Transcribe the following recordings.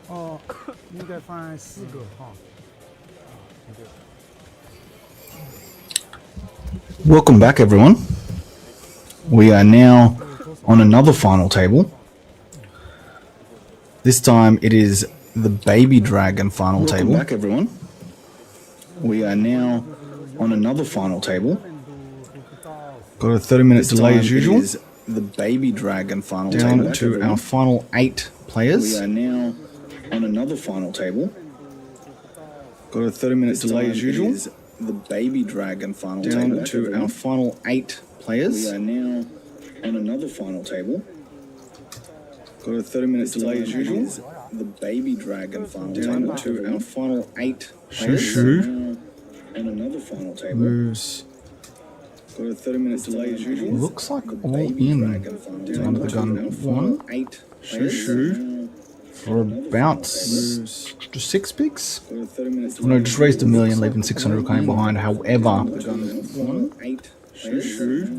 哦，应该放4个哈。Welcome back, everyone. We are now on another final table. This time it is the Baby Dragon final table. Welcome back, everyone. We are now on another final table. Got a 30-minute delay as usual. It is the Baby Dragon final table. Down to our final 8 players. We are now on another final table. Got a 30-minute delay as usual. It is the Baby Dragon final table. Down to our final 8 players. We are now on another final table. Got a 30-minute delay as usual. The Baby Dragon final table. Down to our final 8 players. Shushu on another final table. Moves. Got a 30-minute delay as usual. Looks like all in under the gun. 1, 8, Shushu for about 6 picks. No, just raised $1 million, leaving 600 kind behind. However,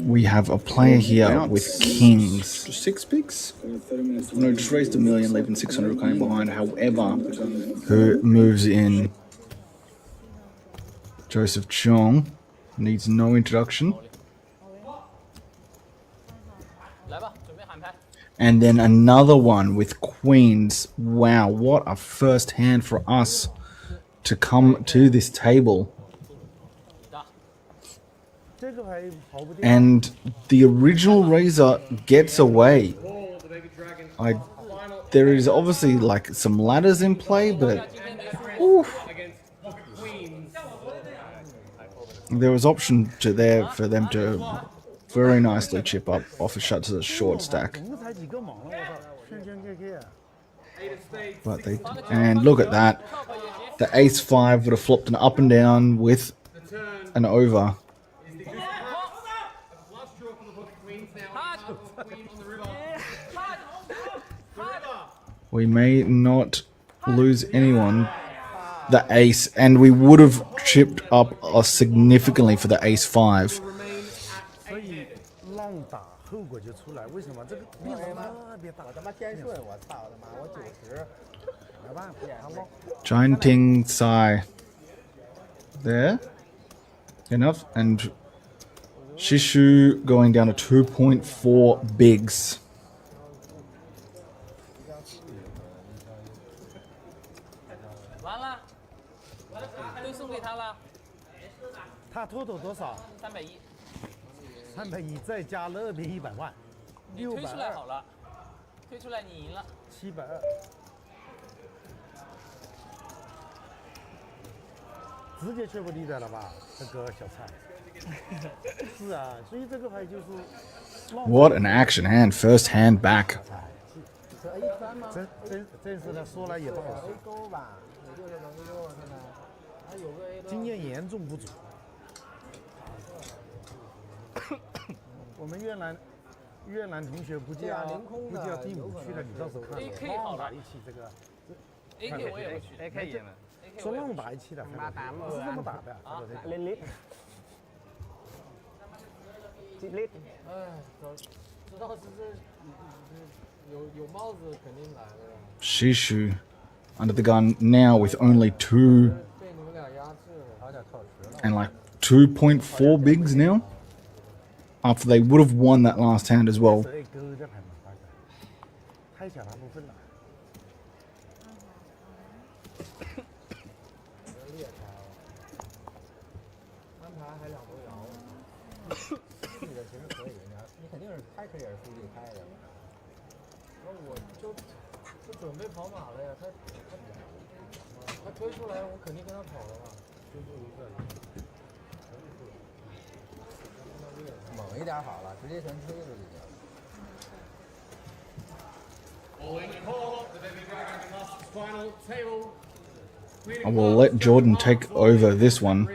we have a player here with kings. 6 picks. No, just raised $1 million, leaving 600 kind behind. However, who moves in? Joseph Chong needs no introduction. And then another one with queens. Wow, what a first hand for us to come to this table. And the original raiser gets away. There is obviously like some ladders in play, but oof. There was option to there for them to very nicely chip up off a shut to the short stack. But they, and look at that. The ace-5 would have flopped an up and down with an over. We may not lose anyone. The ace, and we would have chipped up significantly for the ace-5. Giant Ting Sai there. Enough. And Shishu going down to 2.4 bigs. $310，310再加了200万，600。推出来好了，推出来你赢了，720。直接确不地带了吧，这个小菜。是啊，所以这个牌就是。What an action hand! First hand back. 真是的，说来也不好说。经验严重不足。我们越南同学不叫第5区的，你到时候看。AK 好打一期这个。AK 我也会去。AK 也能。说浪打一期的，不是这么打的。lit。知道是有帽子肯定来了。Shishu under the gun now with only 2 and like 2.4 bigs now. After they would have won that last hand as well. I will let Jordan take over this one.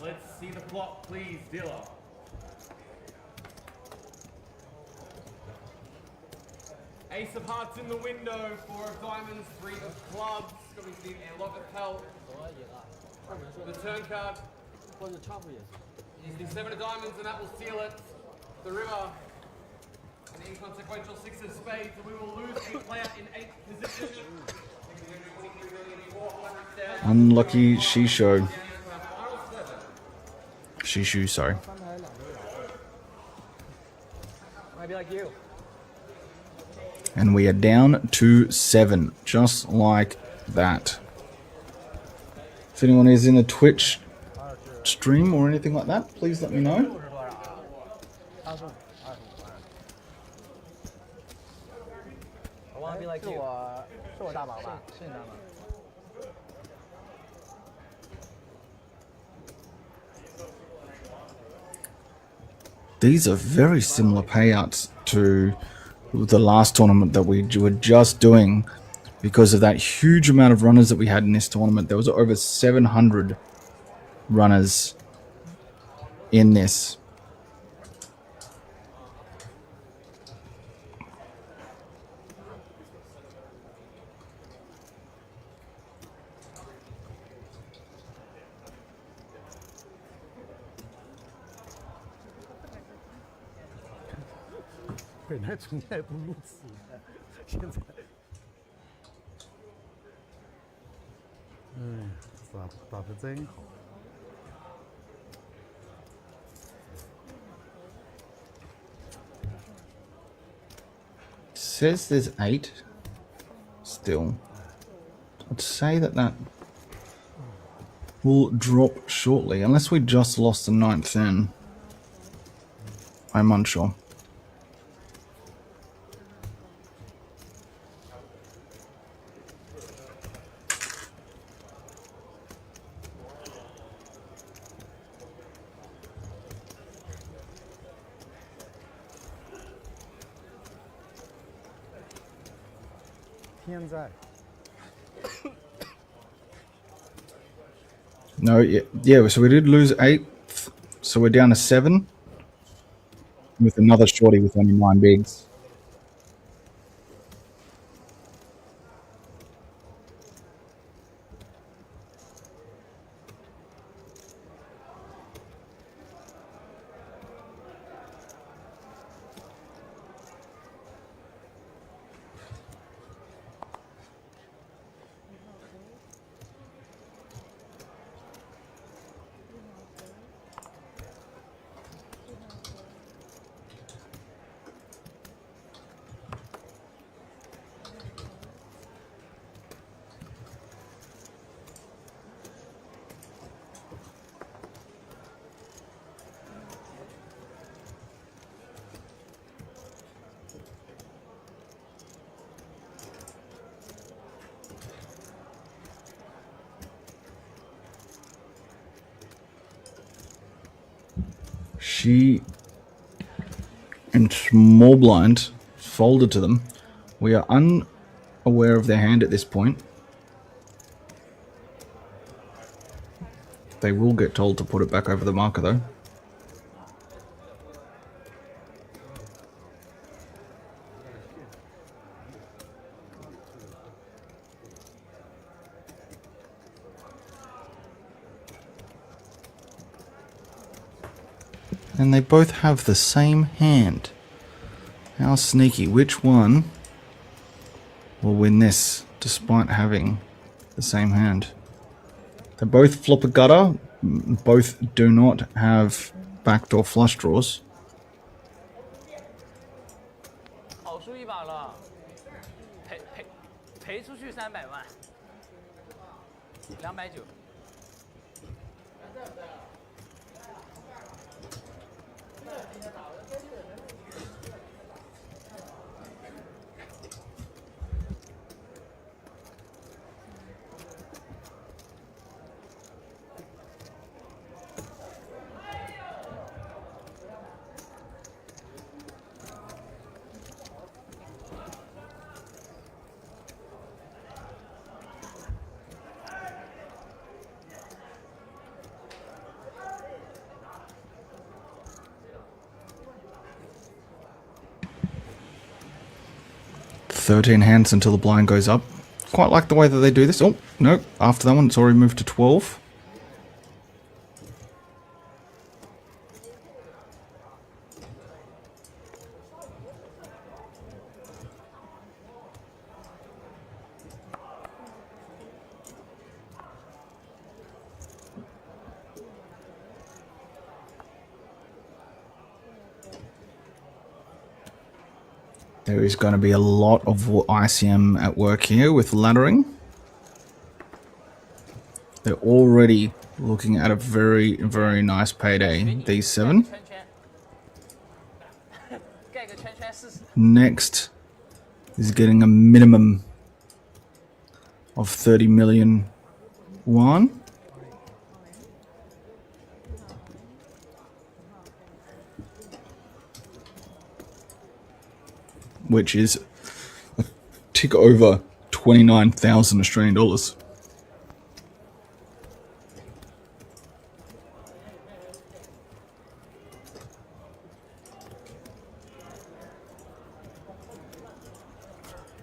Let's see the flop, please, dealer. Ace of hearts in the window, 4 of diamonds, 3 of clubs, coming to the lot of help. The turn card is the 7 of diamonds, and that will seal it. The river. inconsequential six of spades, and we will lose a player in 8th position. Unlucky Shisho. Shishu, sorry. Might be like you. And we are down to 7, just like that. If anyone is in a Twitch stream or anything like that, please let me know. I want to be like you. These are very similar payouts to the last tournament that we were just doing because of that huge amount of runners that we had in this tournament. There was over 700 runners in this.本来从来不如此，现在，打得真好。Says there's 8 still. I'd say that will drop shortly, unless we just lost the 9th in. I'm unsure. No, yeah, so we did lose 8th, so we're down to 7 with another shorty with only 9 bigs. She and small blind folded to them. We are unaware of their hand at this point. They will get told to put it back over the marker though. And they both have the same hand. How sneaky. Which one will win this despite having the same hand? They both flop a gutter. Both do not have backdoor flush draws. 好输一把了，赔出去300万，290。13 hands until the blind goes up. Quite like the way that they do this. Oh, no. After that one, it's already moved to 12. There is going to be a lot of ICM at work here with laddering. They're already looking at a very, very nice payday, these 7. Next is getting a minimum of 30 million won. Which is a tick over 29,000 Australian dollars.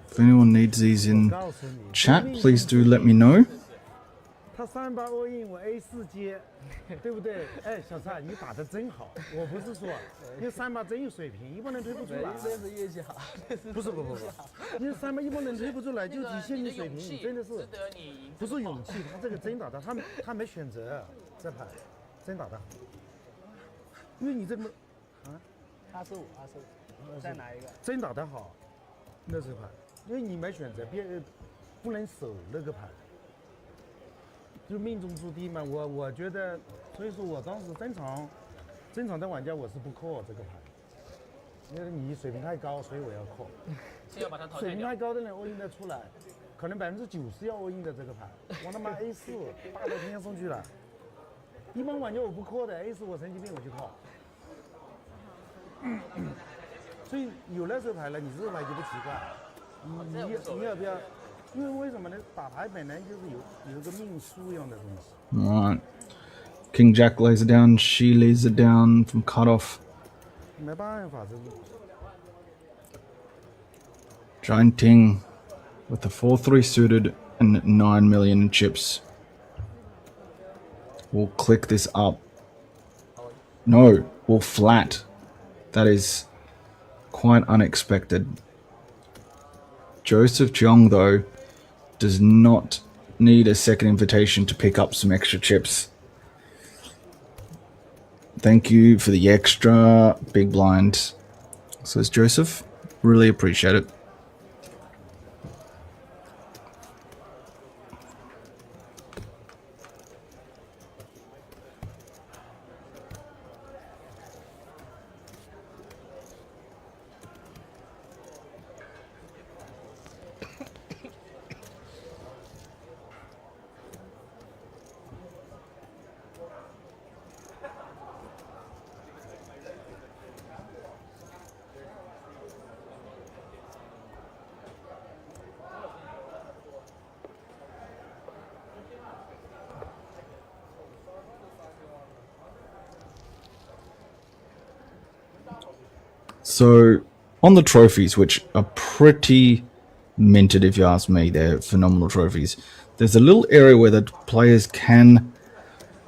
If anyone needs these in chat, please do let me know. 他3把 all in 我 A4 接，对不对？哎，小蔡，你打得真好。我不是说，你3把真有水平，一般人推不出来。这是业绩好，不，你3把一般人推不出来，就体现你水平，你真的是不是勇气，他这个真打的，他没选择这牌，真打的好。因为你这个啊，25，再拿一个，真打得好，那是牌，因为你没选择，不能守那个牌。 就命中注定嘛，我觉得，所以说我当时正常的玩家我是不call这个牌，因为你水平太高，所以我要call。水平太高的人 all in 的出来，可能90%要 all in 的这个牌，我他妈 A4 大到天上去了。一般玩家我不call的 A4 我神经病我去call。所以有了这牌了，你这牌就不奇怪。你要不要？ 因为为什么呢？打牌本来就是有一个命数一样的东西。Alright. King Jack lays it down, she lays it down from cutoff. 没办法，这是。Giant Ting with the 4-3 suited and 9 million in chips. We'll click this up. No, we'll flat. That is quite unexpected. Joseph Cheong, though, does not need a second invitation to pick up some extra chips. Thank you for the extra big blind, says Joseph. Really appreciate it. So, on the trophies, which are pretty minted if you ask me, they're phenomenal trophies, there's a little area where the players can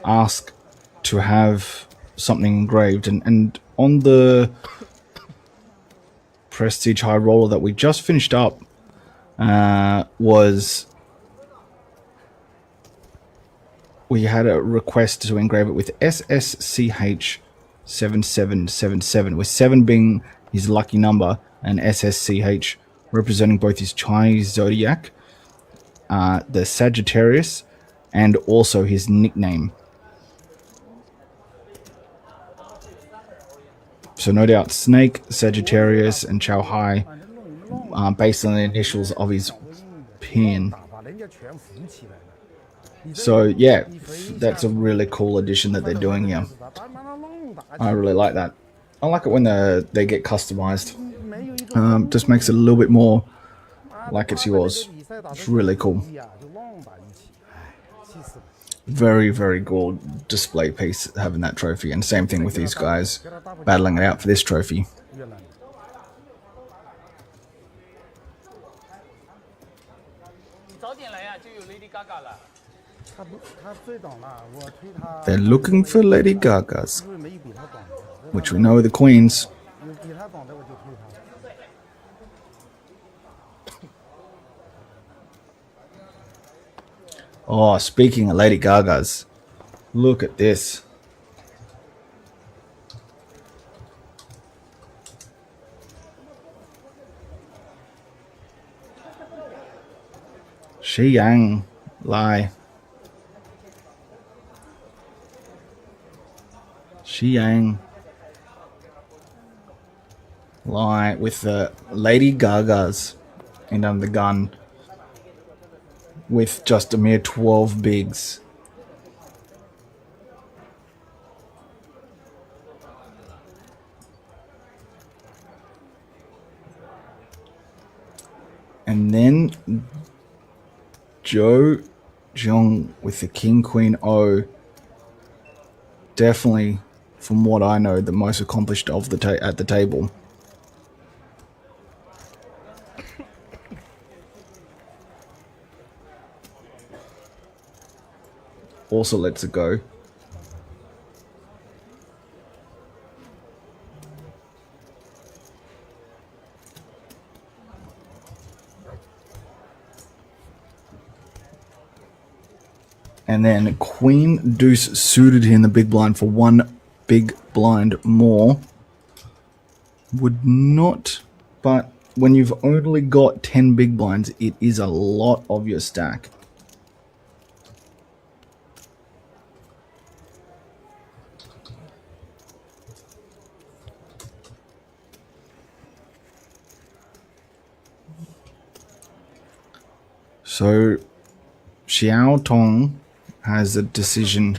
ask to have something engraved, and on the Prestige High Roller that we just finished up we had a request to engrave it with SSCH 7777, with 7 being his lucky number and SSCH representing both his Chinese zodiac, the Sagittarius, and also his nickname. So no doubt Snake, Sagittarius, and Chow Hai, based on the initials of his pin. So yeah, that's a really cool addition that they're doing here. I really like that. I like it when they get customized. Just makes it a little bit more like it's yours. It's really cool. Very, very cool display piece having that trophy, and same thing with these guys battling it out for this trophy. They're looking for Lady Gaga's, which we know are the queens. Oh, speaking of Lady Gaga's, look at this. Shi Yang Lai. Shi Yang Lai with the Lady Gagas in under the gun with just a mere 12 bigs. And then Zhou Zhong with the King Queen O. Definitely, from what I know, the most accomplished of the at the table. Also lets it go. And then Queen Deuce suited in the big blind for one big blind more. Would not, but when you've only got 10 big blinds, it is a lot of your stack. So Xiao Tong has a decision.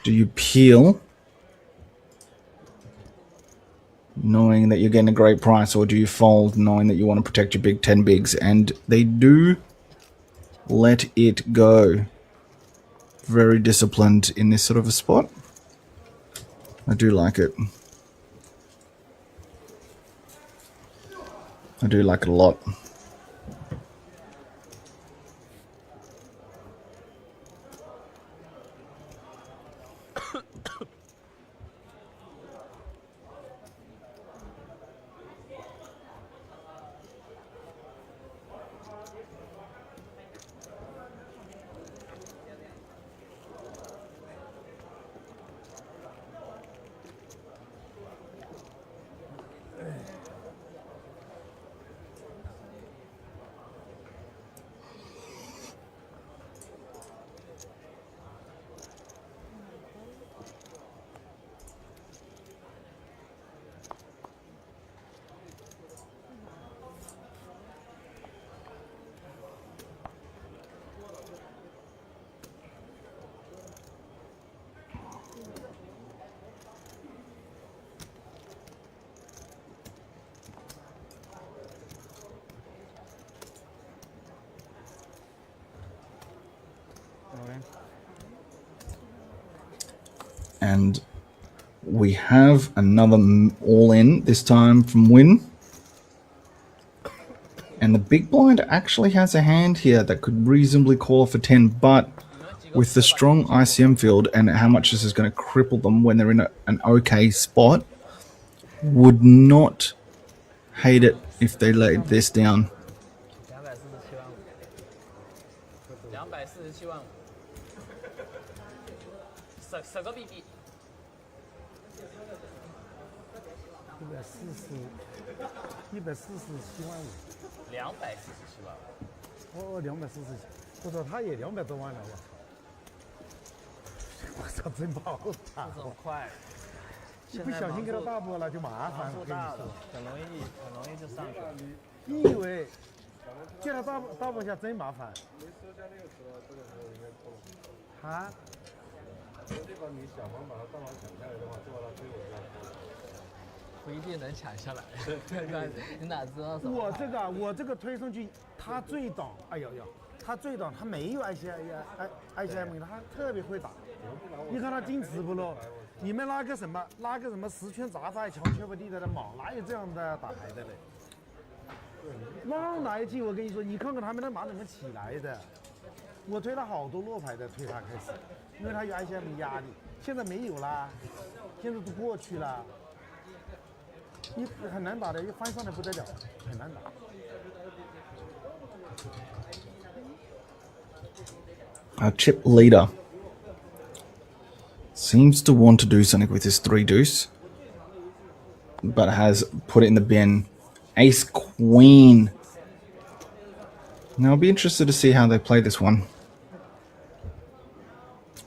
Do you peel, knowing that you're getting a great price, or do you fold, knowing that you want to protect your big 10 bigs? And they do let it go. Very disciplined in this sort of a spot. I do like it. I do like it a lot. And we have another all-in, this time from Win. And the big blind actually has a hand here that could reasonably call for 10, but with the strong ICM field and how much this is going to cripple them when they're in an okay spot, would not hate it if they laid this down. Oh, 247万，我操，他也200多万了，我操，真不好打，这么快，一不小心给他大波了就麻烦了，跟你说，很容易就上去了。你以为见他大波下真麻烦？他，这把你想方把他大王抢下来的话，就把他推我这样。不一定能抢下来，你哪知道？我这个推上去，他最挡，哎呦呦，他最挡，他没有 ICM，他特别会打。你看他进直播了，你们拉个什么十圈杂牌强缺不地的莽，哪有这样的打牌的嘞？那来一记，我跟你说，你看看他们那马怎么起来的。我推了好多落牌的推他开始，因为他有 ICM 压力，现在没有啦，现在都过去了。你很难打的，又翻上来不得了，很难打。Our chip leader seems to want to do something with his 3 deuce, but has put it in the bin. Ace Queen Now I'll be interested to see how they play this one.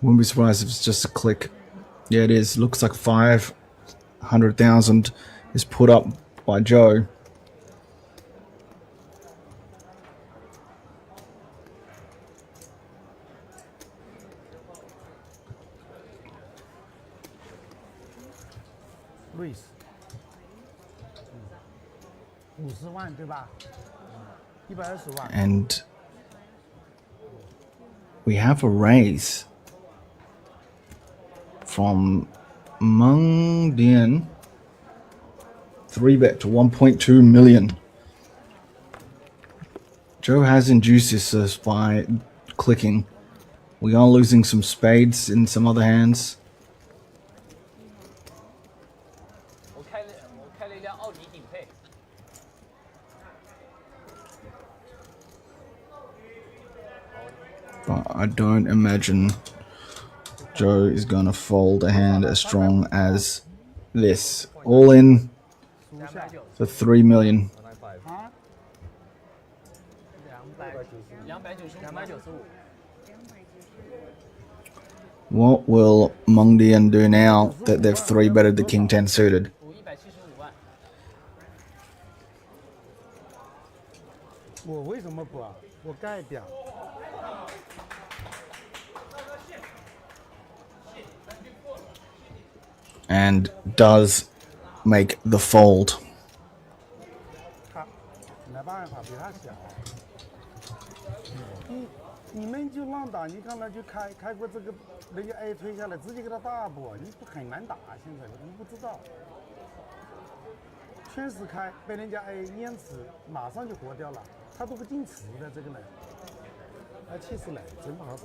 Wouldn't be surprised if it's just a click. Yeah, it is. Looks like 500,000 is put up by Joe. Luis， 50万对吧？120万。 And we have a raise from Meng Dian. 3-bet to 1.2 million. Joe has induced us by clicking. We are losing some spades in some other hands. But I don't imagine Joe is going to fold a hand as strong as this. All in for 3 million. What will Meng Dian do now that they've 3-betted the King 10 suited? And does make the fold. 你们就浪打，你看他就开过这个，人家 A 推下来，直接给他大波，你不很难打。现在你不知道，全是开，被人家 A 延迟，马上就活掉了，他都不进池的这个人，气死了，真不好打。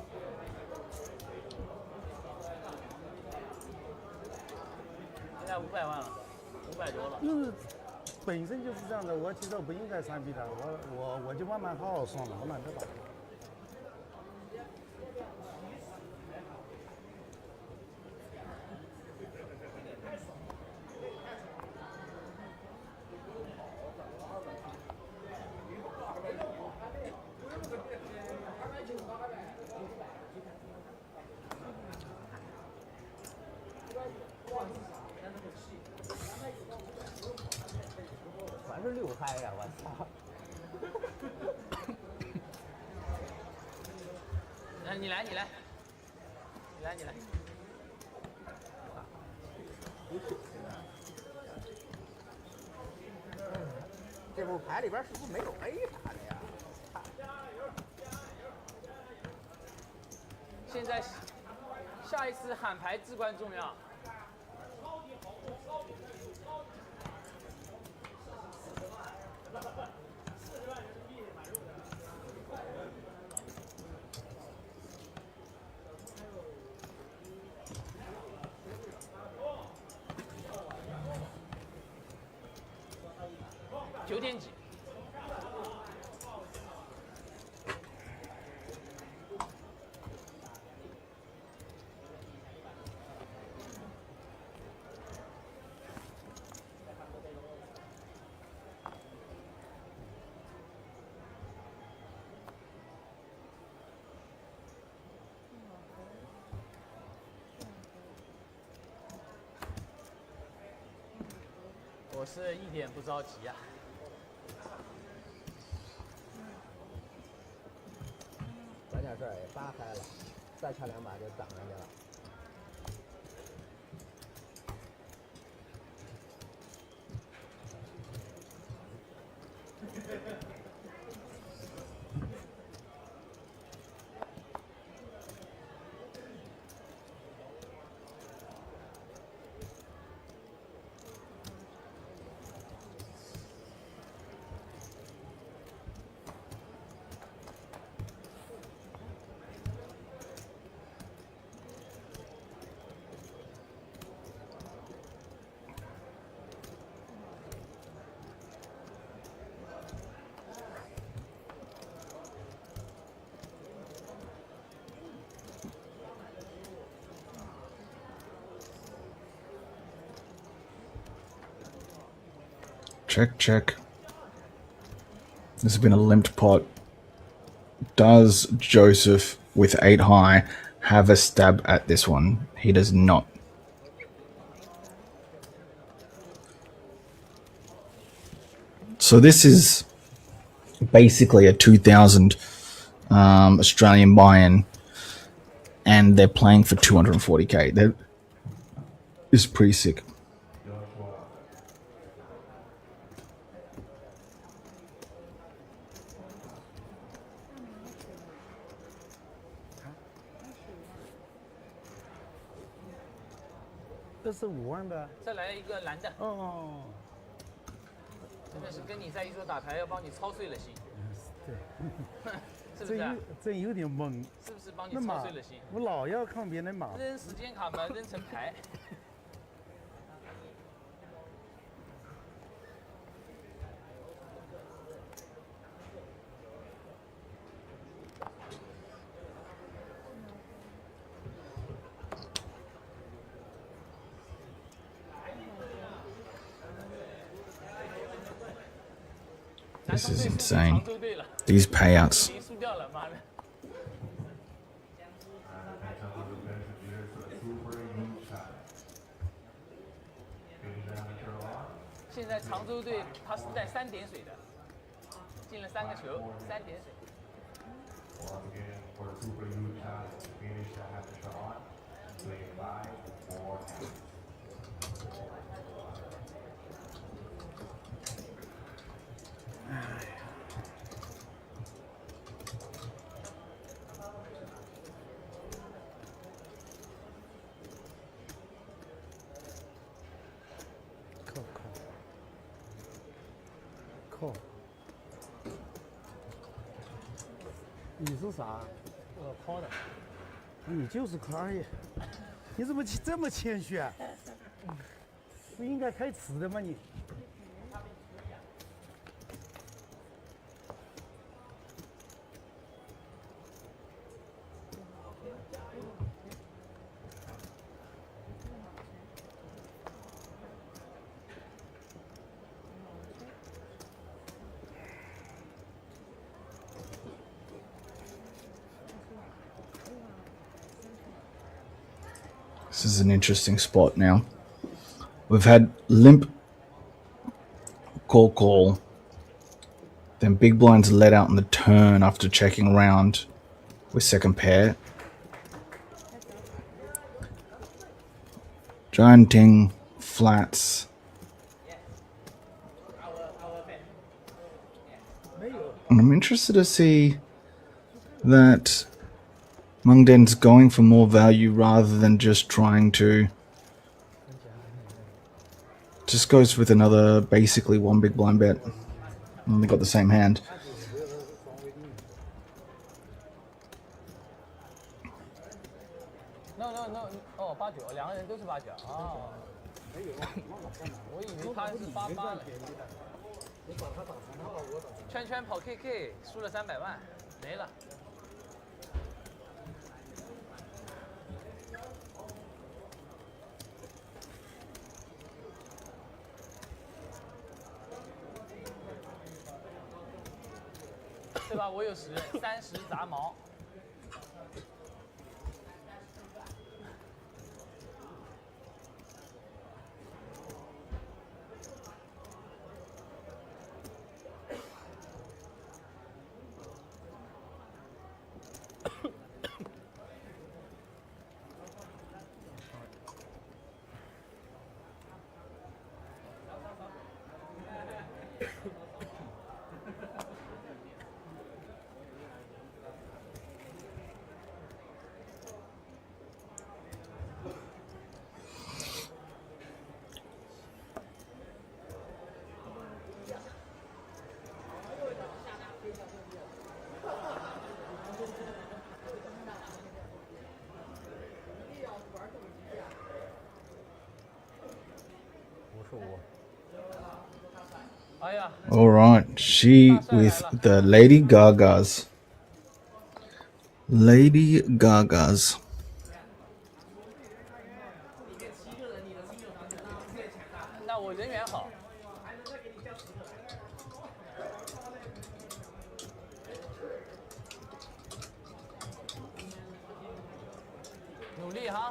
现在500万了，500多了。就是本身就是这样的，我其实我不应该3P的，我就慢慢好好算了，我懒得打。 全是6嗨呀！我操！你来。这副牌里边是不是没有 A 啥的呀？现在下一次喊牌至关重要。 9点几？我是一点不着急啊。 管点事儿也8嗨了，再差2把就涨上去了。Check. This has been a limped pot. does Joseph with 8 high have a stab at this one? He does not. So this is basically a 2,000 Australian buy-in, and they're playing for 240k. That is pretty sick.25万的。再来一个蓝的。哦。真的是跟你在一桌打牌，要帮你操碎了心。对。是不是啊？真有点懵。是不是帮你操碎了心？我老要看别人码。扔时间卡嘛，扔成牌。This is insane. These payouts. 现在常州队他是带3点水的，进了3个球，3点水。靠！你是啥？我抛的。你就是可以。你怎么这么谦虚啊？不应该开迟的吗你？This is an interesting spot now. We've had limp call, then big blinds let out on the turn after checking around with second pair. Gianting flats. And I'm interested to see that Mungden's going for more value rather than just trying to... Just goes with another, basically one big blind bet. And they got the same hand. No， 哦，89，两个人都是89啊。我以为他是88了。圈圈跑 KK， 输了300万，没了。对吧？我有10，30砸毛。Alright, she with the Lady Gagas. Lady Gagas. 努力哈。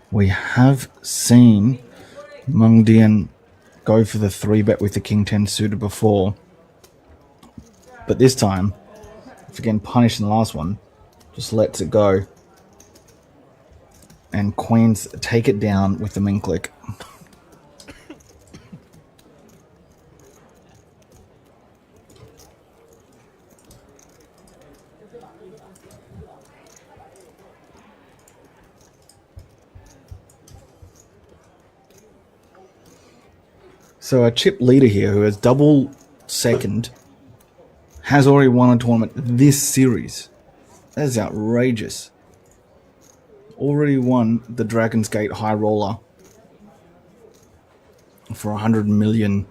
We have seen Meng Dian go for the 3-bet with the King 10 suited before, but this time, if again punished in the last one, just lets it go, and Queens take it down with the Ming click. So a chip leader here who has double second has already won a tournament this series. That is outrageous. Already won the Dragon's Gate High Roller for 100 million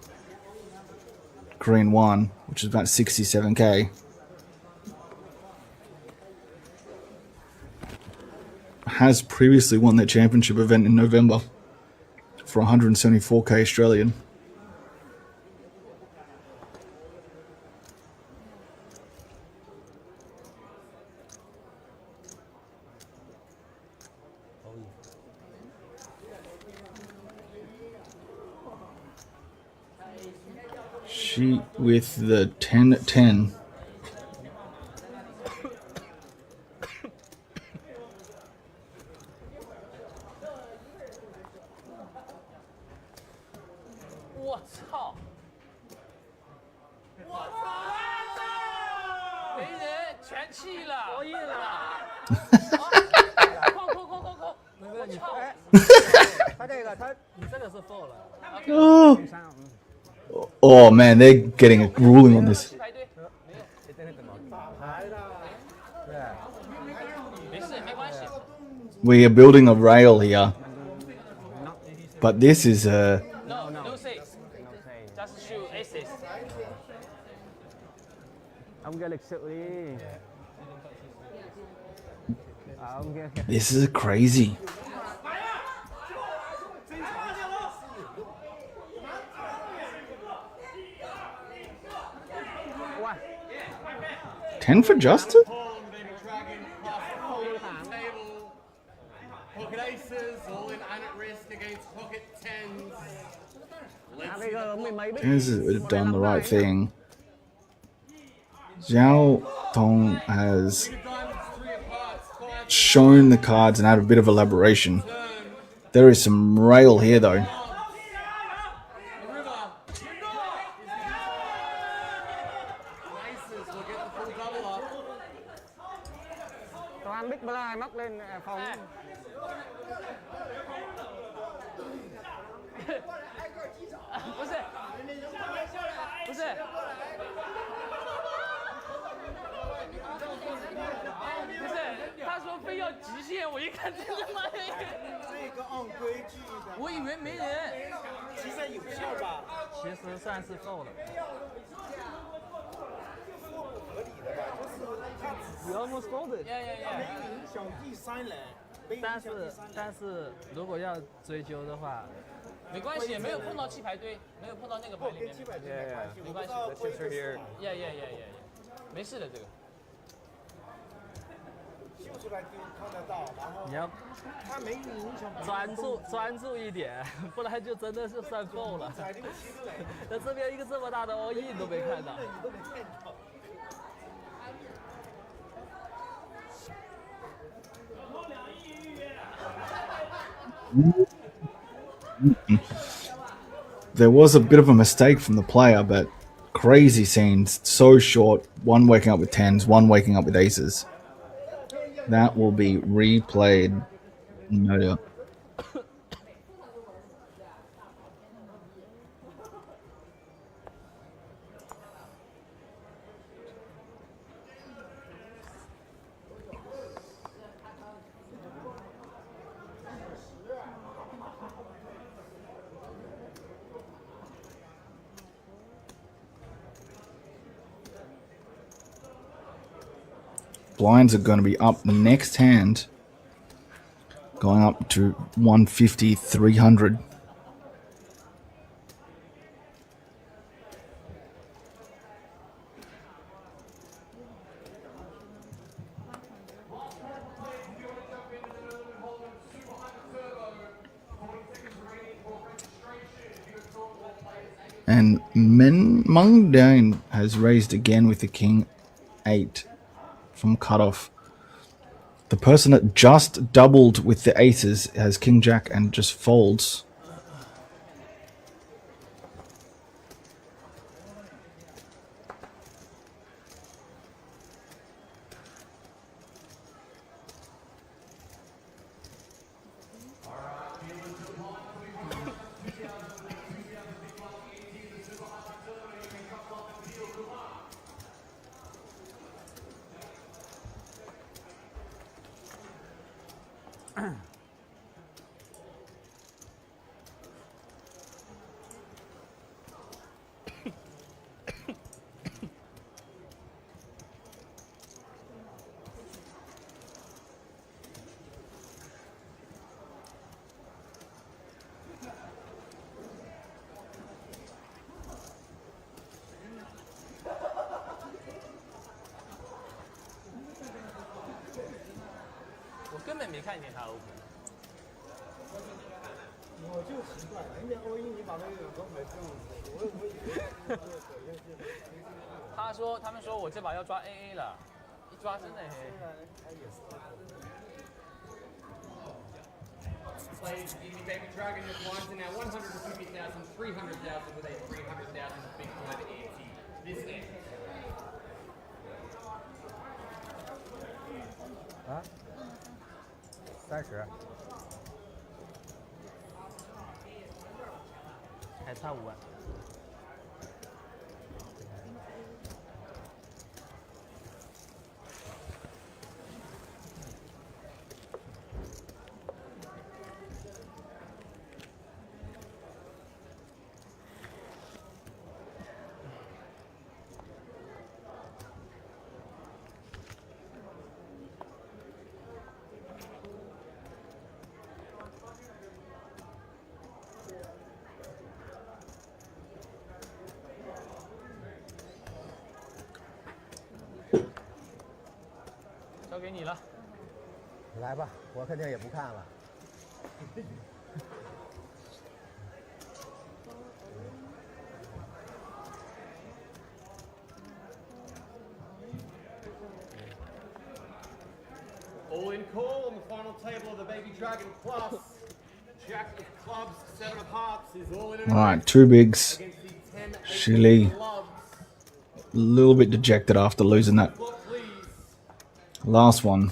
Korean won, which is about 67k. Has previously won their championship event in November for 174k Australian. She with the 10-10.我操！没人全弃了，我赢了！扣！那个你哎，他这个你这个是 foul 了。Oh man, they're getting a ruling on this. We are building a rail here, but this is a. No say. Just shoot aces. Ông kia lịch sự đi. Ông kia. This is crazy. Ten for Justin? Pocket aces, all in and at risk against pocket tens. Has done the right thing. Zhao Tong has shown the cards and had a bit of elaboration. There is some rail here though. Toàn Big Blind móc lên phòng. 不是，他说非要极限，我一看这他妈的，这个按规矩的，我以为没人，其实有效吧？其实算是 foul 了。You almost folded. 没影响第三人，但是如果要追究的话，没关系，没有碰到弃牌堆，没有碰到那个牌里面，没关系。没事的这个。秀出来就看得到，然后你要他没影响。专注一点，不然就真的是算 foul 了。那这边一个这么大的 all in 都没看到。There was a bit of a mistake from the player, but crazy scenes, so short. One waking up with tens, one waking up with aces. That will be replayed, no doubt. Blinds are going to be up next hand, going up to 150, 300. And Meng Dian has raised again with the king 8 from cutoff. The person that just doubled with the aces has king jack and just folds.我根本没看见他 open。我就奇怪，人家欧英你把那个都买这样子，我以为他们说我这把要抓 AA 了，一抓真的黑。Plays in the Baby Dragon, your blinds are now 150,000, 300,000 with a 300,000 big blind ante. This end. 啊，30，还差5万。交给你了。来吧，我肯定也不看了。All in call on the final table of the Baby Dragon Plus. Jack of clubs, 7 of hearts is all in. Alright, 2 bigs. Against the 10 Shili, clubs. a little bit dejected after losing that Flop, please. last one.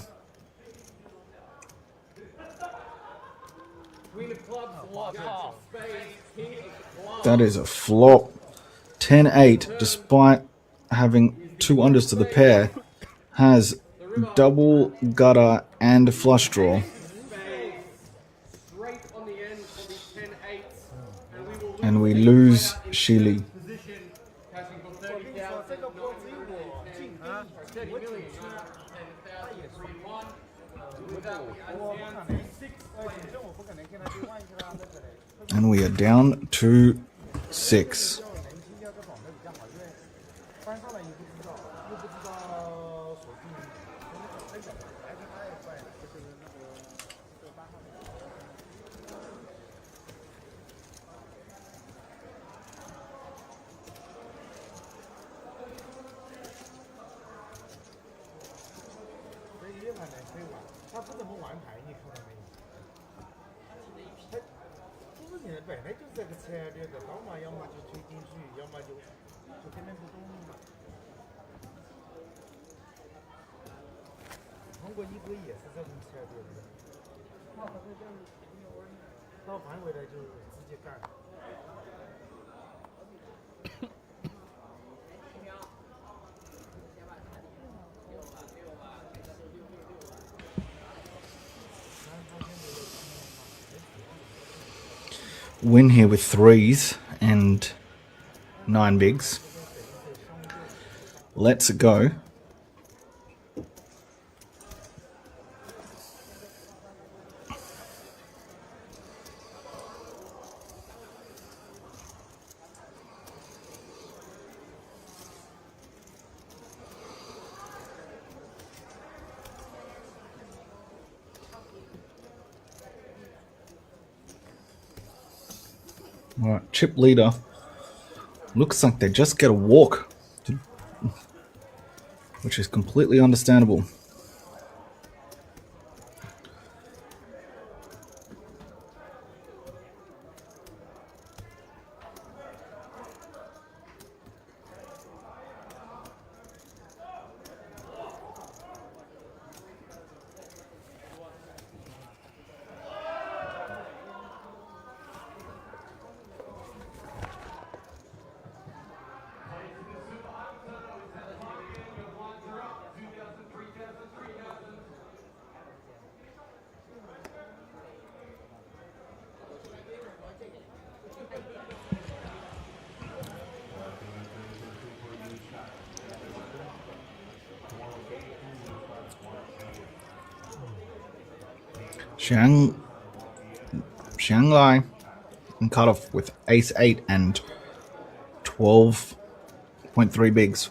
Queen of clubs, Jack of spades, King of clubs. That is a flop. 10-8, despite having 2 unders to the pair, has double gutter and flush draw. Straight on the end of the 10-8. And we lose Shili. Position, cashing for 30,000, 30 million, 10,001. With that, we are down to 6. And we are down to 6. Win here with 3s and 9 bigs. Let's go. Alright, chip leader Looks like they just get a walk, which is completely understandable. Shanghai and cut off with ace-8 and 12.3 bigs.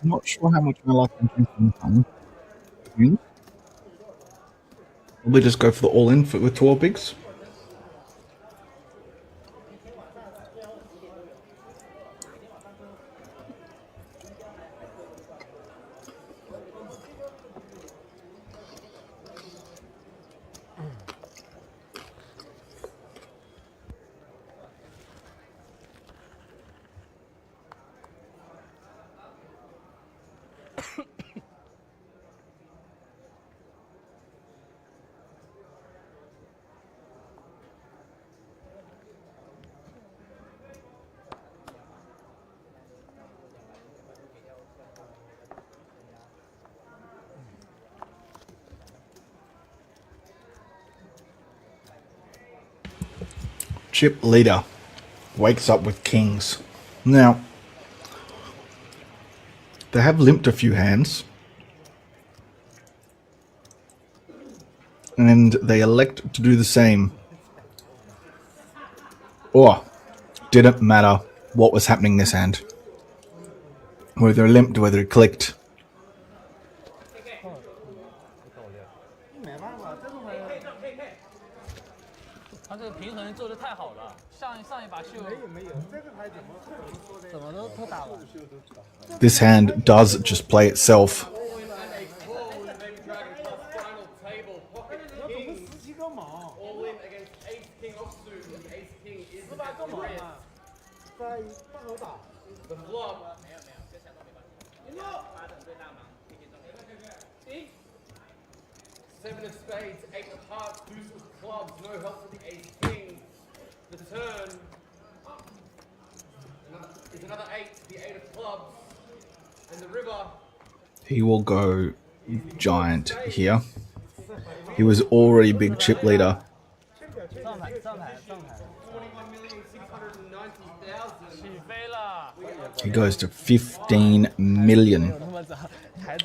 I'm not sure how much I like them. Probably just go for the all-in with 12 bigs. Chip leader wakes up with kings. Now, they have limped a few hands, and they elect to do the same. Or, didn't matter what was happening this hand. Whether it limped, whether it clicked. 他这个平衡做得太好了，上一把秀没有，这个牌怎么都打完。This hand does just play itself. The flop. Seven of spades, eight of hearts, deuce of clubs, no help for the ace king. The turn is another eight, the eight of clubs, and the river. He will go giant here. He was already big chip leader. He goes to 15 million.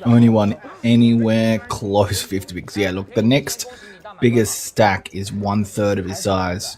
Only won anywhere close 50 bigs. Yeah, look, the next biggest stack is 1/3 of his size.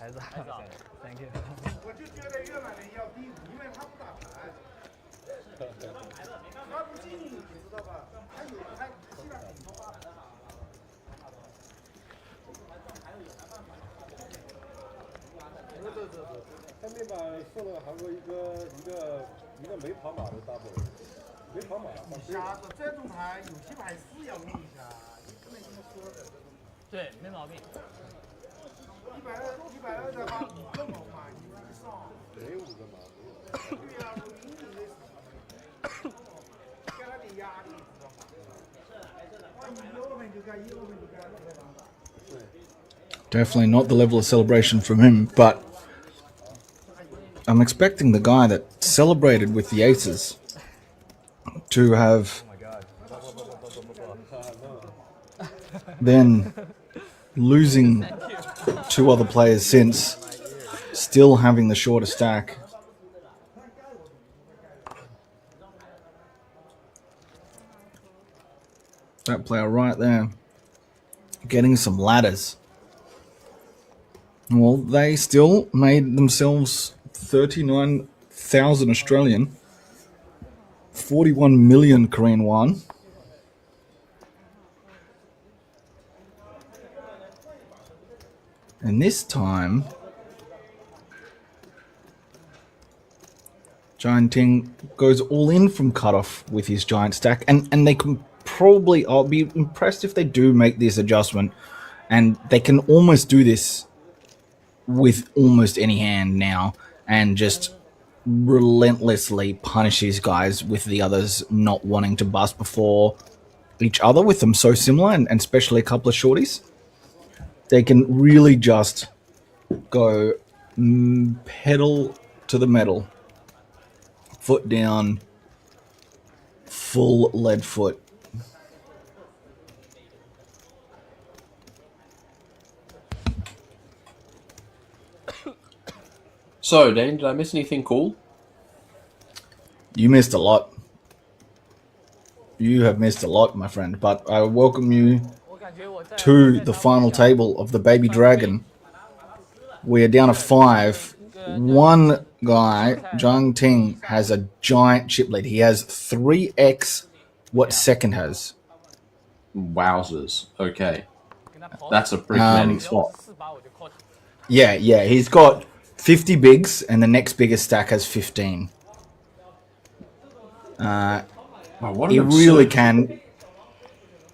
Definitely not the level of celebration from him, but I'm expecting the guy that celebrated with the aces to have then losing 2 other players since, still having the shorter stack. That player right there, getting some ladders. Well, they still made themselves 39,000 Australian, 41 million Korean won. And this time, Giant Ting goes all in from cutoff with his giant stack, and they can probably, I'll be impressed if they do make this adjustment, and they can almost do this with almost any hand now, and just relentlessly punish these guys with the others not wanting to bust before each other with them so similar, and especially a couple of shorties. They can really just go pedal to the metal, foot down, full lead foot. So, Dane, did I miss anything cool? You missed a lot. You have missed a lot, my friend, but I welcome you to the final table of the Baby Dragon. We are down to 5. One guy, Zhang Ting, has a giant chip lead. He has 3x what second has. Wowzers. Okay. That's a pretty commanding spot. Yeah, he's got 50 bigs, and the next biggest stack has 15. Wow, what He an really absurd- can.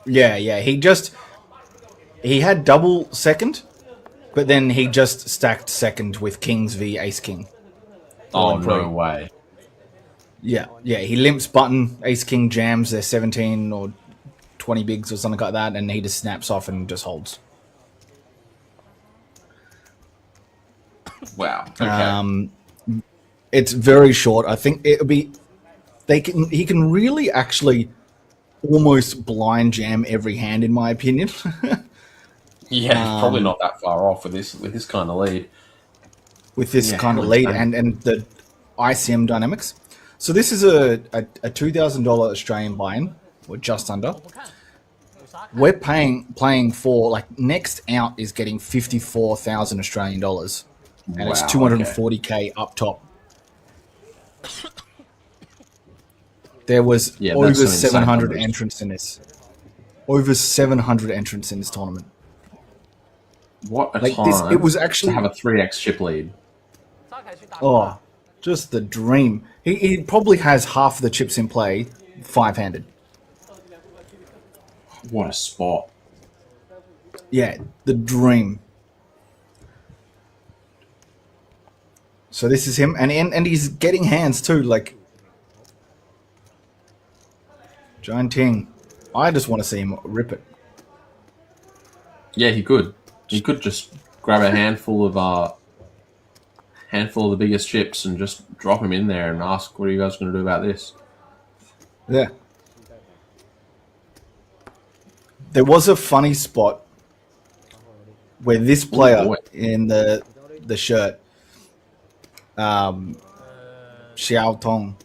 Yeah. He had double second, but then he just stacked second with Kings v Ace King. Oh, no way. Yeah. He limps button, Ace King jams their 17 or 20 bigs or something like that, and he just snaps off and just holds. Wow. Okay. It's very short. I think it'll be. He can really actually almost blind jam every hand, in my opinion. Yeah, probably not that far off with this kind of lead. With this kind of lead and the ICM dynamics. So this is a $2,000 Australian buy-in, or just under. We're playing for, like, next out is getting 54,000 Australian dollars, and it's 240k up top. There was over 700 entrants in this. Over 700 entrants in this tournament. What a time it was actually to have a 3x chip lead. Oh, just the dream. He probably has half the chips in play, 5-handed. What a spot. Yeah, the dream. So this is him, and he's getting hands too, like Giant Ting. I just want to see him rip it. Yeah, he could. He could just grab a handful of the biggest chips and just drop him in there and ask, "What are you guys going to do about this?" Yeah. There was a funny spot where this player in the shirt, Xiao Tong,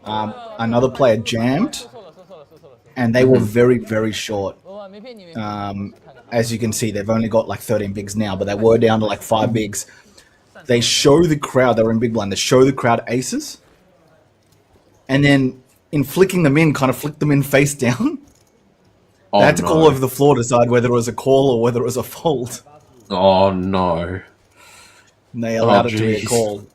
another player jammed, and they were very, very short. As you can see, they've only got like 13 bigs now, but they were down to like 5 bigs. They show the crowd, they were in big blind, they show the crowd aces, and then in flicking them in, kind of flick them in face down. Oh, they had to call over the floor to decide whether it was a call or whether it was a fold. Oh no! And they allowed it to be a call.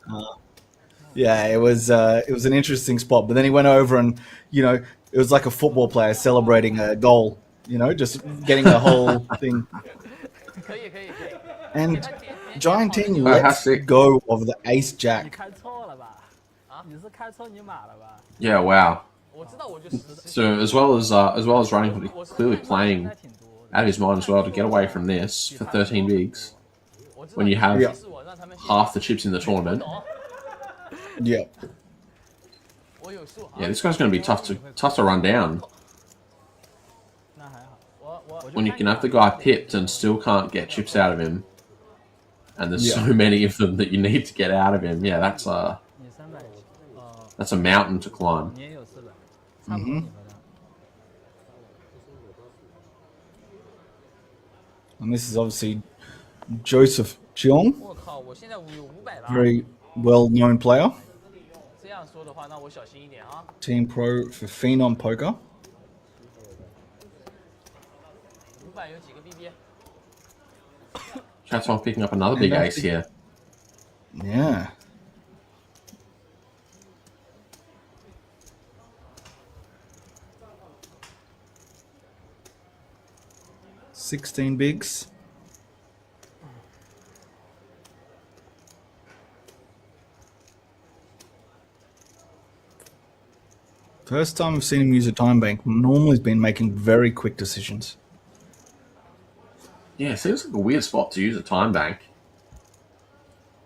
Yeah, it was an interesting spot. But then he went over and, it was like a football player celebrating a goal. Just getting the whole thing. And Giant Ting lets go of the ace jack. Yeah, wow. So as well as running, clearly playing out of his mind as well to get away from this for 13 bigs when you have half the chips in the tournament. Yeah. Yeah, this guy's going to be tough to run down. when you can have the guy pipped and still can't get chips out of him, and there's so many of them that you need to get out of him. Yeah, that's a mountain to climb. Mm-hmm. And this is obviously Joseph Cheong, very well-known player. Team pro for Phenom Poker. That's why I'm picking up another big ace here. Yeah. $16 bigs. First time I've seen him use a time bank. Normally he's been making very quick decisions. Yeah, it seems like a weird spot to use a time bank.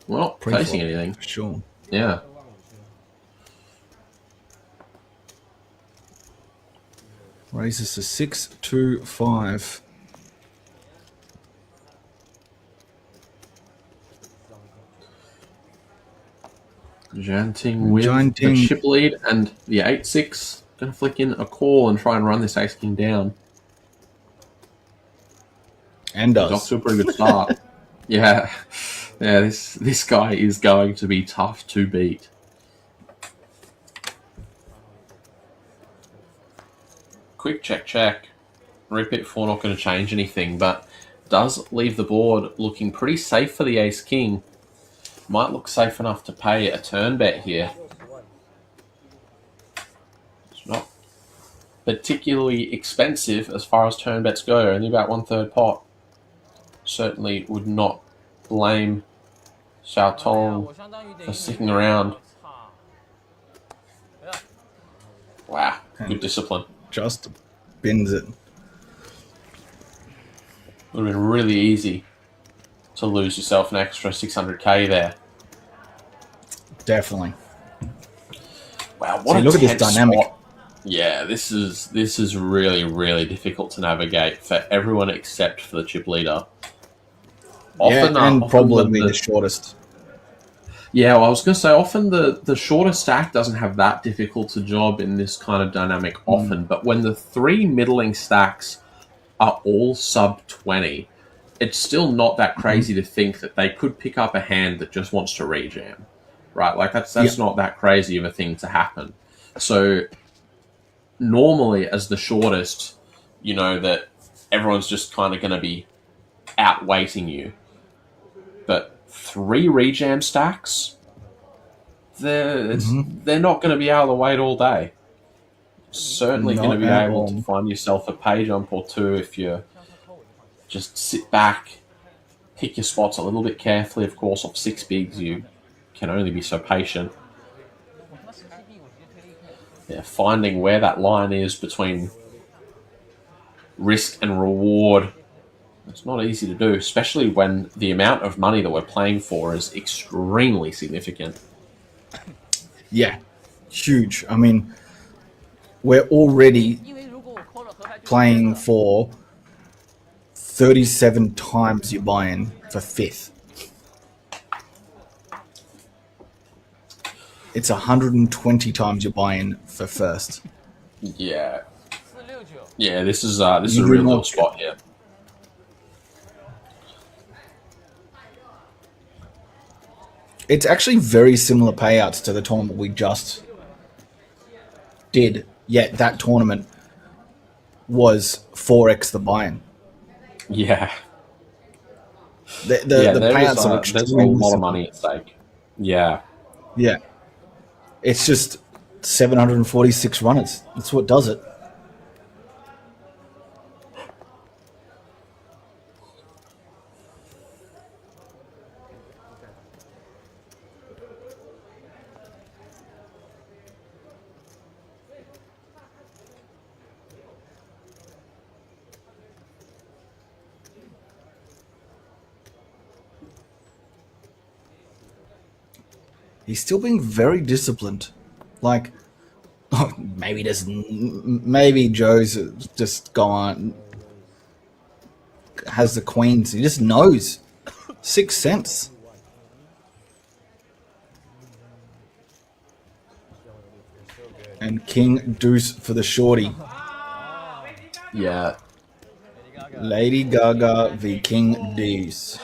We're not facing anything. For sure. Yeah. Raises to 6-2-5. Janting with the chip lead and the 8-6. Gonna flick in a call and try and run this ace king down. And does. Off to a pretty good start. Yeah. Yeah, this guy is going to be tough to beat. Quick check. Repeat 4 not going to change anything, but does leave the board looking pretty safe for the ace king. Might look safe enough to pay a turn bet here. It's not particularly expensive as far as turn bets go, only about 1/3 pot. Certainly would not blame Xiao Tong for sticking around. Wow, good discipline. Just bins it. Would have been really easy to lose yourself an extra 600k there. Definitely. Wow, what a look at this dynamic. Spot. Yeah, this is really, really difficult to navigate for everyone except for the chip leader. And probably the shortest. Yeah, well, I was going to say, often the shortest stack doesn't have that difficult a job in this kind of dynamic often, but when the 3 middling stacks are all sub 20, it's still not that crazy to think that they could pick up a hand that just wants to rejam, right? Like, that's not that crazy of a thing to happen. So, normally, as the shortest, you know that everyone's just kind of going to be outweighting you. But 3 rejam stacks, they're not going to be out of the weight all day. Certainly going to be able to find yourself a pay jump or 2 if you just sit back, pick your spots a little bit carefully. Of course, off 6 bigs, you can only be so patient. Yeah, finding where that line is between risk and reward. It's not easy to do, especially when the amount of money that we're playing for is extremely significant. Yeah, huge. I mean, we're already playing for 37 times your buy-in for 5th. It's 120 times your buy-in for 1st. Yeah. Yeah, this is a real little spot here. It's actually very similar payouts to the tournament we just did, yet that tournament was 4x the buy-in. Yeah. The payouts are extremely there's a lot of money at stake. Yeah. Yeah. It's just 746 runners. That's what does it. He's still being very disciplined. Like, maybe Joe's just gone, has the queens. He just knows. Sixth sense. And King Deuce for the shorty. Yeah. Lady Gaga v King Deuce.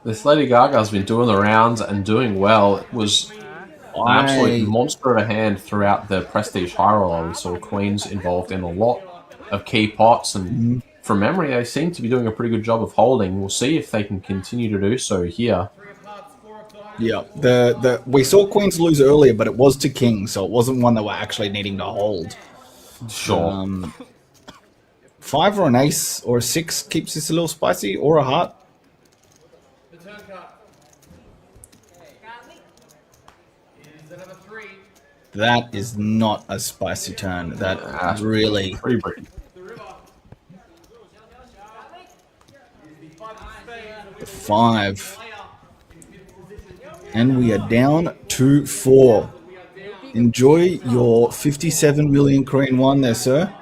This Lady Gaga's been doing the rounds and doing well. It was an absolute monster of a hand throughout the Prestige High Roller. We saw queens involved in a lot of key pots, and from memory, they seem to be doing a pretty good job of holding. We'll see if they can continue to do so here. Yeah, we saw queens lose earlier, but it was to king, so it wasn't one that were actually needing to hold. Sure. 5 or an ace or a 6 keeps this a little spicy, or a heart. That is not a spicy turn. That really... Pretty pretty. 5. And we are down 2-4. Enjoy your 57 million Korean won there, sir.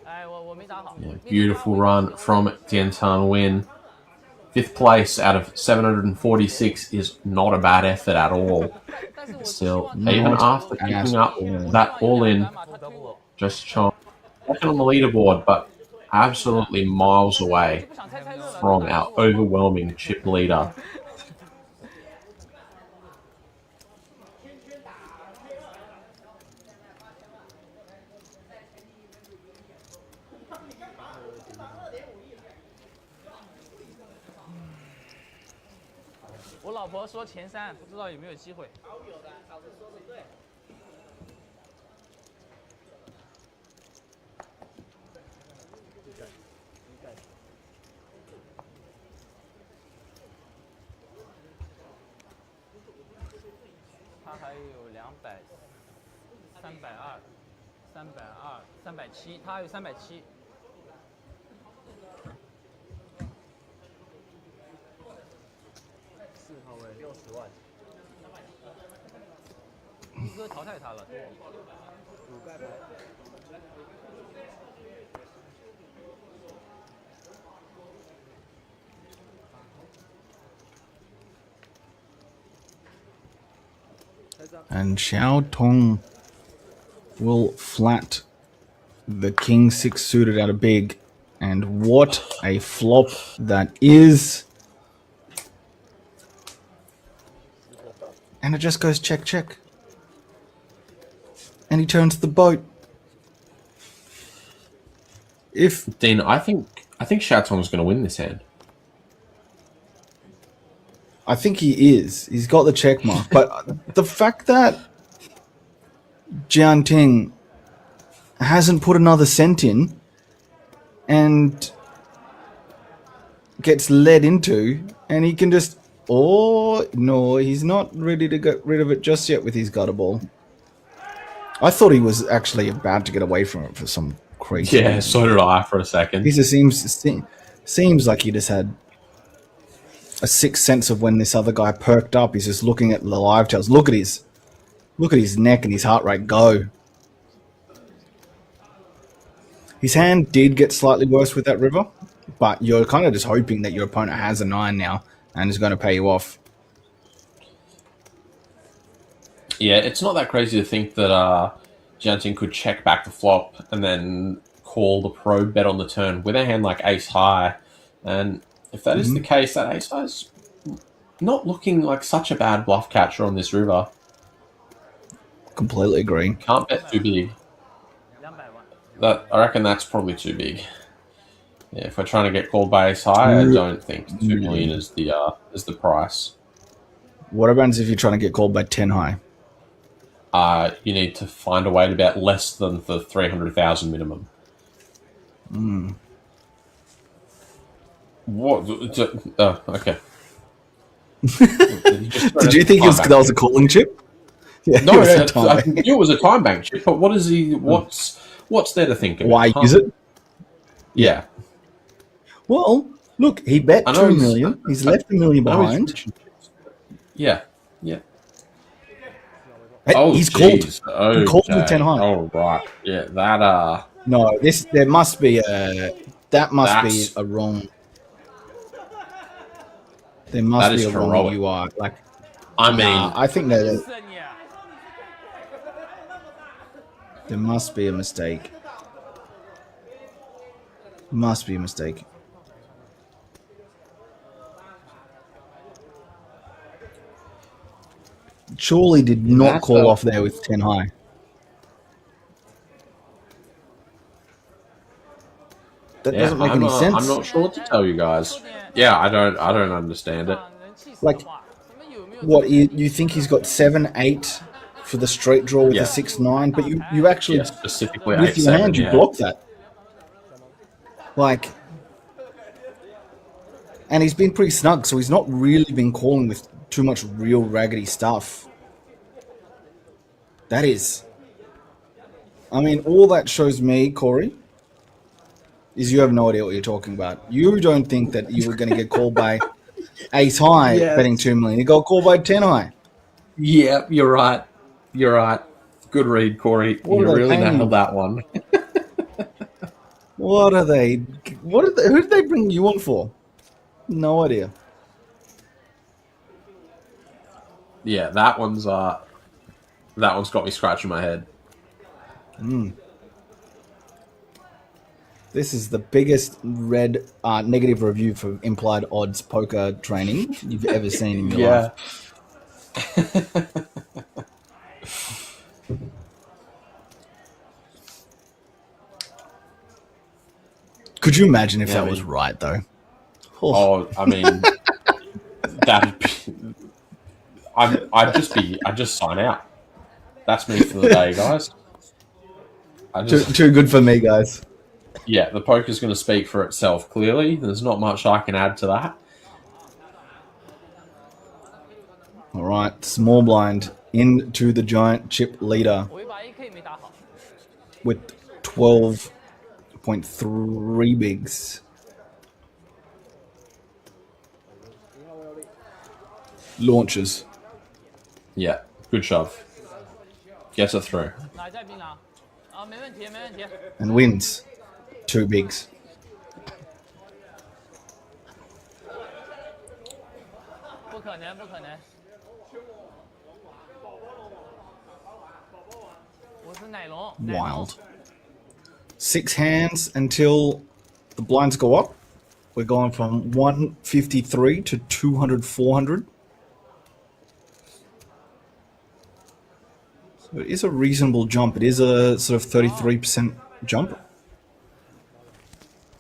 Yeah, beautiful run from Tiantan Win. 5th place out of 746 is not a bad effort at all. Still, even after picking up that all-in, just second on the leaderboard, but absolutely miles away from our overwhelming chip leader. And Xiao Tong will flat the king 6 suited out of big. And what a flop that is. And it just goes check, check. And he turns the boat. Dean, I think Xiao Tong's going to win this hand. I think he is. He's got the check mark. But the fact that Jian Ting hasn't put another cent in and gets led into, and he can just... Oh, no, he's not ready to get rid of it just yet with his gutter ball. I thought he was actually about to get away from it for some crazy reason. So did I for a second. He just seems like he just had a sixth sense of when this other guy perked up. He's just looking at the live tails. Look at his neck and his heart rate go. His hand did get slightly worse with that river, but you're kind of just hoping that your opponent has a 9 now and is going to pay you off. Yeah, it's not that crazy to think that Jian Ting could check back the flop and then call the probe bet on the turn with a hand like ace high. And if that is the case, that ace high is not looking like such a bad bluff catcher on this river. Completely agree. Can't bet too big. I reckon that's probably too big. Yeah, if we're trying to get called by ace high, I don't think 2 million is the price. What happens if you're trying to get called by 10 high? You need to find a way to bet less than the 300,000 minimum. What? Oh, okay. Did you think that was a calling chip? Yeah, no, I knew it was a time bank chip, but what is he? What's there to think about? Why use it? Yeah. Well, look, he bet 2 million. He's left $1 million behind. Yeah. Yeah. Hey, Oh, he's called. Oh, he called with 10 high. Oh, right. Yeah, that, No, there must be a... That must be a wrong... There must be a wrong UI. Like, I mean... I think that... There must be a mistake. Must be a mistake. Surely did not call off there with 10 high. That doesn't make any sense. I'm not sure what to tell you guys. Yeah, I don't understand it. Like, what, you think he's got 7-8 for the straight draw with a 6-9, but you actually specifically with your hand you block that. Like, and he's been pretty snug, so he's not really been calling with too much real raggedy stuff. That is. I mean, all that shows me, Corey, is you have no idea what you're talking about. You don't think that you were going to get called by 8 high betting 2 million. You got called by 10 high. Yeah, you're right. You're right. Good read, Corey. You really nailed that one. What are they? Who did they bring you on for? No idea. Yeah, that one's got me scratching my head. This is the biggest red negative review for implied odds poker training you've ever seen in your life. Could you imagine if that was right, though? Oh, I mean, I'd just sign out. That's me for the day, guys. Too good for me, guys. Yeah, the poker's going to speak for itself, clearly. There's not much I can add to that. All right, small blind into the giant chip leader with 12.3 bigs. Launches. Yeah, good shove. Gets it through. And wins 2 bigs. Wild. 6 hands until the blinds go up. We're going from 153 to 200, 400. So it is a reasonable jump. It is a sort of 33% jump.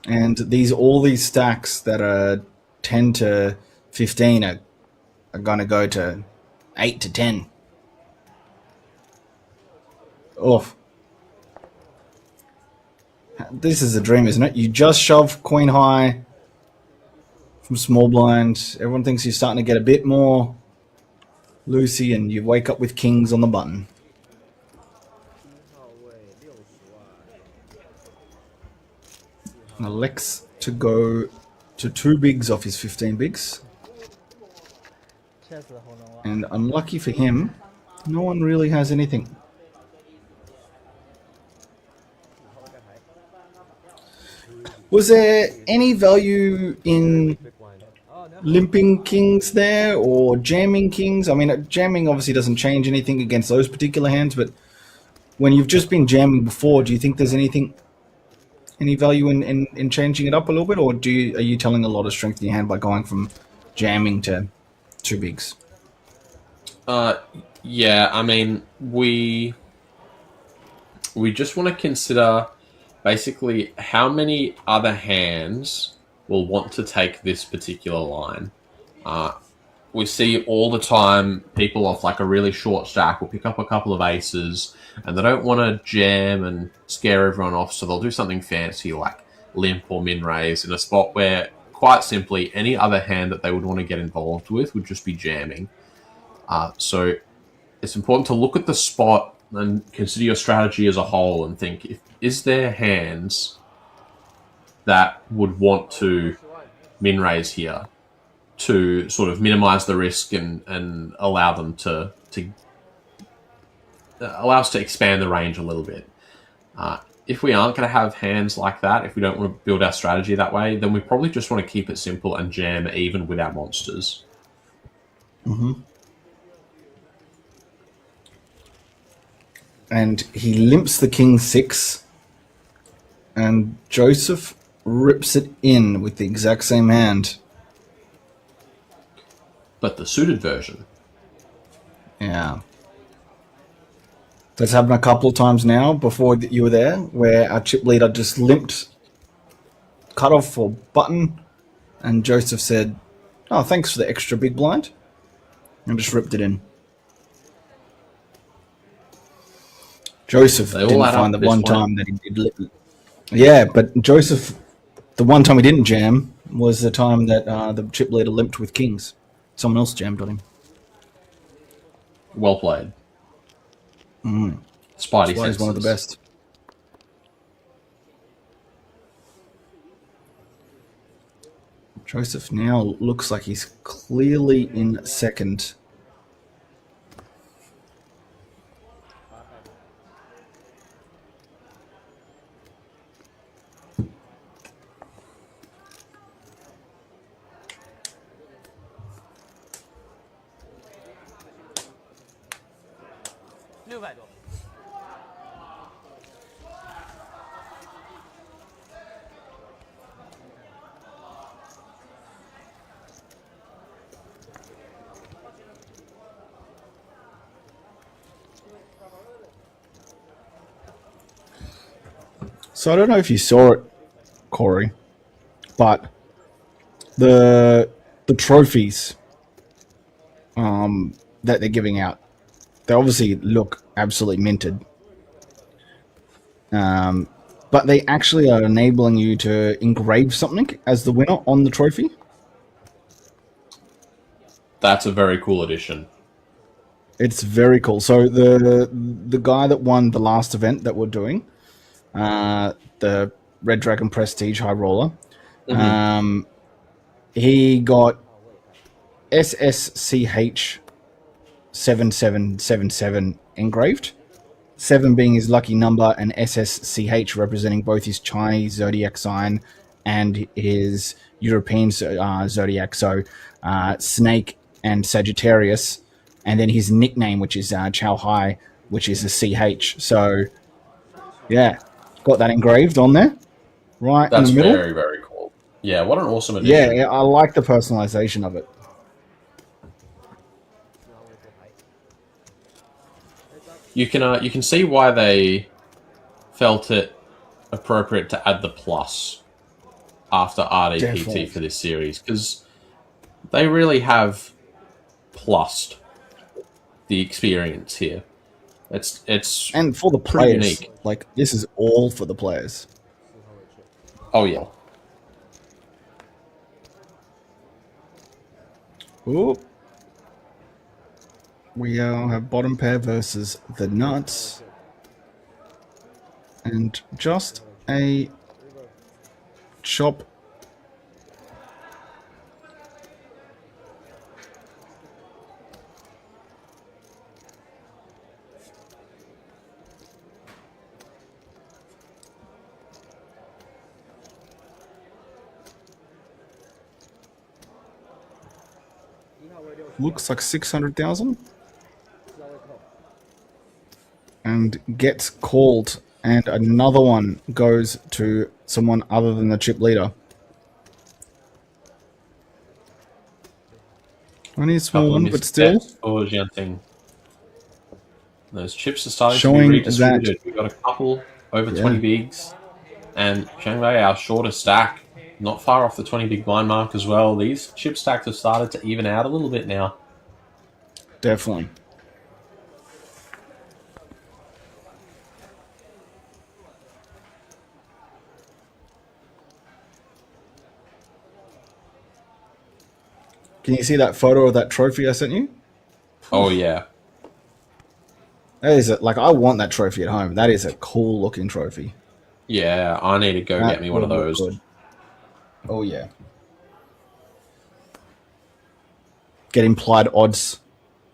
And all these stacks that are 10 to 15 are going to go to 8 to 10. Oh. This is a dream, isn't it? You just shove queen high from small blind. Everyone thinks you're starting to get a bit more loosey, and you wake up with kings on the button. Alex to go to 2 bigs off his 15 bigs. And unlucky for him, no one really has anything. Was there any value in limping kings there or jamming kings? I mean, jamming obviously doesn't change anything against those particular hands, but when you've just been jamming before, do you think there's any value in changing it up a little bit, or are you telling a lot of strength in your hand by going from jamming to 2 bigs? Yeah, I mean, we just want to consider basically how many other hands will want to take this particular line. We see all the time people off like a really short stack will pick up a couple of aces and they don't want to jam and scare everyone off, so they'll do something fancy like limp or min raise in a spot where, quite simply, any other hand that they would want to get involved with would just be jamming. So it's important to look at the spot and consider your strategy as a whole and think, is there hands that would want to min raise here? to sort of minimize the risk and allow them to allow us to expand the range a little bit. If we aren't going to have hands like that, if we don't want to build our strategy that way, then we probably just want to keep it simple and jam even with our monsters. Mm-hmm. And he limps the king 6, and Joseph rips it in with the exact same hand. But the suited version. Yeah. That's happened a couple of times now before you were there, where our chip leader just limped, cut off for button, and Joseph said, "Oh, thanks for the extra big blind," and just ripped it in. Joseph didn't find the one time that he did lip. Yeah, but Joseph, the one time he didn't jam was the time that the chip leader limped with kings. Someone else jammed on him. Well played. Mm. Spidey is one of the best. Joseph now looks like he's clearly in second. So I don't know if you saw it, Corey, but the trophies that they're giving out, they obviously look absolutely minted. But they actually are enabling you to engrave something as the winner on the trophy. That's a very cool addition. It's very cool. So the guy that won the last event that we're doing, the Red Dragon Prestige High Roller, he got SSCH 7777 engraved, 7 being his lucky number, and SSCH representing both his Chinese zodiac sign and his European zodiac, so Snake and Sagittarius, and then his nickname, which is Chow Hai, which is a CH. So, yeah, got that engraved on there, right in the middle. That's very, very cool. Yeah, what an awesome addition. Yeah, I like the personalization of it. You can see why they felt it appropriate to add the plus after RDPT Definitely. For this series, because they really have plussed the experience here. It's and for the players, unique. Like this is all for the players. Oh yeah. Ooh. We have bottom pair versus the nuts. And just a chop. Looks like 600,000. And gets called, and another one goes to someone other than the chip leader. Only a small one, but still. Those chips are starting to be redistributed. We've got a couple over 20 bigs, and Shanghai, our shortest stack, not far off the 20 big blind mark as well. These chip stacks have started to even out a little bit now. Definitely. Can you see that photo of that trophy I sent you? Oh, yeah. That is like, I want that trophy at home. That is a cool looking trophy. Yeah, I need to go get me one of those. Good. Oh, yeah. get implied odds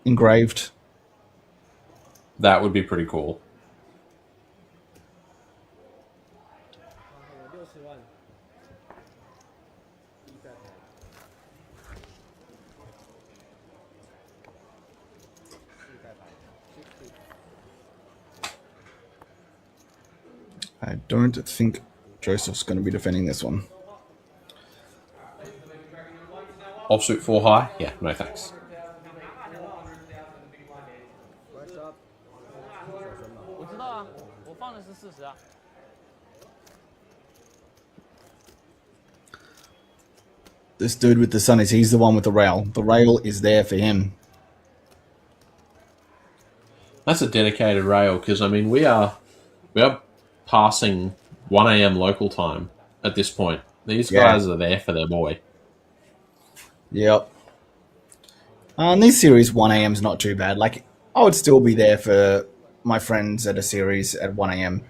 engraved. That would be pretty cool. I don't think Joseph's going to be defending this one. Offsuit 4 high? Yeah, no thanks. This dude with the sunnies, he's the one with the rail. The rail is there for him. That's a dedicated rail because I mean we are passing 1 a.m. local time at this point. These guys are there for their boy. Yep. And this series 1 a.m. is not too bad. Like I would still be there for my friends at a series at 1 a.m.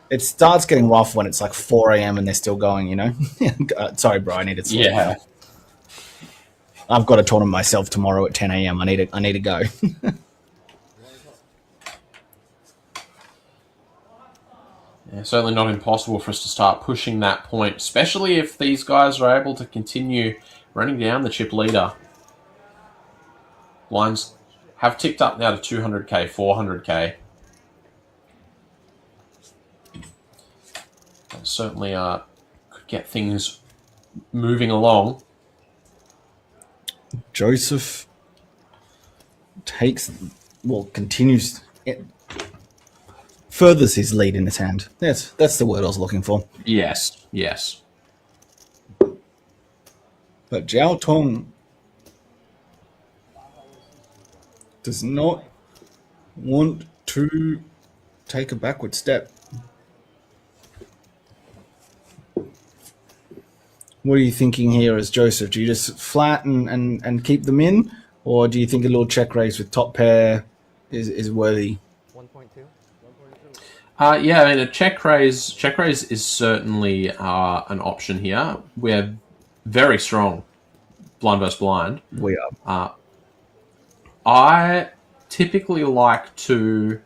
It starts getting rough when it's like 4 a.m. and they're still going, you know? Sorry, bro, I need to sleep. Yeah. I've got a tournament myself tomorrow at 10 a.m. I need to go. Yeah, certainly not impossible for us to start pushing that point, especially if these guys are able to continue running down the chip leader. Lines have ticked up now to 200k, 400k. That certainly could get things moving along. Joseph continues, furthers his lead in his hand. That's the word I was looking for. Yes, yes. But Jiao Tong does not want to take a backward step. What are you thinking here as Joseph? Do you just flat and keep them in? Or do you think a little check raise with top pair is worthy? 1.2. Yeah, I mean, a check raise is certainly an option here. We're very strong blind versus blind. We are. I typically like to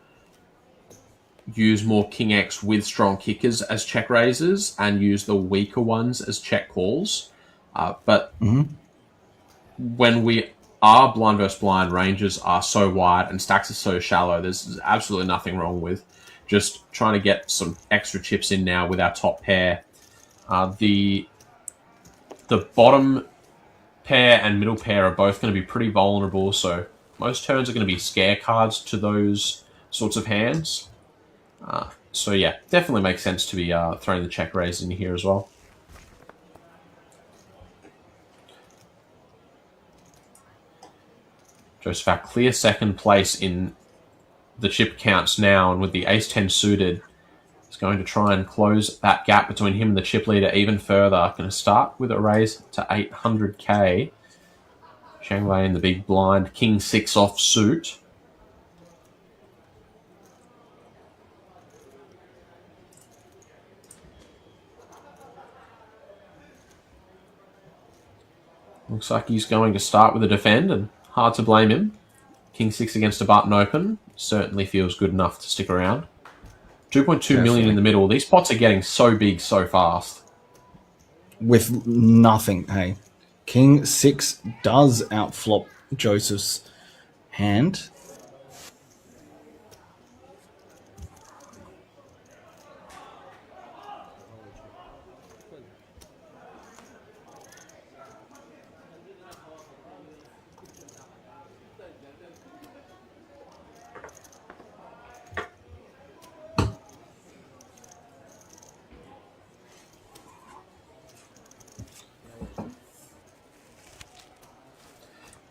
use more King X with strong kickers as check raises and use the weaker ones as check calls. But when we are blind versus blind, ranges are so wide and stacks are so shallow, there's absolutely nothing wrong with just trying to get some extra chips in now with our top pair. The bottom pair and middle pair are both going to be pretty vulnerable, so most turns are going to be scare cards to those sorts of hands. So yeah, definitely makes sense to be throwing the check raise in here as well. Joseph, clear second place in the chip counts now, and with the ace-10 suited, he's going to try and close that gap between him and the chip leader even further. Going to start with a raise to 800k. Zhang Wei in the big blind, King 6 off suit. Looks like he's going to start with a defend, and hard to blame him. King 6 against a button open certainly feels good enough to stick around. 2.2 million in the middle. These pots are getting so big so fast. With nothing, hey. King 6 does outflop Joseph's hand.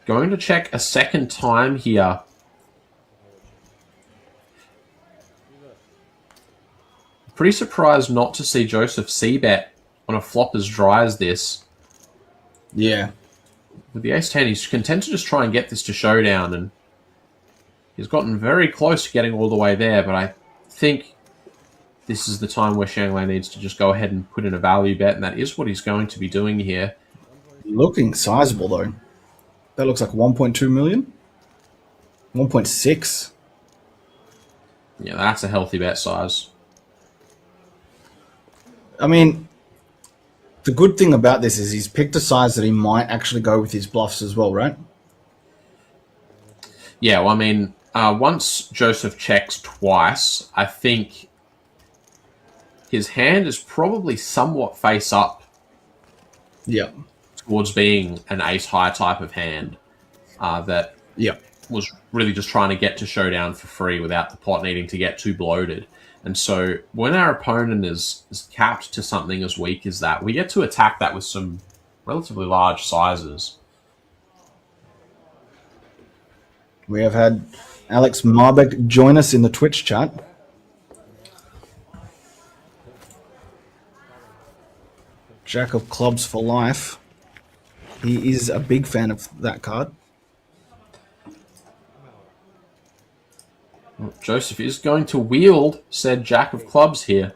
Going to check a second time here. Pretty surprised not to see Joseph c-bet on a flop as dry as this. Yeah. With the ace-10, he's content to just try and get this to showdown, and he's gotten very close to getting all the way there, but I think this is the time where Zhang Wei needs to just go ahead and put in a value bet, and that is what he's going to be doing here. Looking sizable, though. That looks like 1.2 million. 1.6. Yeah, that's a healthy bet size. I mean, the good thing about this is he's picked a size that he might actually go with his bluffs as well, right? Yeah, well, I mean, once Joseph checks twice, I think his hand is probably somewhat face up. Yeah. Towards being an ace high type of hand that was really just trying to get to showdown for free without the pot needing to get too bloated. And so when our opponent is capped to something as weak as that, we get to attack that with some relatively large sizes. We have had Alex Marbeck join us in the Twitch chat. Jack of clubs for life. He is a big fan of that card. Well, Joseph is going to wield said Jack of clubs here.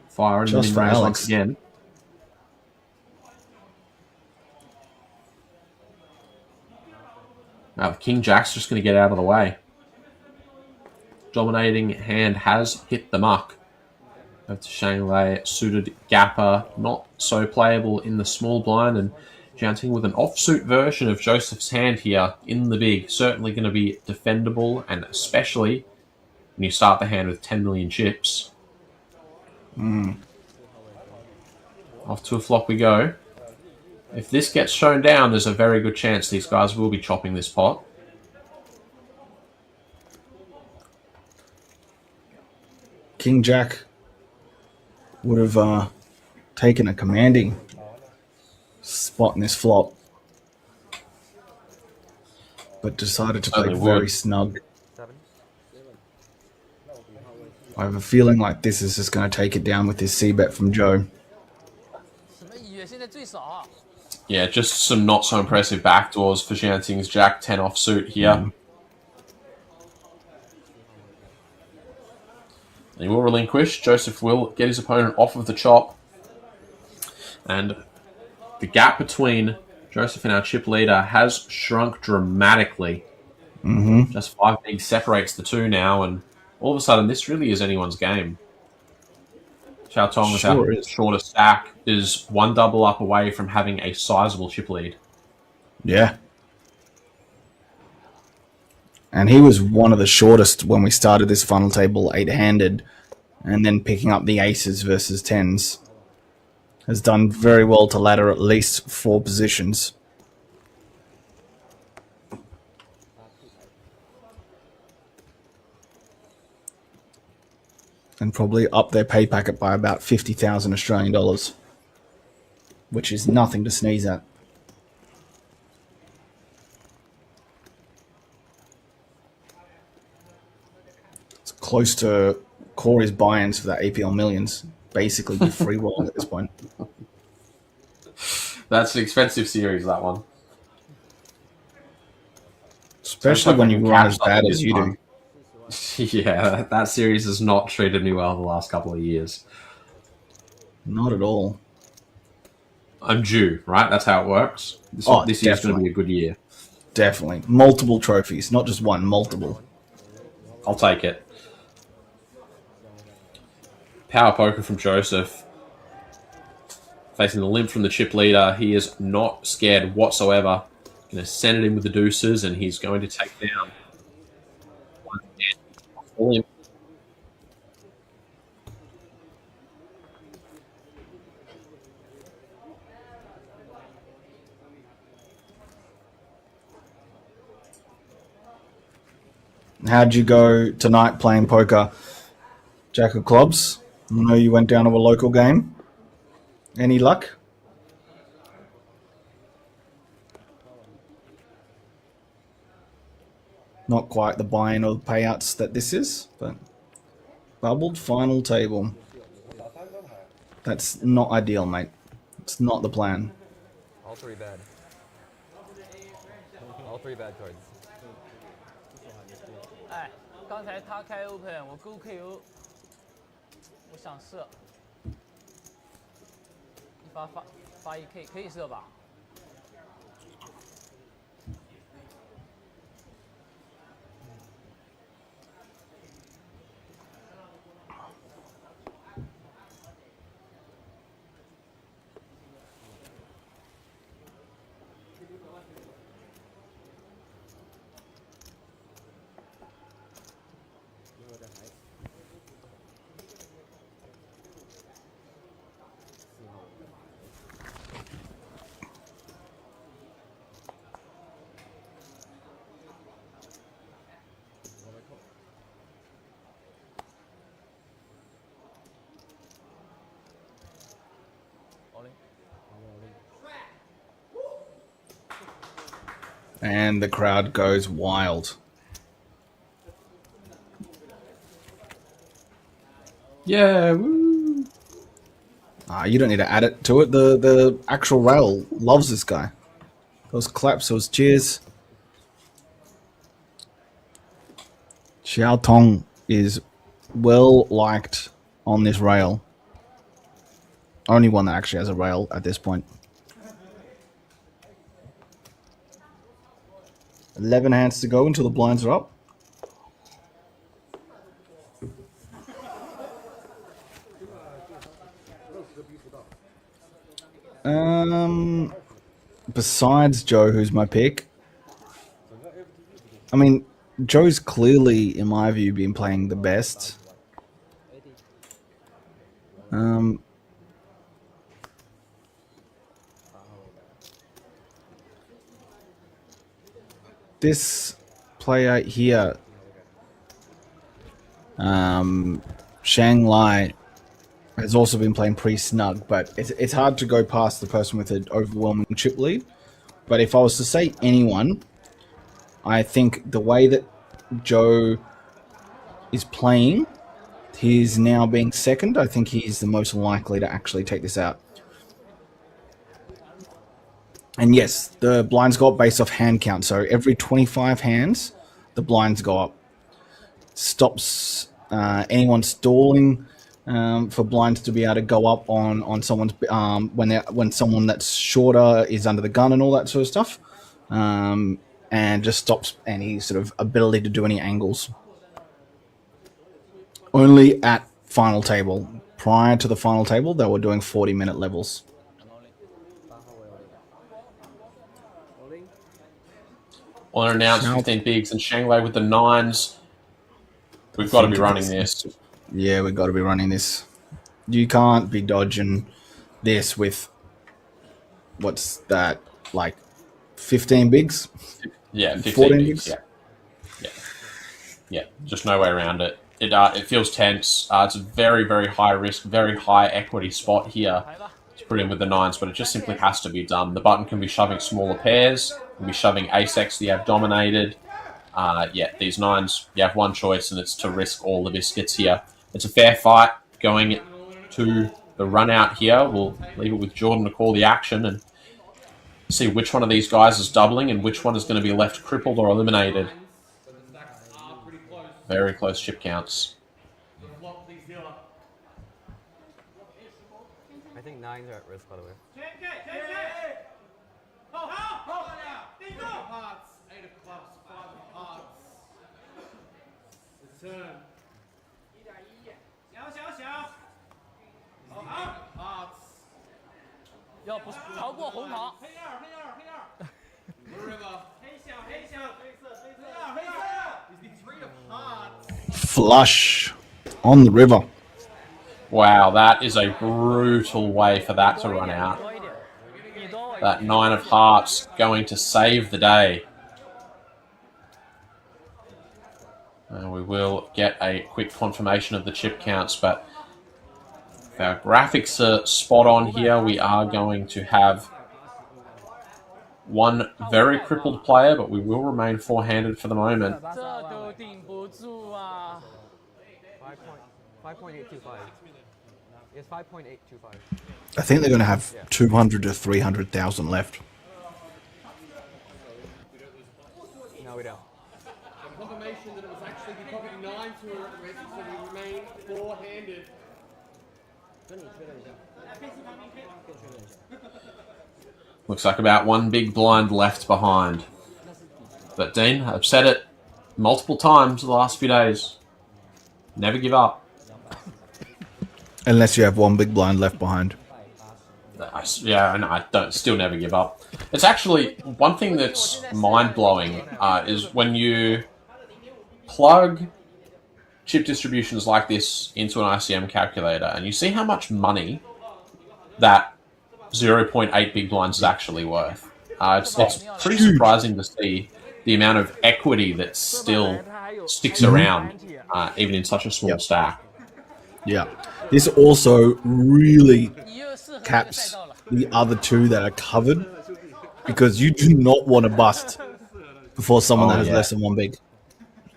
Fire in the min range once again. Now, King Jack's just going to get out of the way. Dominating hand has hit the muck. To Shangley, suited gapper, not so playable in the small blind, and Jianting with an offsuit version of Joseph's hand here in the big. Certainly going to be defendable, and especially when you start the hand with 10 million chips. Off to a flop we go. If this gets shown down, there's a very good chance these guys will be chopping this pot. King Jack would have taken a commanding spot in this flop, but decided to play very snug. I have a feeling like this is just going to take it down with this C-bet from Joe. Yeah, just some not so impressive backdoors for Jianting's Jack 10 offsuit here. He will relinquish. Joseph will get his opponent off of the chop. And the gap between Joseph and our chip leader has shrunk dramatically. Just 5 bigs separates the two now, and all of a sudden this really is anyone's game. Xiao Tong with our shortest stack is 1 double up away from having a sizable chip lead. Yeah. And he was one of the shortest when we started this funnel table, 8-handed, and then picking up the aces versus 10s. Has done very well to ladder at least 4 positions. And probably up their pay packet by about 50,000 Australian dollars, which is nothing to sneeze at. Close to Corey's buy-ins for that APL Millions. Basically be free rolling at this point. That's an expensive series, that one. Especially when you run as bad as you do. Yeah, that series has not treated me well the last couple of years. Not at all. I'm due, right? That's how it works. This year's going to be a good year. Definitely. Multiple trophies, not just one, multiple. I'll take it. Power poker from Joseph. Facing the limp from the chip leader. He is not scared whatsoever. Going to send it in with the deuces, and he's going to take down one hand. How'd you go tonight playing poker? Jack of clubs? I know you went down to a local game. Any luck? Not quite the buy-in or the payouts that this is, but bubbled final table. That's not ideal, mate. It's not the plan. All 3 bad. All 3 bad cards. 哎，刚才他开 open， 我勾 KO， 我想射，一发1K 可以射吧？ And the crowd goes wild. Yeah, woo. You don't need to add it to it. The actual rail loves this guy. Those claps, those cheers. Xiao Tong is well liked on this rail. Only one that actually has a rail at this point. 11 hands to go until the blinds are up. Besides Joe, who's my pick, I mean, Joe's clearly, in my view, been playing the best. This player here, Shang Lai, has also been playing pretty snug, but it's hard to go past the person with an overwhelming chip lead. But if I was to say anyone, I think the way that Joe is playing, he's now being second. I think he's the most likely to actually take this out. And yes, the blinds go up based off hand count. So every 25 hands, the blinds go up. Stops anyone stalling for blinds to be able to go up on someone's when someone that's shorter is under the gun and all that sort of stuff, and just stops any sort of ability to do any angles. Only at final table. Prior to the final table, they were doing 40-minute levels. On announced 15 bigs and Shanglai with the 9s. We've got to be running this. Yeah, we've got to be running this. You can't be dodging this with, what's that, like 15 bigs? Yeah, 15 bigs. Yeah, just no way around it. It feels tense. It's a very, very high risk, very high equity spot here to put in with the 9s, but it just simply has to be done. The button can be shoving smaller pairs, can be shoving ace-x that you have dominated. Yeah, these 9s, you have one choice, and it's to risk all the biscuits here. It's a fair fight going to the run out here. We'll leave it with Jordan to call the action and see which one of these guys is doubling and which one is going to be left crippled or eliminated. Very close chip counts. I think 9s are at risk, by the way. Flush on the river. Wow, that is a brutal way for that to run out. That 9 of hearts going to save the day. We will get a quick confirmation of the chip counts, but if our graphics are spot on here, we are going to have one very crippled player, but we will remain four-handed for the moment. 5.825. It's 5.825. I think they're going to have 200 to 300,000 left. No, we don't. Confirmation that it was actually the topic 9 who were at risk, so we remain four-handed. Looks like about one big blind left behind. But Dean, I've said it multiple times the last few days. Never give up. Unless you have one big blind left behind. Yeah, no, I don't. Still never give up. It's actually one thing that's mind-blowing is when you plug chip distributions like this into an ICM calculator and you see how much money that 0.8 big blinds is actually worth. It's pretty surprising to see the amount of equity that still sticks around, even in such a small stack. Yeah. This also really caps the other two that are covered, because you do not want to bust before someone that has less than one big.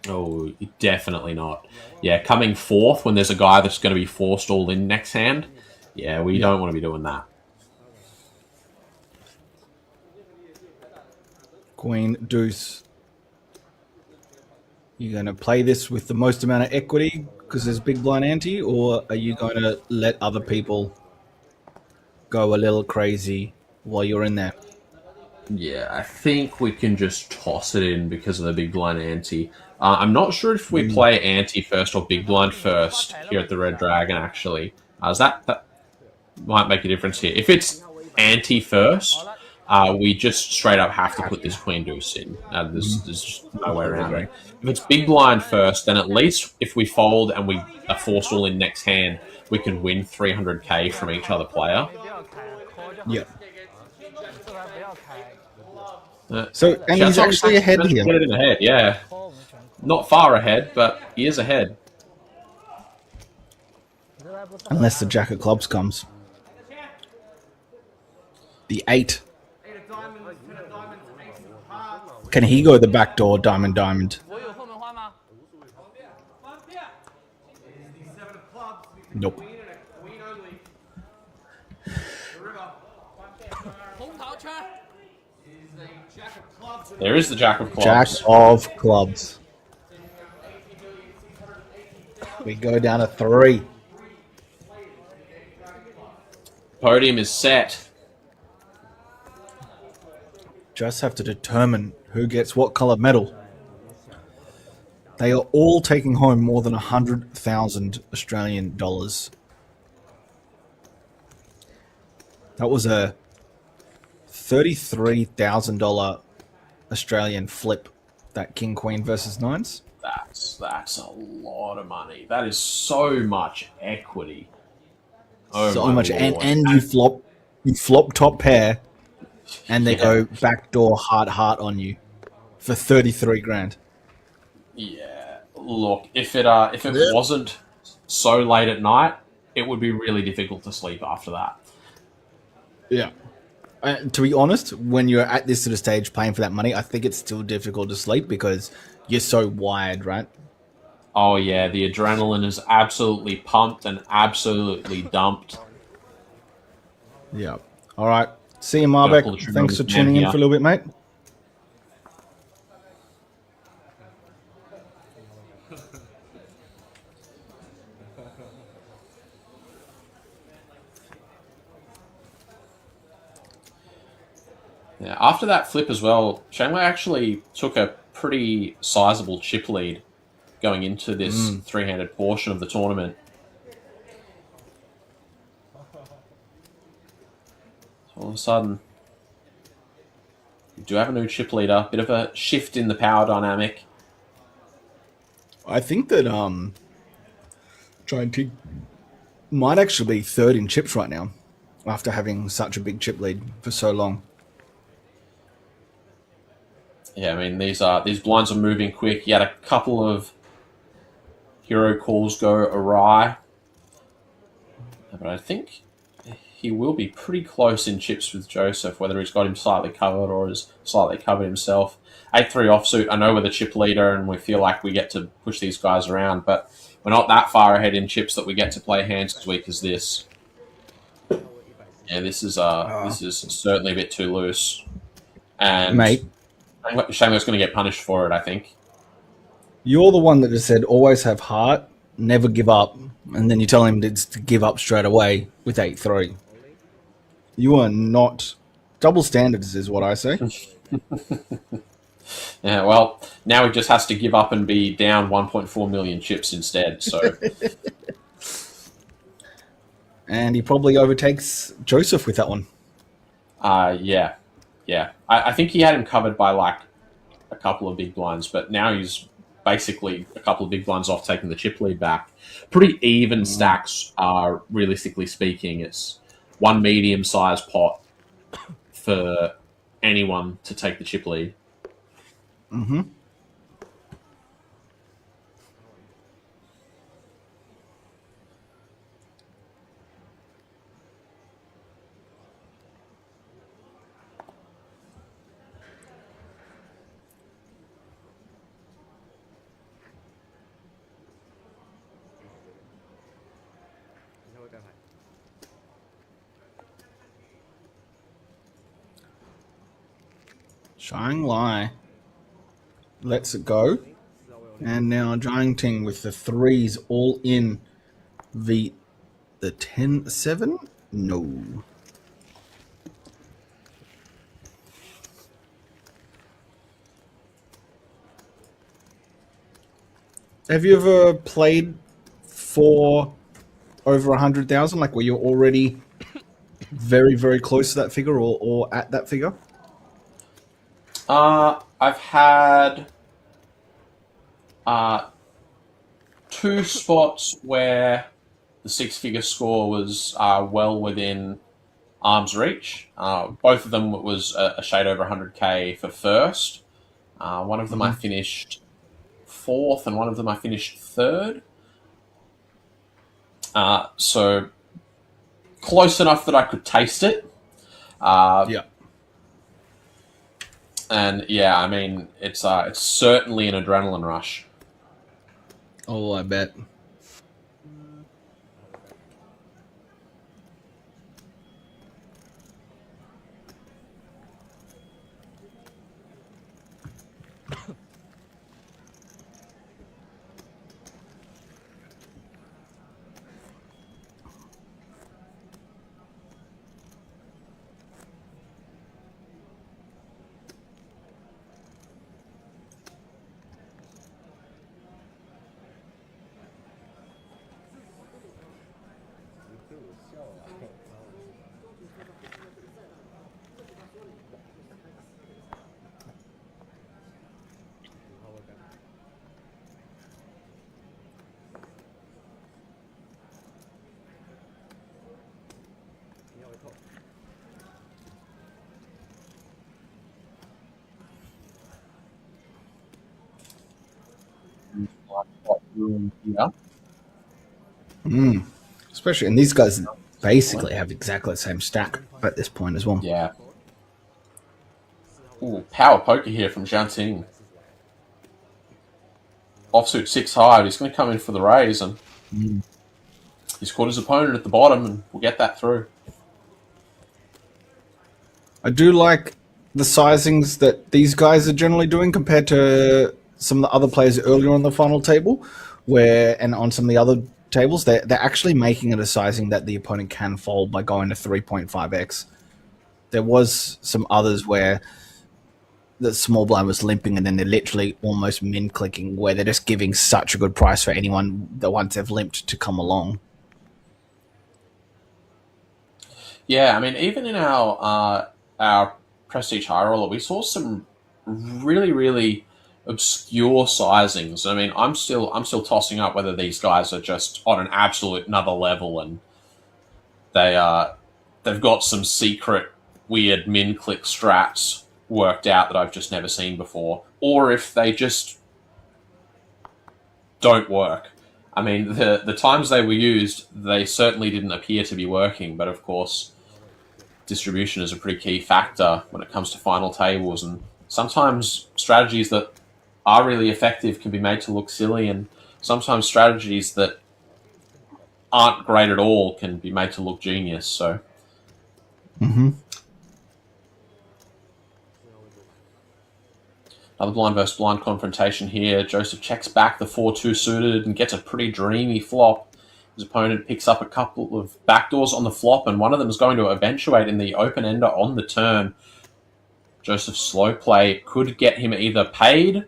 Oh, definitely not. Yeah, coming fourth when there's a guy that's going to be forced all in next hand. Yeah, we don't want to be doing that. Queen, deuce. You going to play this with the most amount of equity because there's big blind ante, or are you going to let other people go a little crazy while you're in there? Yeah, I think we can just toss it in because of the big blind ante. I'm not sure if we play ante first or big blind first here at the Red Dragon, actually. That might make a difference here. If it's ante first, we just straight up have to put this queen deuce in. There's just no way around it. If it's big blind first, then at least if we fold and we are forced all in next hand, we can win 300k from each other player. Yeah. So, and he's actually ahead here. Get it in the head, yeah. Not far ahead, but he is ahead. Unless the jack of clubs comes. The 8. Can he go the back door, diamond, diamond? Nope. There is the jack of clubs. Jack of clubs. We go down to 3. Podium is set. Just have to determine who gets what color medal. They are all taking home more than 100,000 Australian dollars. That was a $33,000 Australian flip, that King Queen versus Nines. That's a lot of money. That is so much equity. Oh, so much, and you flop top pair, and they go backdoor heart on you for 33 grand. Yeah, look, if it wasn't so late at night, it would be really difficult to sleep after that. Yeah. To be honest, when you're at this sort of stage playing for that money, I think it's still difficult to sleep because you're so wired, right? Oh yeah, the adrenaline is absolutely pumped and absolutely dumped. Yeah. All right. See you, Marbek. Thanks for tuning in for a little bit, mate. Yeah, after that flip as well, Shanghai actually took a pretty sizable chip lead going into this three-handed portion of the tournament. So all of a sudden, we do have a new chip leader. Bit of a shift in the power dynamic. I think that Giant Pig might actually be third in chips right now after having such a big chip lead for so long. Yeah, I mean, these blinds are moving quick. He had a couple of hero calls go awry. But I think he will be pretty close in chips with Joseph, whether he's got him slightly covered or is slightly covered himself. 8-3 offsuit, I know we're the chip leader and we feel like we get to push these guys around, but we're not that far ahead in chips that we get to play hands as weak as this. Yeah, this is certainly a bit too loose. And mate, Shameless going to get punished for it, I think. You're the one that just said always have heart, never give up, and then you tell him to give up straight away with 8-3. You are not double standards, is what I say. Yeah, well, now he just has to give up and be down 1.4 million chips instead. So, and he probably overtakes Joseph with that one. Yeah. I think he had him covered by like a couple of big blinds, but now he's basically a couple of big blinds off taking the chip lead back. Pretty even stacks, realistically speaking. It's one medium-sized pot for anyone to take the chip lead. Mm-hmm. Zhang Lai lets it go. And now Zhang Ting with the threes all in the 10-7? No. Have you ever played for over 100,000? Like, were you already very, very close to that figure or at that figure? I've had 2 spots where the 6-figure score was well within arm's reach. Both of them was a shade over 100k for first. One of them I finished 4th, and one of them I finished 3rd. So close enough that I could taste it. Yeah. And yeah, I mean, it's certainly an adrenaline rush. Oh, I bet. Yeah. Especially, and these guys basically have exactly the same stack at this point as well. Yeah. Ooh, power poker here from Zhang Ting. Offsuit 6 high, he's going to come in for the raise, and he's caught his opponent at the bottom, and we'll get that through. I do like the sizings that these guys are generally doing compared to some of the other players earlier on the final table, and on some of the other tables, they're actually making it a sizing that the opponent can fold by going to 3.5x. There was some others where the small blind was limping and then they're literally almost min clicking, where they're just giving such a good price for anyone that once they've limped to come along. Yeah, I mean, even in our Prestige High Roller, we saw some really, really obscure sizings. I mean, I'm still tossing up whether these guys are just on an absolute another level, and they've got some secret weird min click strats worked out that I've just never seen before, or if they just don't work. I mean, the times they were used, they certainly didn't appear to be working, but of course, distribution is a pretty key factor when it comes to final tables, and sometimes strategies that are really effective can be made to look silly, and sometimes strategies that aren't great at all can be made to look genius. So, another blind versus blind confrontation here. Joseph checks back the 4-2 suited and gets a pretty dreamy flop. His opponent picks up a couple of backdoors on the flop, and one of them is going to eventuate in the open ender on the turn. Joseph's slow play could get him either paid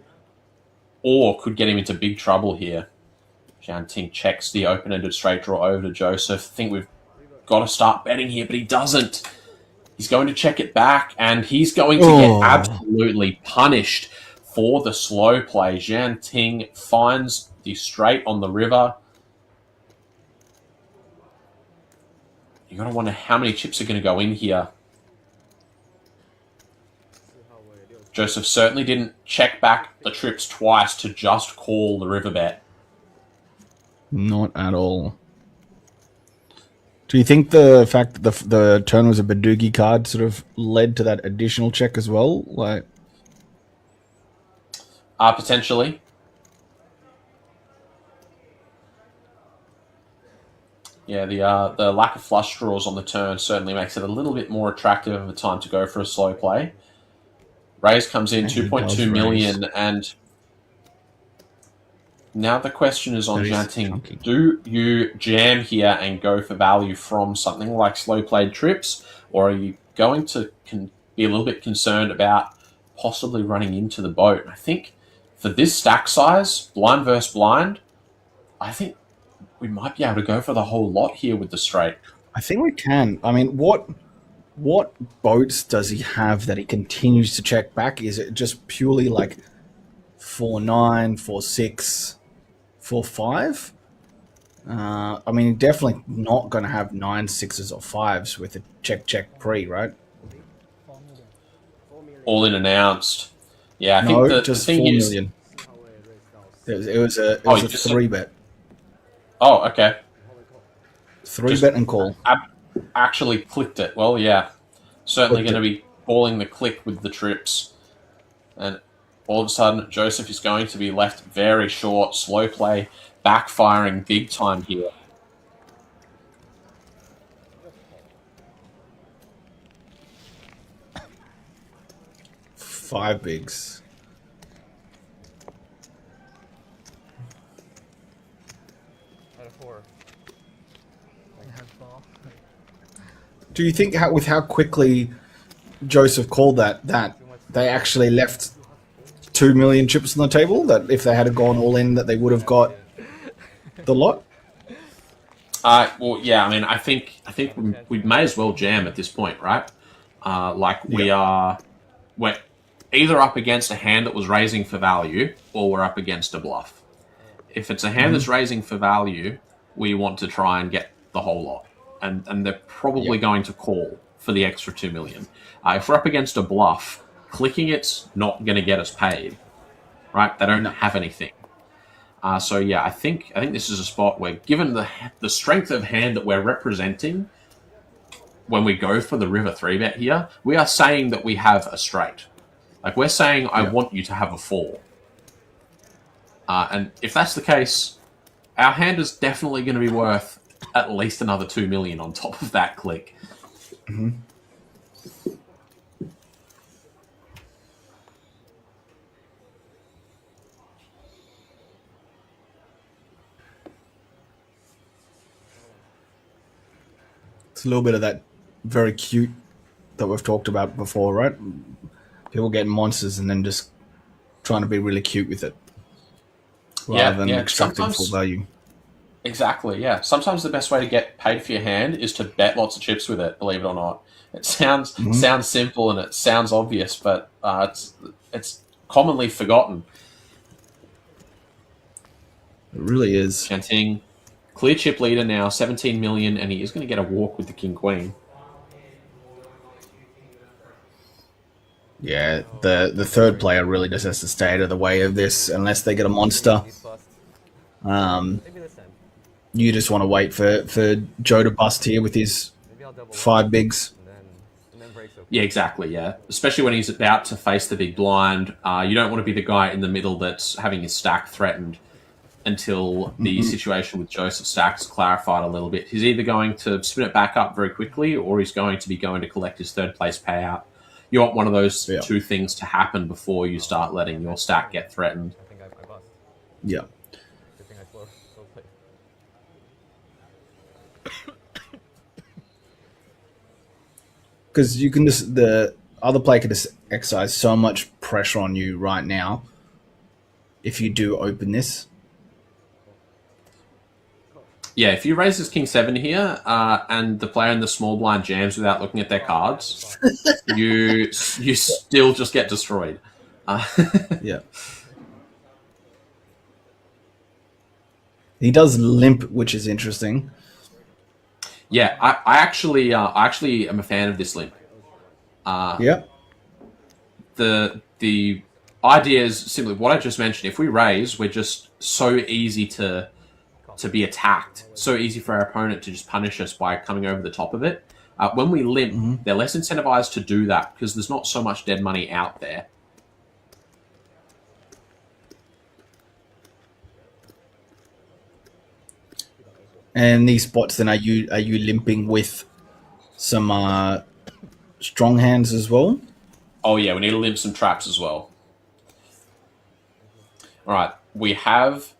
or could get him into big trouble here. Zhang Ting checks the open-ended straight draw over to Joseph. I think we've got to start betting here, but he doesn't. He's going to check it back, and he's going to get absolutely punished for the slow play. Zhang Ting finds the straight on the river. You're going to wonder how many chips are going to go in here. Joseph certainly didn't check back the trips twice to just call the river bet. Not at all. Do you think the fact that the turn was a Badugi card sort of led to that additional check as well? Like, potentially. Yeah, the lack of flush draws on the turn certainly makes it a little bit more attractive of a time to go for a slow play. Raise comes in 2.2 million, and now the question is on Janting. Do you jam here and go for value from something like slow played trips, or are you going to be a little bit concerned about possibly running into the boat? I think for this stack size, blind versus blind, I think we might be able to go for the whole lot here with the straight. I think we can. I mean, what boats does he have that he continues to check back? Is it just purely like 4-9, 4-6, 4-5? I mean, definitely not going to have 9 6s or 5s with a check pre, right? All in announced. Yeah, I think just the thing 4 is, million. It was a 3-bet. Oh, okay. 3-bet and call. Actually clicked it. Well, yeah. Certainly going to be calling the click with the trips. And all of a sudden, Joseph is going to be left very short. Slow play, backfiring big time here. Five bigs. Out of 4. Do you think with how quickly Joseph called that they actually left 2 million chips on the table? That if they had gone all in, that they would have got the lot? Well, yeah. I mean, I think we may as well jam at this point, right? We're either up against a hand that was raising for value, or we're up against a bluff. If it's a hand that's raising for value, we want to try and get the whole lot. And they're probably going to call for the extra 2 million. If we're up against a bluff, clicking it's not going to get us paid, right? They don't have anything. So yeah, I think this is a spot where, given the strength of hand that we're representing, when we go for the river 3-bet here, we are saying that we have a straight. Like, we're saying, I want you to have a 4. And if that's the case, our hand is definitely going to be worth at least another 2 million on top of that click. Mm-hmm. It's a little bit of that very cute that we've talked about before, right? People getting monsters and then just trying to be really cute with it, rather than extracting full value. Exactly, yeah. Sometimes the best way to get paid for your hand is to bet lots of chips with it, believe it or not. It sounds simple and it sounds obvious, but it's commonly forgotten. It really is. Chanting, clear chip leader now, 17 million, and he is going to get a walk with the King-Queen. Yeah, the third player really just has to stay out of the way of this unless they get a monster. You just want to wait for Joe to bust here with his 5 bigs. Yeah, exactly, yeah. Especially when he's about to face the big blind. You don't want to be the guy in the middle that's having his stack threatened until the situation with Joseph Stack's clarified a little bit. He's either going to spin it back up very quickly, or he's going to be going to collect his third place payout. You want one of those two things to happen before you start letting your stack get threatened. I think I bust. Yeah. Good thing I slow played. Because you can just, the other player can just exercise so much pressure on you right now if you do open this. Yeah, if you raise this King-7 here, and the player in the small blind jams without looking at their cards, you still just get destroyed. Yeah. He does limp, which is interesting. Yeah, I actually am a fan of this limp. Yeah. The idea is simply what I just mentioned. If we raise, we're just so easy to be attacked. So easy for our opponent to just punish us by coming over the top of it. When we limp, they're less incentivized to do that because there's not so much dead money out there. And these spots, then, are you limping with some strong hands as well? Oh yeah, we need to limp some traps as well. All right, we have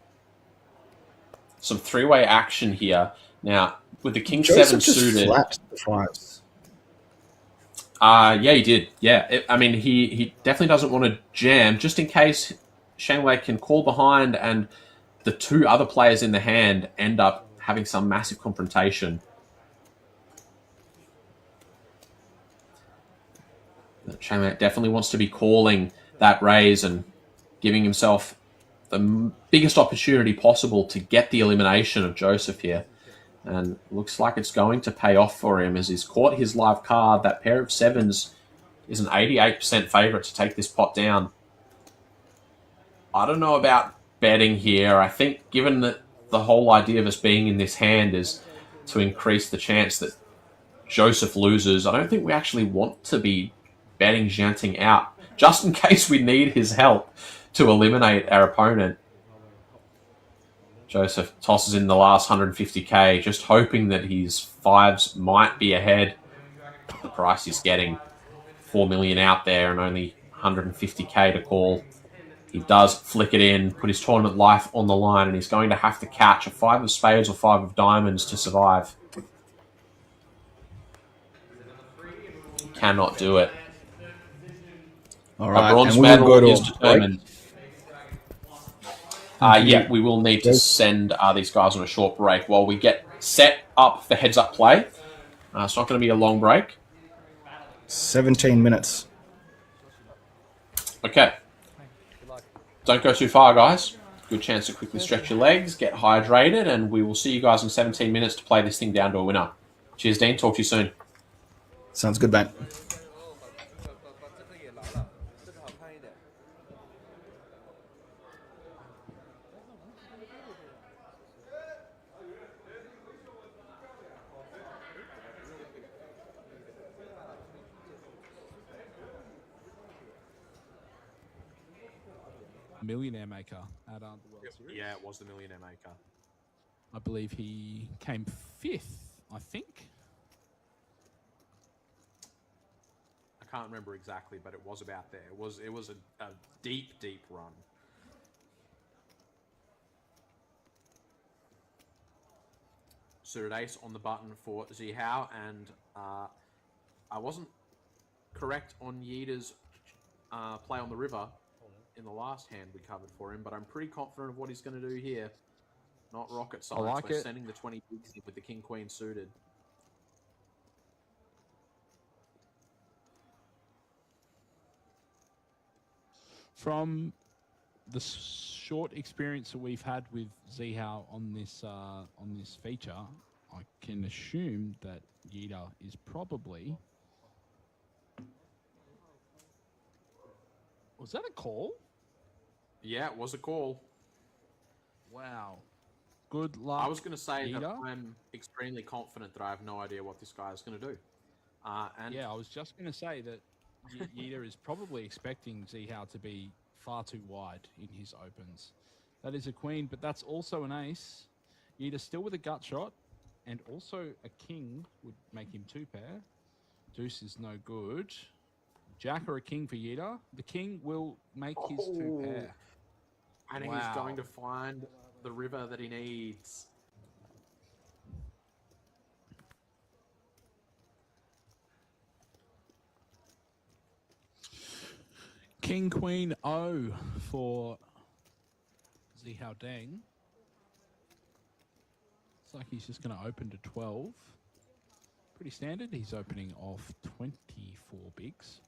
some three-way action here now with the king Joseph 7 just suited. flapped the fives. Yeah, he did. Yeah, I mean, he definitely doesn't want to jam, just in case Shang Wei can call behind and the two other players in the hand end up having some massive confrontation. Shang Wei definitely wants to be calling that raise and giving himself the biggest opportunity possible to get the elimination of Joseph here. And looks like it's going to pay off for him as he's caught his live card. That pair of sevens is an 88% favourite to take this pot down. I don't know about betting here. I think given that the whole idea of us being in this hand is to increase the chance that Joseph loses, I don't think we actually want to be betting Jianting out, just in case we need his help to eliminate our opponent. Joseph tosses in the last 150k, just hoping that his fives might be ahead. The price he's getting, 4 million out there and only 150k to call. He does flick it in, put his tournament life on the line, and he's going to have to catch a 5 of spades or 5 of diamonds to survive. He cannot do it. All right, a bronze medal is determined. Yeah, we will need to send these guys on a short break while we get set up for heads-up play. It's not going to be a long break. 17 minutes. Okay. Don't go too far, guys. Good chance to quickly stretch your legs, get hydrated, and we will see you guys in 17 minutes to play this thing down to a winner. Cheers, Dean. Talk to you soon. Sounds good, mate. Millionaire Maker at the World Series. Yeah, it was the Millionaire Maker. I believe he came 5th, I think. I can't remember exactly, but it was about there. It was a deep, deep run. Suited ace on the button for Zihao, and I wasn't correct on Yida's play on the river in the last hand we covered for him, but I'm pretty confident of what he's going to do here. Not rocket science. I like We're it. sending the 20 bigs in with the King Queen suited. From the short experience that we've had with Zihao on this feature, I can assume that Yida is probably... Was that a call? Yeah, it was a call. Wow. Good luck. I was going to say that Yida. I'm extremely confident that I have no idea what this guy is going to do. And Yeah, I was just going to say that Yida is probably expecting Zihao to be far too wide in his opens. That is a queen, but that's also an ace. Yida still with a gut shot, and also a king would make him 2-pair. Deuce is no good. Jack or a king for Yida. The king will make his 2-pair. And Wow. he's going to find the river that he needs. King, Queen, O for Zihao Deng. Looks like he's just going to open to 12. Pretty standard. He's opening off 24 bigs.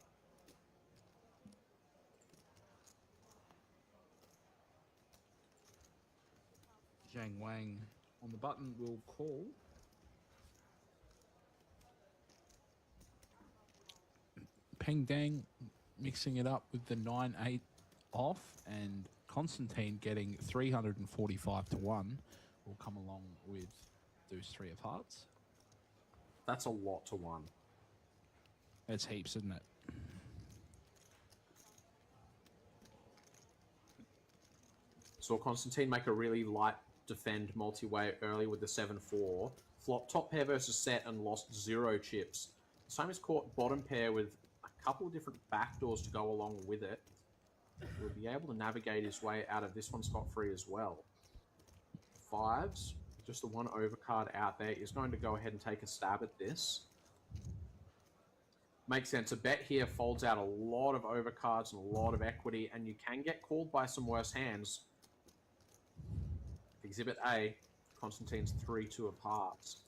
Zhang Wang on the button will call. Peng Dang mixing it up with the 9-8 off, and Constantine getting 345 to 1 will come along with Deuce 3 of hearts. That's a lot to 1. That's heaps, isn't it? Saw Constantine make a really light defend multi-way early with the 7-4. Flop top pair versus set and lost 0 chips. This time he's caught bottom pair with a couple of different backdoors to go along with it. He'll be able to navigate his way out of this one scot-free as well. 5s, just the one overcard out there, is going to go ahead and take a stab at this. Makes sense. A bet here folds out a lot of overcards and a lot of equity, and you can get called by some worse hands. Exhibit A, Constantine's 3-2 of hearts.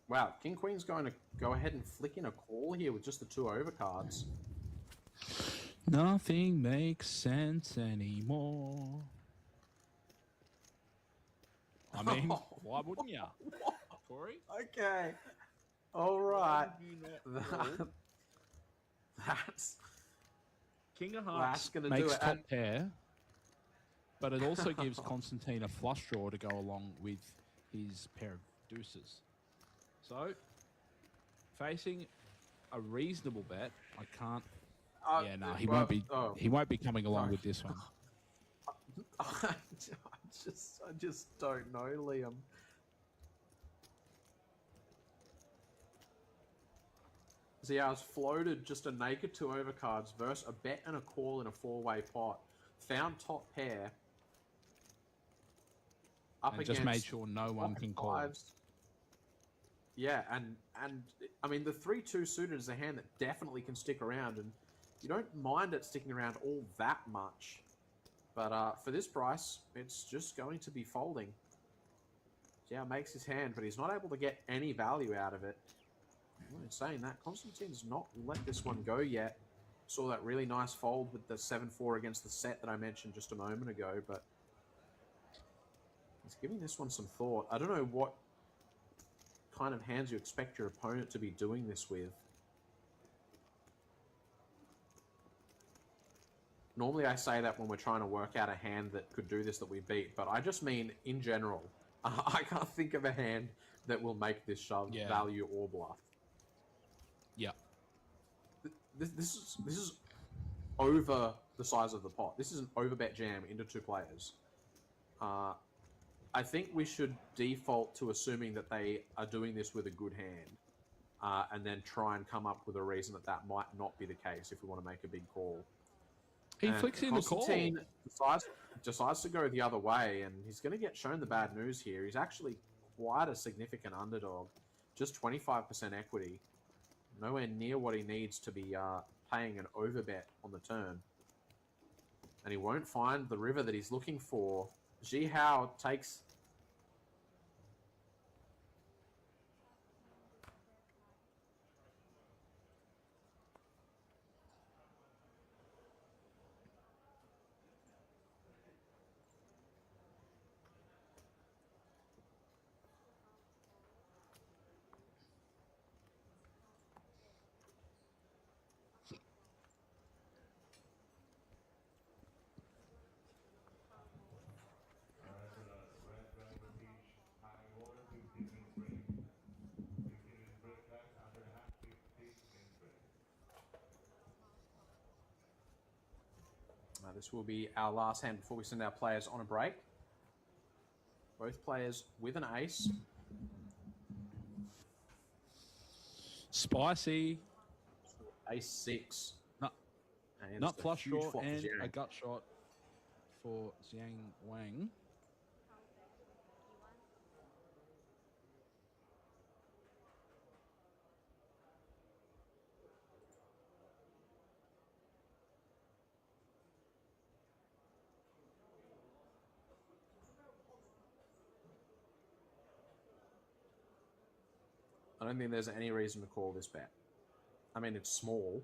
Wow, King Queen's going to go ahead and flick in a call here with just the 2 overcards. Nothing makes sense anymore. I mean, why wouldn't you? Corey? Okay. All right. That's King of Hearts gonna makes do it. top pair, but it also gives Constantine a flush draw to go along with his pair of deuces. So, facing a reasonable bet, I can't. Yeah, no, he won't be. He won't be coming along with this one. I just don't know, Liam. See, I was floated just a naked 2 overcards versus a bet and a call in a 4-way pot. Found top pair. Up And against just made sure no one can call. 5s. Yeah, and I mean, the 3-2 suited is a hand that definitely can stick around, and you don't mind it sticking around all that much. But for this price, it's just going to be folding. Yeah, makes his hand, but he's not able to get any value out of it. Well, in saying that, Constantine's not let this one go yet. Saw that really nice fold with the 7-4 against the set that I mentioned just a moment ago, but he's giving this one some thought. I don't know what kind of hands you expect your opponent to be doing this with. Normally I say that when we're trying to work out a hand that could do this that we beat, but I just mean in general. I can't think of a hand that will make this shove value or bluff. Yeah. This is over the size of the pot. This is an overbet jam into 2 players. I think we should default to assuming that they are doing this with a good hand, and then try and come up with a reason that that might not be the case if we want to make a big call. He flicks in the call. Constantine decides to go the other way, and he's going to get shown the bad news here. He's actually quite a significant underdog, just 25% equity, nowhere near what he needs to be paying an overbet on the turn. And he won't find the river that he's looking for. Ji Hao takes... This will be our last hand before we send our players on a break. Both players with an ace. Spicy. Ace 6. Not flush draw and a gut shot for Zhang Wang. I don't think there's any reason to call this bet. I mean, it's small.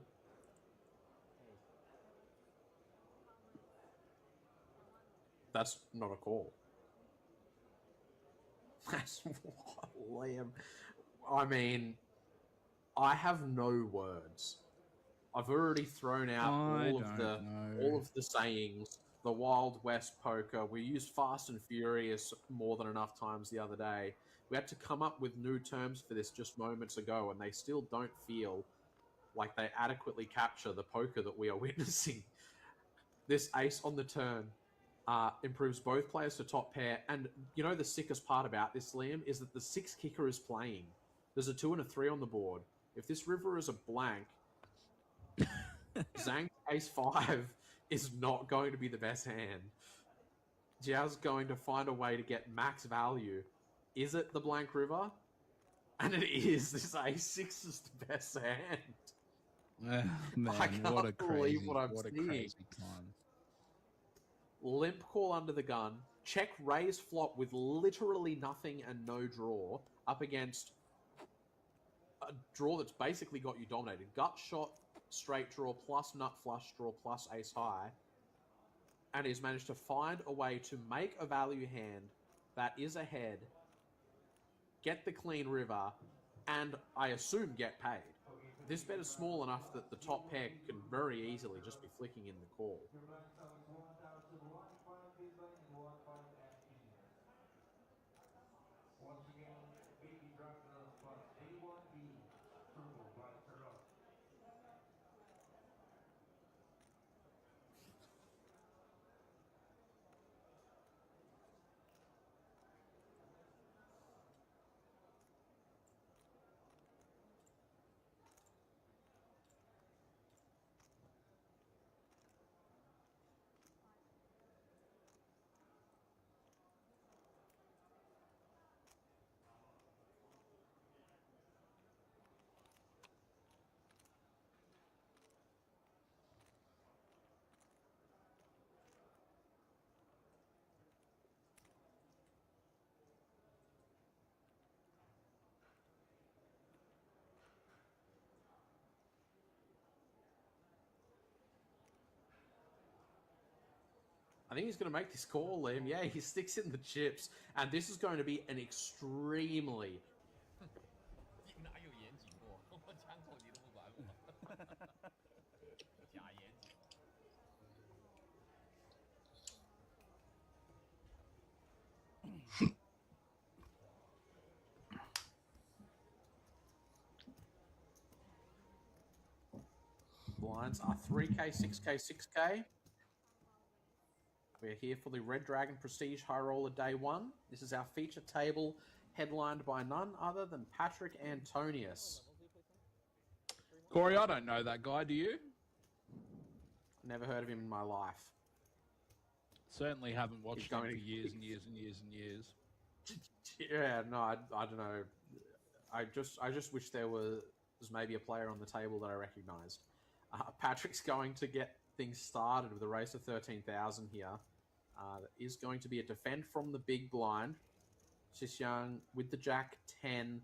That's not a call. That's what, Liam. I mean, I have no words. I've already thrown out all of the sayings. The Wild West poker. We used Fast and Furious more than enough times the other day. We had to come up with new terms for this just moments ago, and they still don't feel like they adequately capture the poker that we are witnessing. This ace on the turn improves both players to top pair, and you know the sickest part about this, Liam, is that the 6 kicker is playing. There's a 2 and a 3 on the board. If this river is a blank, Zhang ace 5 is not going to be the best hand. Jiao's going to find a way to get max value. Is it the blank river? And it is. This ace 6 is the best hand. Man, I can't what a crazy, believe what I'm seeing. crazy time. Limp call under the gun. Check raise flop with literally nothing and no draw up against a draw that's basically got you dominated. Gut shot, straight draw, plus nut flush draw, plus ace high. And he's managed to find a way to make a value hand that is ahead, get the clean river, and I assume get paid. This bet is small enough that the top pair can very easily just be flicking in the call. I think he's going to make this call, Liam. Yeah, he sticks in the chips. And this is going to be an extremely... Blinds are 3K, 6K, 6K. We're here for the Red Dragon Prestige High Roller Day 1. This is our feature table headlined by none other than Patrick Antonius. Corey, I don't know that guy, do you? Never heard of him in my life. Certainly haven't watched him for years and years and years and years. Yeah, no, I don't know. I just wish there was maybe a player on the table that I recognised. Patrick's going to get things started with a race of 13,000 here. That is going to be a defend from the big blind. Xishyang with the Jack 10.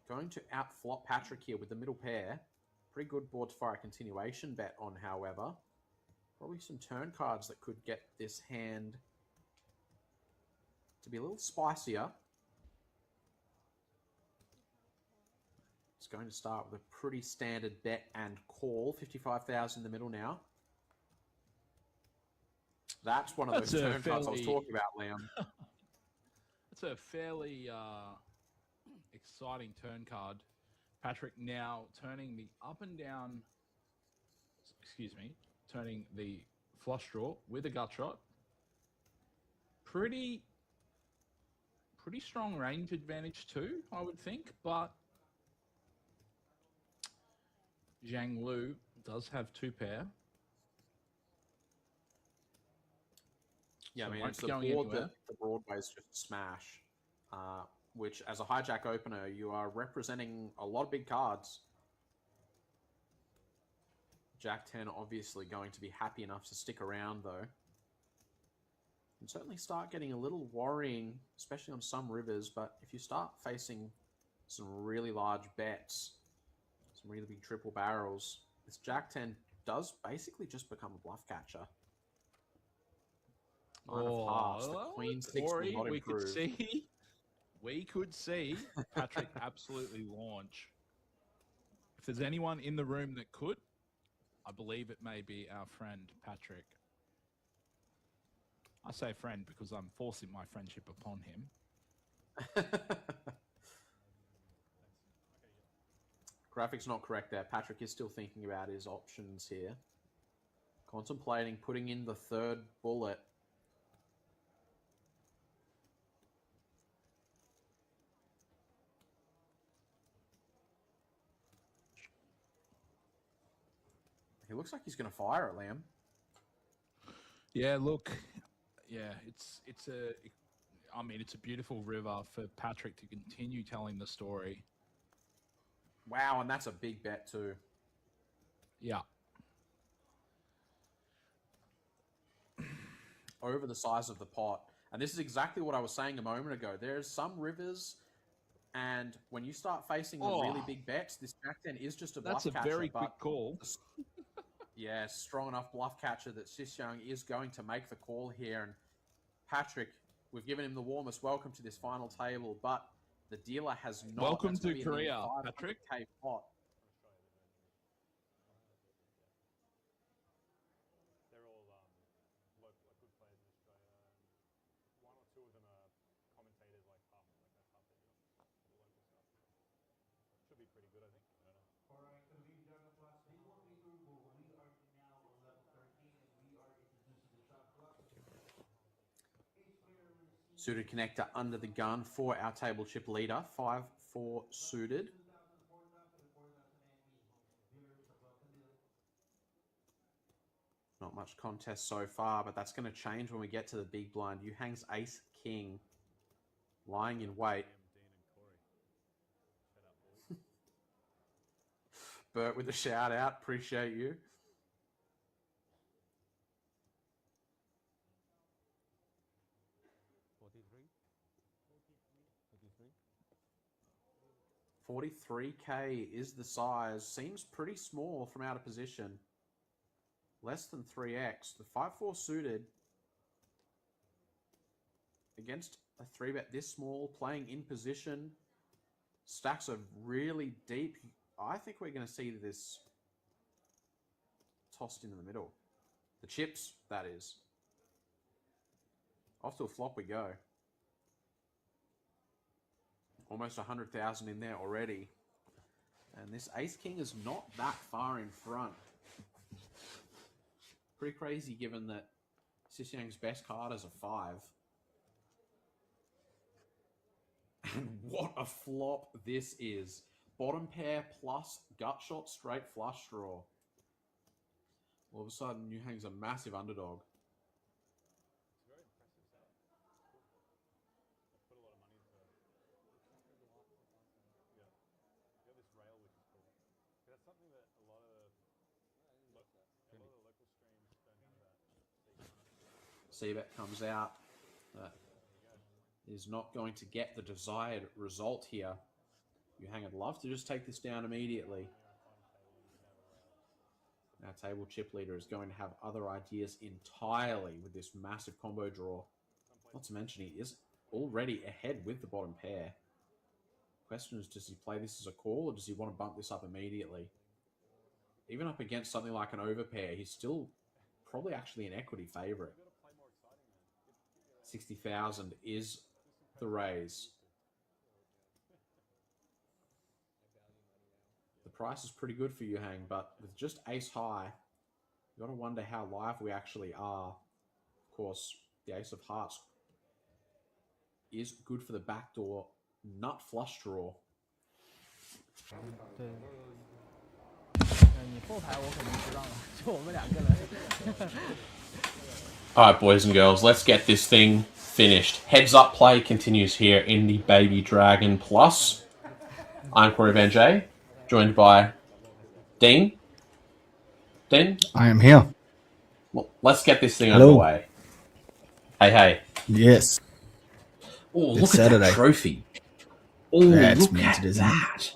Going to outflop Patrick here with the middle pair. Pretty good board to fire a continuation bet on, however. Probably some turn cards that could get this hand to be a little spicier. It's going to start with a pretty standard bet and call. 55,000 in the middle now. That's one of those turn cards I was talking about, Liam. That's a fairly exciting turn card. Patrick now turning the up and down, turning the flush draw with a gut shot. Pretty strong range advantage too, I would think, but Zhang Lu does have 2 pair. Yeah, so I mean, it's the board that the Broadway's just smash, which as a hijack opener, you are representing a lot of big cards. Jack 10 obviously going to be happy enough to stick around, though. And certainly start getting a little worrying, especially on some rivers, but if you start facing some really large bets, some really big triple barrels, this Jack 10 does basically just become a bluff catcher. The Queen 6 will not improve. We could see Patrick absolutely launch if there's anyone in the room that could, I believe it may be our friend Patrick. I say friend because I'm forcing my friendship upon him. Graphics not correct there. Patrick is still thinking about his options here. Contemplating putting in the third bullet. He looks like he's going to fire it, Liam. Yeah, look, yeah, it's a beautiful river for Patrick to continue telling the story. Wow, and that's a big bet too. Yeah. Over the size of the pot. And this is exactly what I was saying a moment ago. There's some rivers, and when you start facing really big bets, this Jack 10 is just a bluff catcher. That's a very quick call. Yeah, strong enough bluff catcher that Sis Young is going to make the call here. And Patrick, we've given him the warmest welcome to this final table, but the dealer has not. Welcome to Korea, Patrick. Pot. They're all good players in Australia. One or two of them are commentators like half their job for the local stuff. Should be pretty good, I think. I don't know. Suited connector under the gun for our table chip leader. 5-4 suited. Not much contest so far, but that's going to change when we get to the big blind. Yu Hang's ace king lying in wait. Bert with the shout out. Appreciate you. 43K is the size. Seems pretty small from out of position. Less than 3x. The 5-4 suited against a 3-bet this small, playing in position. Stacks are really deep. I think we're going to see this tossed into the middle. The chips, that is. Off to a flop we go. Almost 100,000 in there already. And this ace king is not that far in front. Pretty crazy given that Sis Young's best card is a 5. And what a flop this is. Bottom pair plus gut shot straight flush draw. All of a sudden, Yu Hang's a massive underdog. C-bet comes out. Is not going to get the desired result here. Yu Hang would love to just take this down immediately. Our table chip leader is going to have other ideas entirely with this massive combo draw. Not to mention he is already ahead with the bottom pair. Question is, does he play this as a call or does he want to bump this up immediately? Even up against something like an overpair, he's still probably actually an equity favourite. 60,000 is the raise. The price is pretty good for Yu Hang, but with just ace high, you got to wonder how live we actually are. Of course, the ace of hearts is good for the backdoor nut flush draw. Alright, boys and girls, let's get this thing finished. Heads up play continues here in the Baby Dragon Plus. I'm Corey Van Jay, joined by Dean. Dean? I am here. Well, let's get this thing underway. Hey, hey. Yes. Oh, look at that trophy. Oh, That's look at that.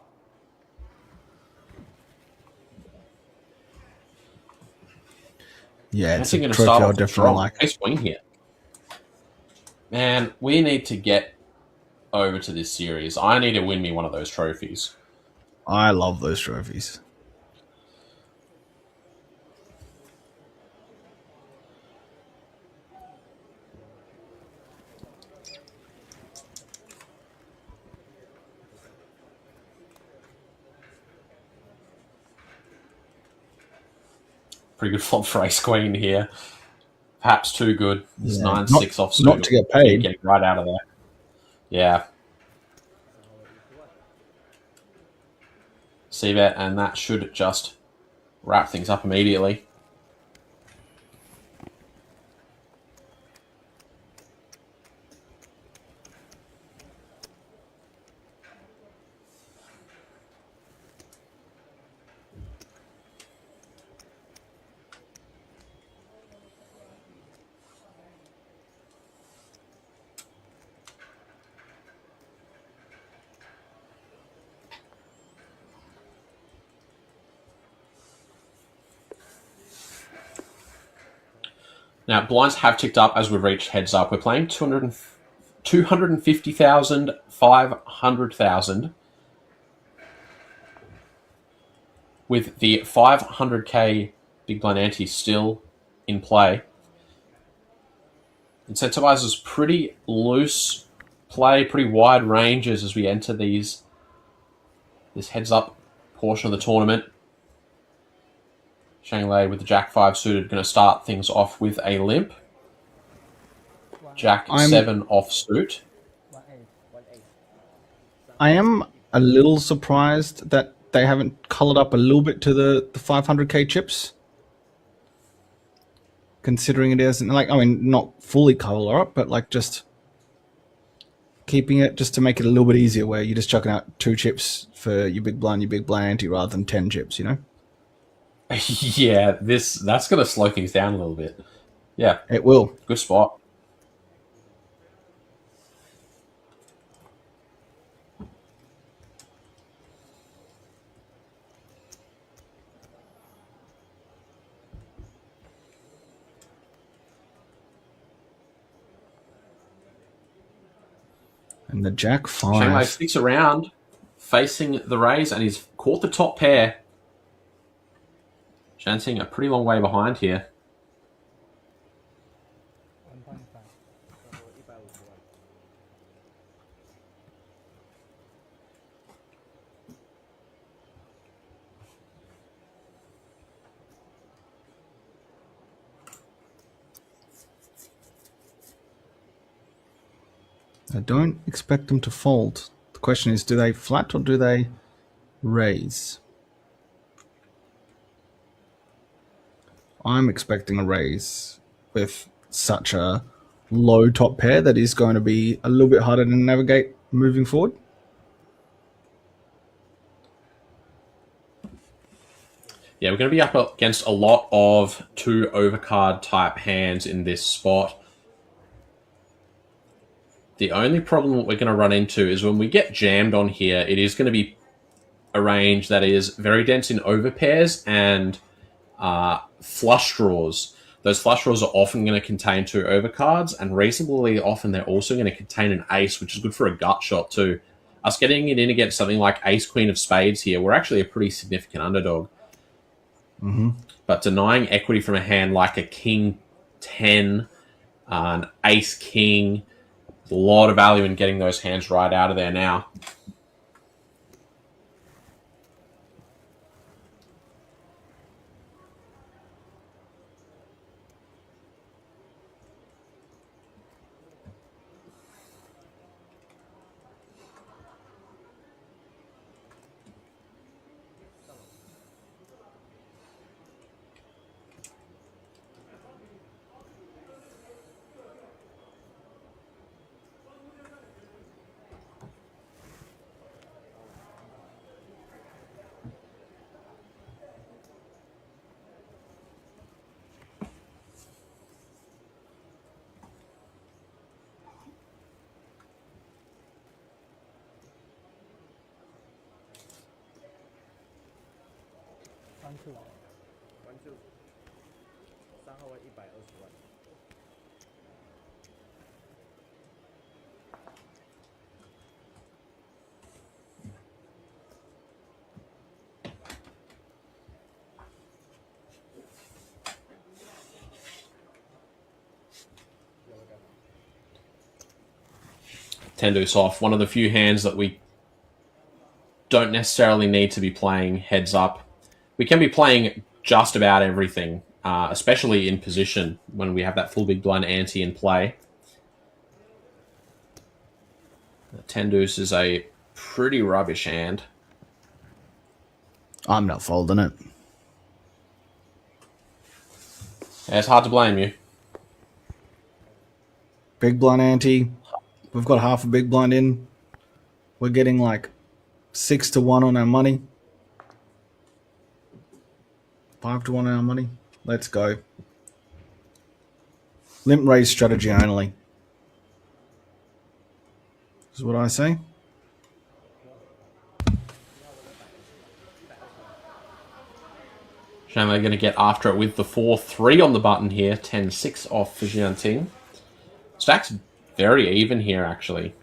Yeah, it's a trophy I'll definitely like. Nice wing here. Man, we need to get over to this series. I need to win me one of those trophies. I love those trophies. Pretty good flop for Ace Queen here. Perhaps too good. This Yeah, 9-6 offsuit. not to get paid. Getting right out of there. Yeah. C-bet, and that should just wrap things up immediately. Now, blinds have ticked up as we've reached heads up. We're playing 250,000, 500,000. With the 500k big blind ante still in play. Incentivizes pretty loose play, pretty wide ranges as we enter this heads up portion of the tournament. Shanglei with the Jack 5 suited going to start things off with a limp. Jack 7 offsuit. I am a little surprised that they haven't colored up a little bit to the 500k chips. Considering it isn't like, I mean, not fully color up, but like just keeping it just to make it a little bit easier where you're just chucking out 2 chips for your big blind ante rather than 10 chips, you know? Yeah, that's going to slow things down a little bit. Yeah. It will. Good spot. And the Jack 5. Shanglei sticks around, facing the raise, and he's caught the top pair. Chancing a pretty long way behind here. I don't expect them to fold. The question is, do they flat or do they raise? I'm expecting a raise with such a low top pair that is going to be a little bit harder to navigate moving forward. Yeah, we're going to be up against a lot of 2 overcard type hands in this spot. The only problem we're going to run into is when we get jammed on here, it is going to be a range that is very dense in overpairs and flush draws. Those flush draws are often going to contain 2 overcards, and reasonably often they're also going to contain an ace, which is good for a gut shot too. Us getting it in against something like Ace Queen of Spades here, we're actually a pretty significant underdog. Mm-hmm. But denying equity from a hand like a King 10, an Ace King, a lot of value in getting those hands right out of there now. 10 deuce off. One of the few hands that we don't necessarily need to be playing heads up. We can be playing just about everything, especially in position when we have that full big blind ante in play. 10 deuce is a pretty rubbish hand. I'm not folding it. Yeah, it's hard to blame you. Big blind ante. We've got half a big blind in. We're getting like 6-1 on our money. 5-1 on our money. Let's go. Limp raise strategy only. Is what I say. Shanghai going to get after it with the 4-3 on the button here. 10-6 off for Jianting. Stack's very even here, actually.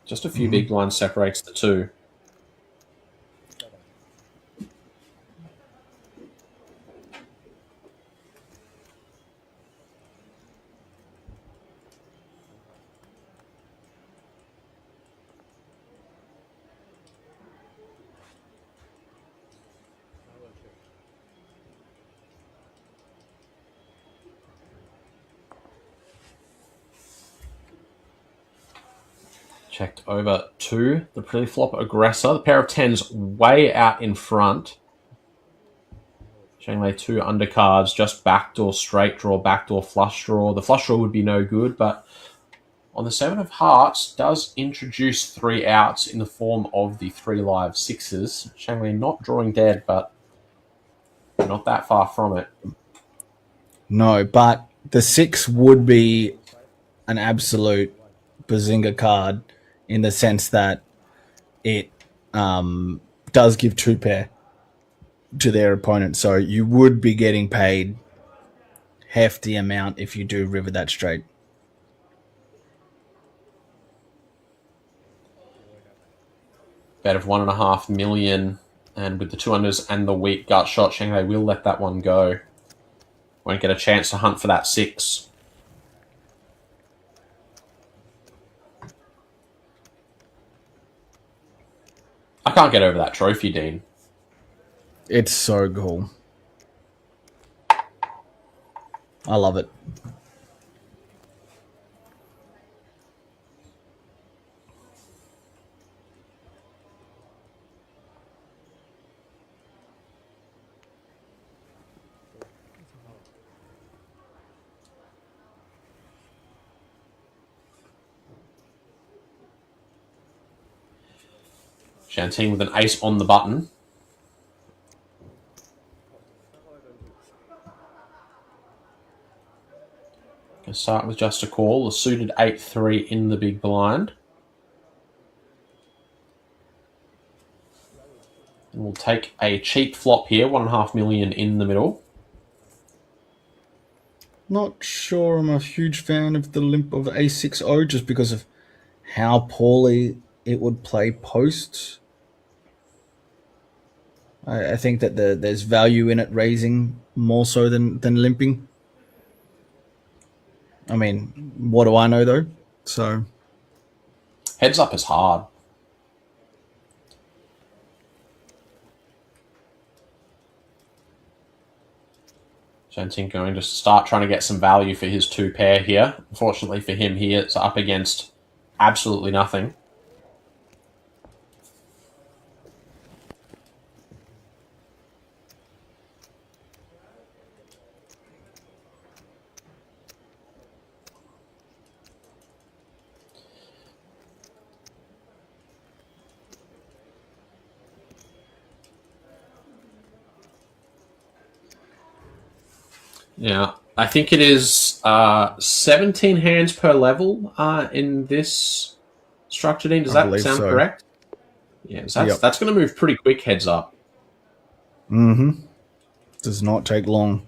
Just a few big blinds separates the two. Checked over to the pre-flop aggressor. The pair of 10s way out in front. Showing they 2 undercards, just backdoor straight draw, backdoor flush draw. The flush draw would be no good, but on the 7 of hearts does introduce 3 outs in the form of the 3 live 6s. Showing not drawing dead, but not that far from it. No, but the 6 would be an absolute bazinga card in the sense that it does give 2 pair to their opponent. So you would be getting paid hefty amount if you do river that straight. Bet of 1.5 million, and with the 2 unders and the weak gut shot, Shanghai will let that one go. Won't get a chance to hunt for that 6. I can't get over that trophy, Dean. It's so cool. I love it. Jianting with an ace on the button. Gonna start with just a call. The suited 8-3 in the big blind. And we'll take a cheap flop here, 1.5 million in the middle. Not sure I'm a huge fan of the limp of A6-0 just because of how poorly it would play post. I think that there's value in it raising more so than limping. I mean, what do I know though? So heads up is hard. Jianting going to start trying to get some value for his 2 pair here. Unfortunately for him, he is up against absolutely nothing. Yeah, I think it is 17 hands per level in this structure, Dean. Does that sound correct? Yeah, so that's going to move pretty quick, heads up. Mm-hmm. Does not take long.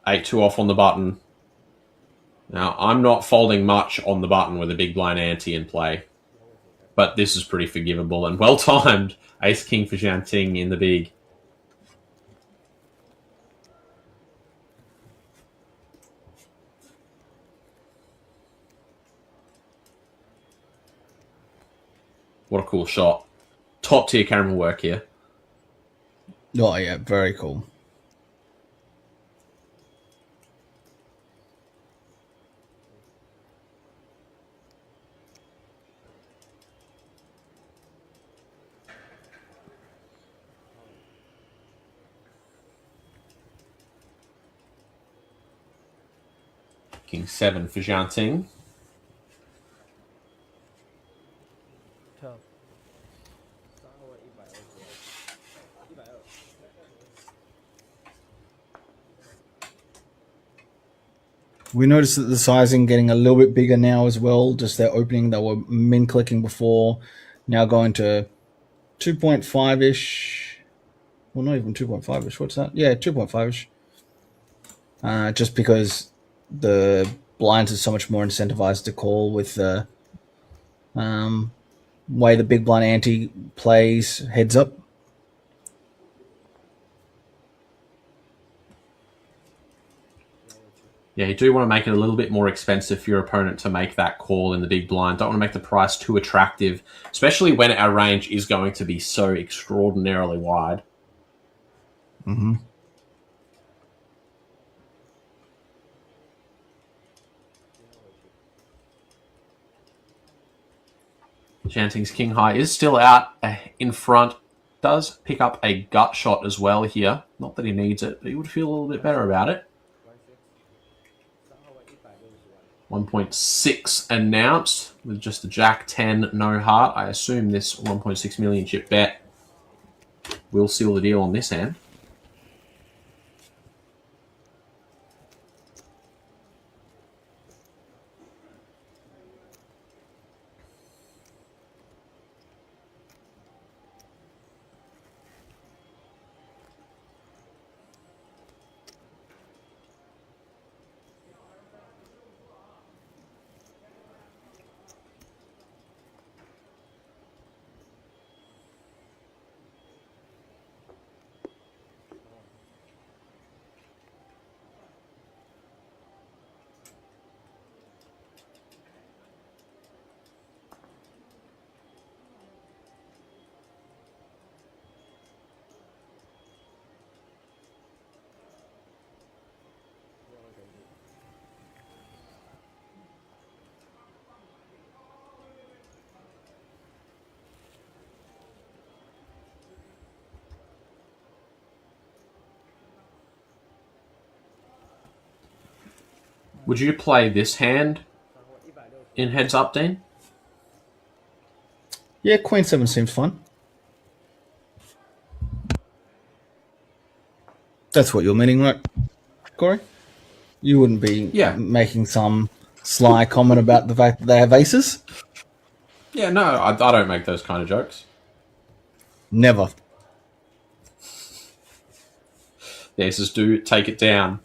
8-2 off on the button. Now, I'm not folding much on the button with a big blind ante in play. But this is pretty forgivable and well-timed. Ace-King for Jianting in the big. What a cool shot. Top tier camera work here. Oh, yeah, very cool. King 7 for Jianting. We noticed that the sizing getting a little bit bigger now as well. Just their opening, they were min clicking before, now going to 2.5-ish. Well, not even 2.5-ish. What's that? Yeah, 2.5-ish. Just because the blinds are so much more incentivized to call with the way the big blind ante plays heads up. Yeah, you do want to make it a little bit more expensive for your opponent to make that call in the big blind. Don't want to make the price too attractive, especially when our range is going to be so extraordinarily wide. Mm-hmm. Jianting's king high is still out in front. Does pick up a gut shot as well here. Not that he needs it, but he would feel a little bit better about it. 1.6 announced with just the Jack 10, no heart. I assume this 1.6 million chip bet will seal the deal on this hand. Would you play this hand in heads up, Dean? Yeah, Queen 7 seems fun. That's what you're meaning, right, Corey? You wouldn't be making some sly comment about the fact that they have aces? Yeah, no, I don't make those kind of jokes. Never. The aces do take it down.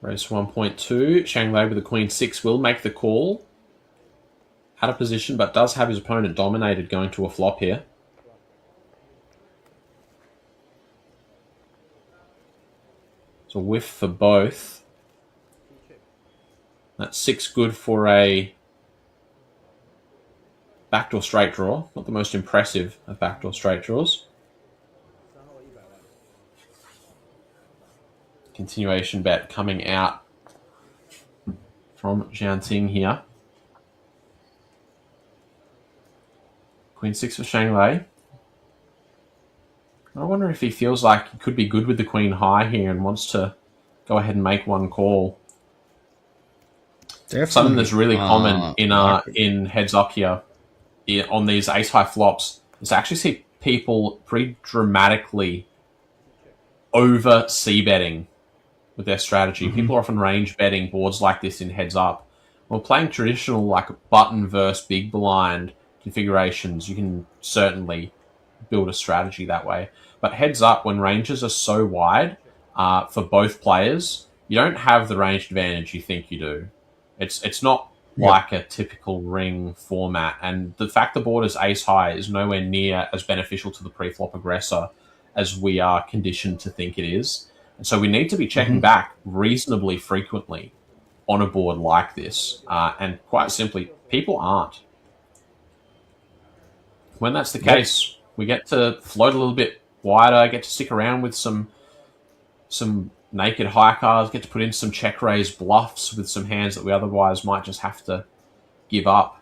Race 1.2. Shanglei with the Queen 6 will make the call. Out of position, but does have his opponent dominated going to a flop here. So whiff for both. That's 6 good for a backdoor straight draw. Not the most impressive of backdoor straight draws. Continuation bet coming out from Jianting here. Queen 6 for Shanglei. I wonder if he feels like he could be good with the Queen high here and wants to go ahead and make one call. Definitely. Something that's really common in heads up here on these ace high flops is I actually see people pretty dramatically over c-betting with their strategy. People are often range betting boards like this in heads up. When playing traditional like button versus big blind configurations, you can certainly build a strategy that way. But heads up, when ranges are so wide for both players, you don't have the range advantage you think you do. It's not like a typical ring format, and the fact the board is ace high is nowhere near as beneficial to the pre-flop aggressor as we are conditioned to think it is. And so we need to be checking back reasonably frequently on a board like this. And quite simply, people aren't. When that's the case, we get to float a little bit wider, get to stick around with some naked high cards, get to put in some check raise bluffs with some hands that we otherwise might just have to give up.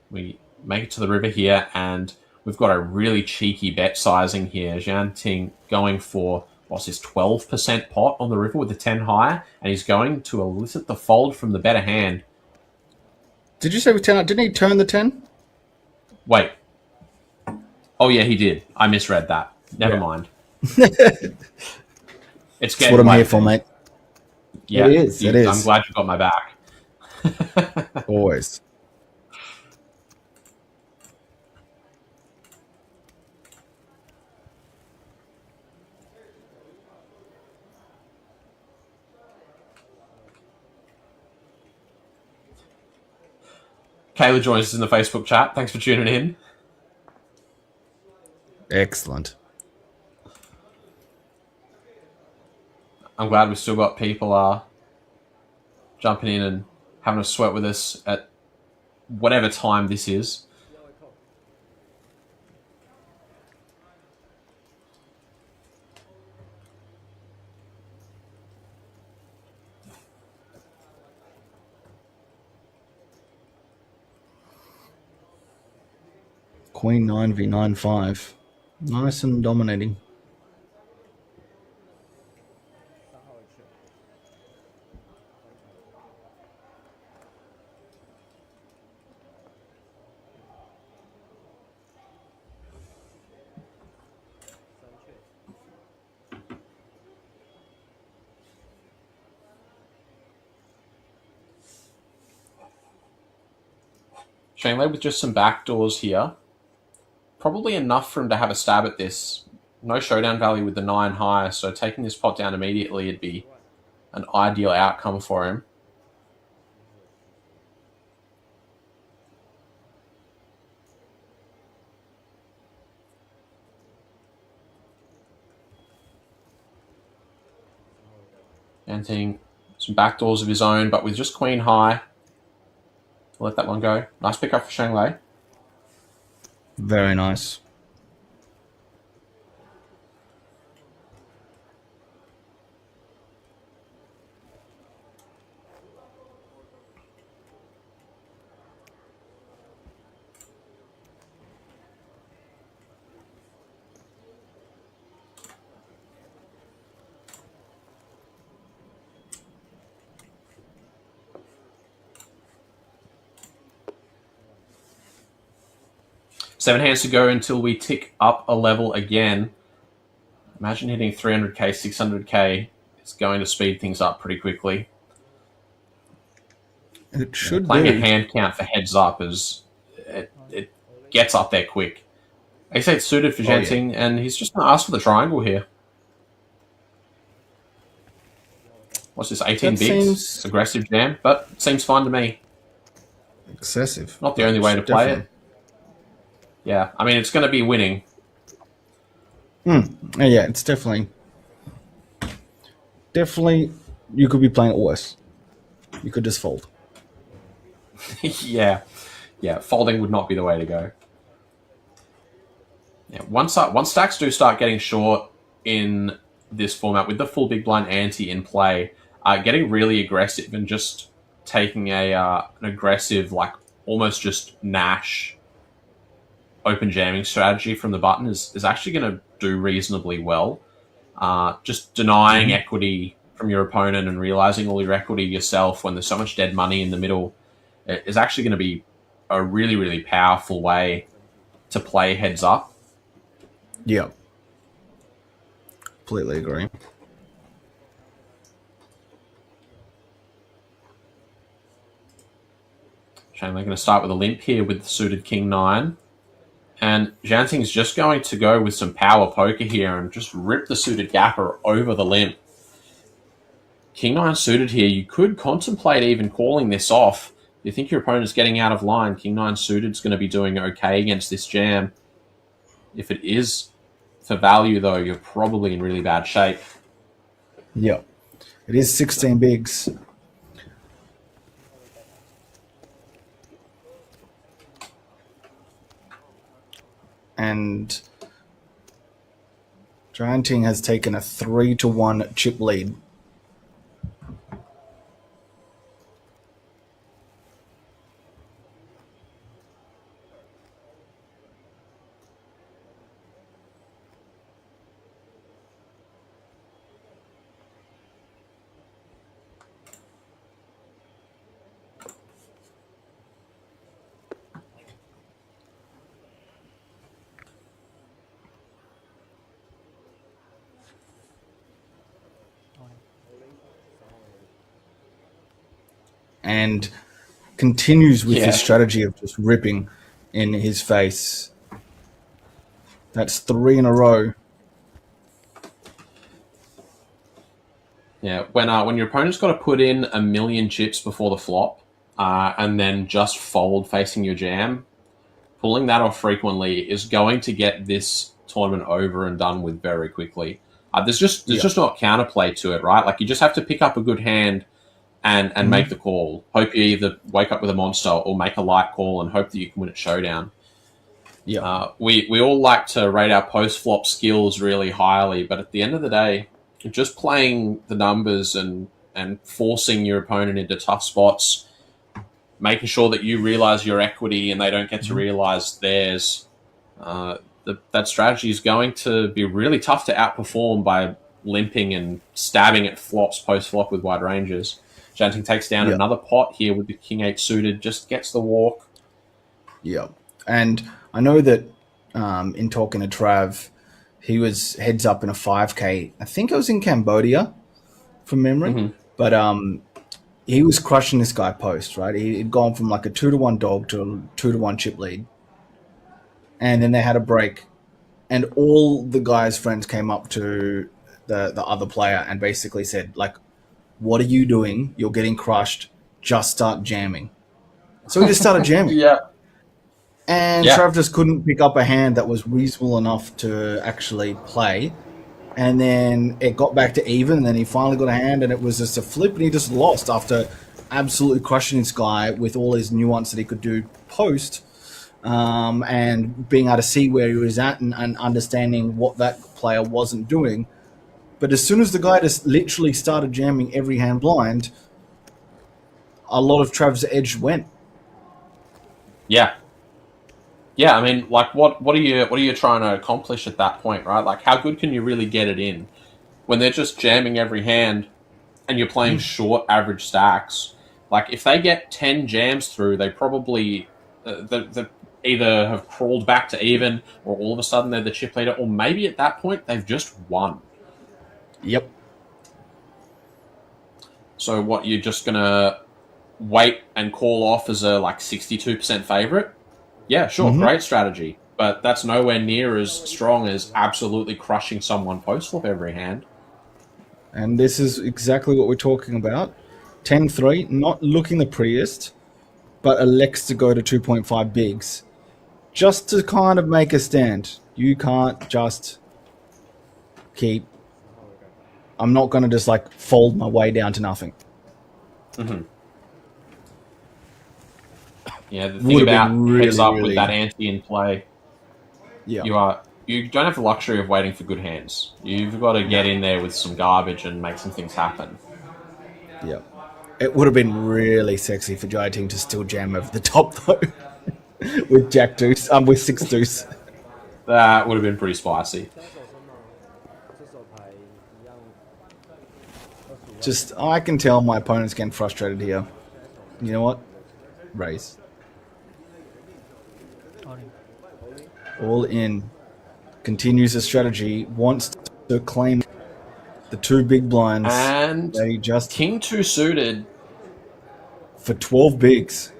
We make it to the river here, and we've got a really cheeky bet sizing here. Jian Ting going for, what's his 12% pot on the river with the 10 high, and he's going to elicit the fold from the better hand. Did you say with 10? Didn't he turn the 10? Wait. Oh, yeah, he did. I misread that. Never mind. It's what I'm here for, mate. Yeah, it is. I'm glad you got my back. Always. Kayla joins us in the Facebook chat. Thanks for tuning in. Excellent. I'm glad we've still got people jumping in and having a sweat with us at whatever time this is. Queen 9v9-5. Nice and dominating. Shangley with just some backdoors here. Probably enough for him to have a stab at this. No showdown value with the 9 high, so taking this pot down immediately would be an ideal outcome for him. Anything, some backdoors of his own, but with just queen high. We'll let that one go. Nice pick up for Shangley. Very nice. Seven hands to go until we tick up a level again. Imagine hitting 300k, 600k. It's going to speed things up pretty quickly. It should playing a hand count for heads up is it gets up there quick. I say it's suited for Jian Ting, and he's just going to ask for the triangle here. What's this, 18 bigs? Aggressive jam, but it seems fine to me. Excessive. Not the only way to play it. Yeah, I mean, it's going to be winning. Yeah, it's definitely, you could be playing it worse. You could just fold. yeah, folding would not be the way to go. Yeah, once stacks do start getting short in this format with the full big blind ante in play, getting really aggressive and just taking an aggressive, like almost just Nash open jamming strategy from the button is actually going to do reasonably well. Just denying equity from your opponent and realizing all your equity yourself when there's so much dead money in the middle is actually going to be a really, really powerful way to play heads up. Yeah. Completely agree. Shame they're going to start with a limp here with the suited King 9. And Janting's just going to go with some power poker here and just rip the suited gapper over the limp. King 9 suited here, you could contemplate even calling this off. You think your opponent's getting out of line. King 9 suited is going to be doing okay against this jam. If it is for value, though, you're probably in really bad shape. Yeah. It is 16 bigs. And Gianting has taken a 3-1 chip lead. And continues with this strategy of just ripping in his face. That's 3 in a row. Yeah, when your opponent's got to put in 1 million chips before the flop and then just fold facing your jam, pulling that off frequently is going to get this tournament over and done with very quickly. There's just not counterplay to it, right? Like, you just have to pick up a good hand and make the call. Hope you either wake up with a monster or make a light call and hope that you can win at showdown. Yeah. We all like to rate our post-flop skills really highly, but at the end of the day, just playing the numbers and forcing your opponent into tough spots, making sure that you realize your equity and they don't get to realize theirs, that strategy is going to be really tough to outperform by limping and stabbing at flops post-flop with wide ranges. Janting takes down another pot here with the King 8 suited, just gets the walk. Yeah. And I know that in talking to Trav, he was heads up in a 5K. I think it was in Cambodia, from memory. But he was crushing this guy post, right? He'd gone from like a 2-1 dog to a 2-1 chip lead. And then they had a break. And all the guy's friends came up to the other player and basically said, like, what are you doing? You're getting crushed. Just start jamming. So he just started jamming. And Trav just couldn't pick up a hand that was reasonable enough to actually play. And then it got back to even, and then he finally got a hand, and it was just a flip, and he just lost after absolutely crushing this guy with all his nuance that he could do post, and being able to see where he was at and understanding what that player wasn't doing. But as soon as the guy just literally started jamming every hand blind, a lot of Trav's edge went. Yeah. Yeah, I mean, like, what are you trying to accomplish at that point, right? Like, how good can you really get it in when they're just jamming every hand and you're playing short average stacks? Like, if they get 10 jams through, they probably they either have crawled back to even, or all of a sudden they're the chip leader, or maybe at that point they've just won. Yep. So what, you're just gonna wait and call off as a like 62% favorite? Yeah, sure, great strategy. But that's nowhere near as strong as absolutely crushing someone post-flop every hand. And this is exactly what we're talking about. 10-3, not looking the prettiest, but elects to go to 2.5 bigs. Just to kind of make a stand. You can't just keep... I'm not going to just like fold my way down to nothing. Yeah, the thing about heads up with that ante in play, you don't have the luxury of waiting for good hands. You've got to get in there with some garbage and make some things happen. Yeah. It would have been really sexy for Gianting to still jam over the top though. with Jack Deuce, with 6 Deuce. That would have been pretty spicy. Just, I can tell my opponent's getting frustrated here. You know what? Raise. All in. Continues the strategy. Wants to claim the 2 big blinds. And they just King 2 suited. For 12 bigs.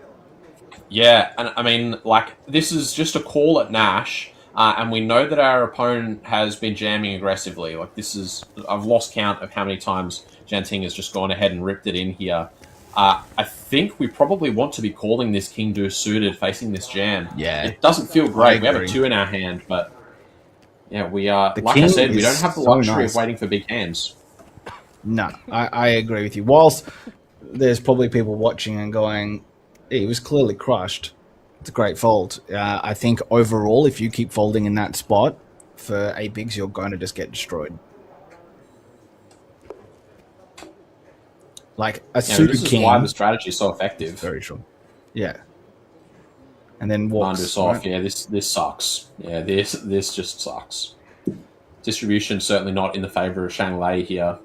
Yeah, and I mean, like, this is just a call at Nash. And we know that our opponent has been jamming aggressively. Like, this is... I've lost count of how many times Jian Ting has just gone ahead and ripped it in here. I think we probably want to be calling this King Deuce suited facing this jam. Yeah. It doesn't feel great. We have a 2 in our hand, but... Yeah, we are... Like I said, we don't have the luxury of waiting for big hands. No, I agree with you. Whilst there's probably people watching and going, he was clearly crushed. It's a great fold. I think overall, if you keep folding in that spot for 8 bigs, you're going to just get destroyed. Like a suited this is king. why the strategy is so effective. Very true. Yeah. And then walks. Mandus off. Yeah, this sucks. Yeah, this just sucks. Distribution certainly not in the favor of Shang Lei here.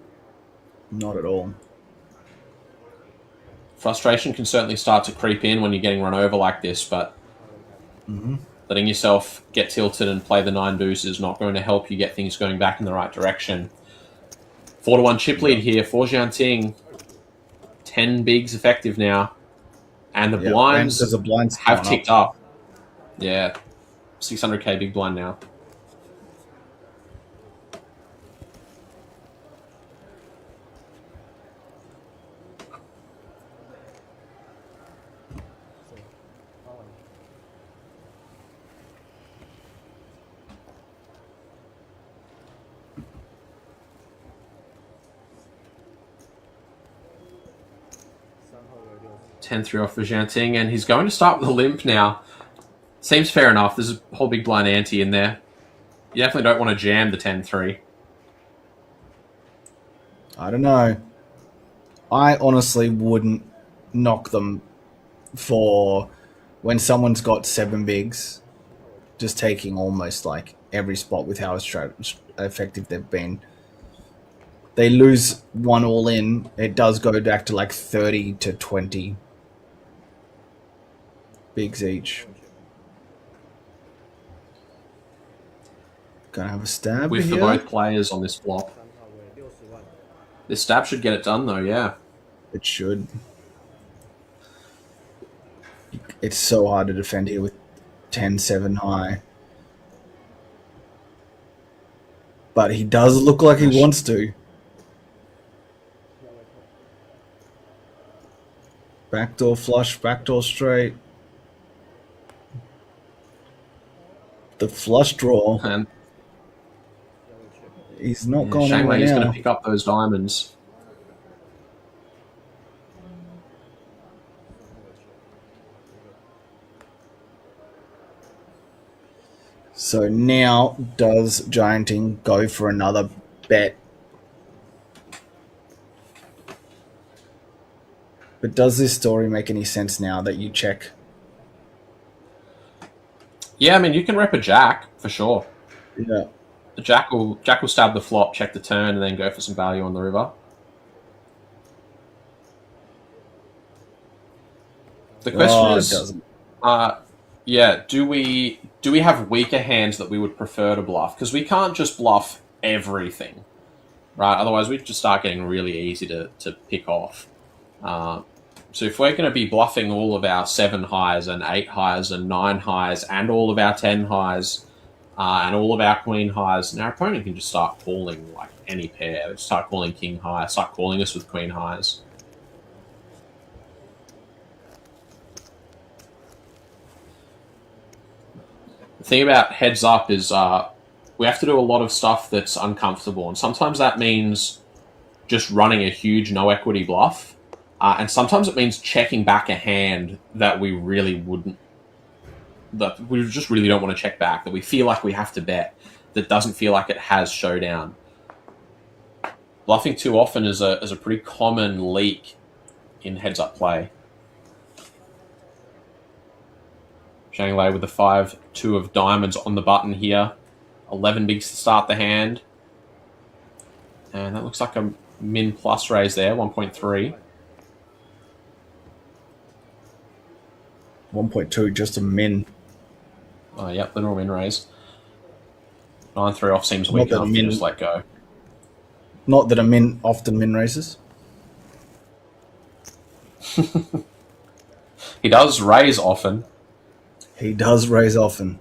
Not at all. Frustration can certainly start to creep in when you're getting run over like this, but letting yourself get tilted and play the 9 deuce is not going to help you get things going back in the right direction. 4-1 chip lead here for Jian Ting. 10 bigs effective now. And the blinds have ticked up. Yeah. 600k big blind now. $10-3 off for Jian Ting, and he's going to start with a limp now. Seems fair enough. There's a whole big blind ante in there. You definitely don't want to jam the 10-3. I don't know. I honestly wouldn't knock them for when someone's got 7 bigs, just taking almost like every spot with how effective they've been. They lose 1 all in, it does go back to like 30 to 20 bigs each. Gonna have a stab with here. For both players on this flop. This stab should get it done though, yeah. It should. It's so hard to defend here with 10-7 high. But he does look like he wants to. Backdoor flush, backdoor straight. The flush draw. And he's not going Shang anywhere Lei is now. going to pick up those diamonds. So now does Jian Ting go for another bet? But does this story make any sense now that you check? Yeah, I mean, you can rep a jack, for sure. Yeah. The jack will stab the flop, check the turn, and then go for some value on the river. The question is, yeah, do we have weaker hands that we would prefer to bluff? Because we can't just bluff everything, right? Otherwise, we'd just start getting really easy to pick off. So if we're going to be bluffing all of our 7 highs and 8 highs and 9 highs and all of our 10 highs and all of our queen highs, and our opponent can just start calling like any pair. Start calling king high, start calling us with queen highs. The thing about heads up is we have to do a lot of stuff that's uncomfortable, and sometimes that means just running a huge no equity bluff. And sometimes it means checking back a hand that we really wouldn't, that we just really don't want to check back, that we feel like we have to bet, that doesn't feel like it has showdown. Bluffing too often is a pretty common leak in heads-up play. Shang Lei with the 5-2 of diamonds on the button here. 11 bigs to start the hand. And that looks like a min plus raise there, 1.3. 1.2, just a min. Oh, yep, the normal min raise. 9-3 off seems weak enough to just let go. Not that a min often min raises. He does raise often. He does raise often.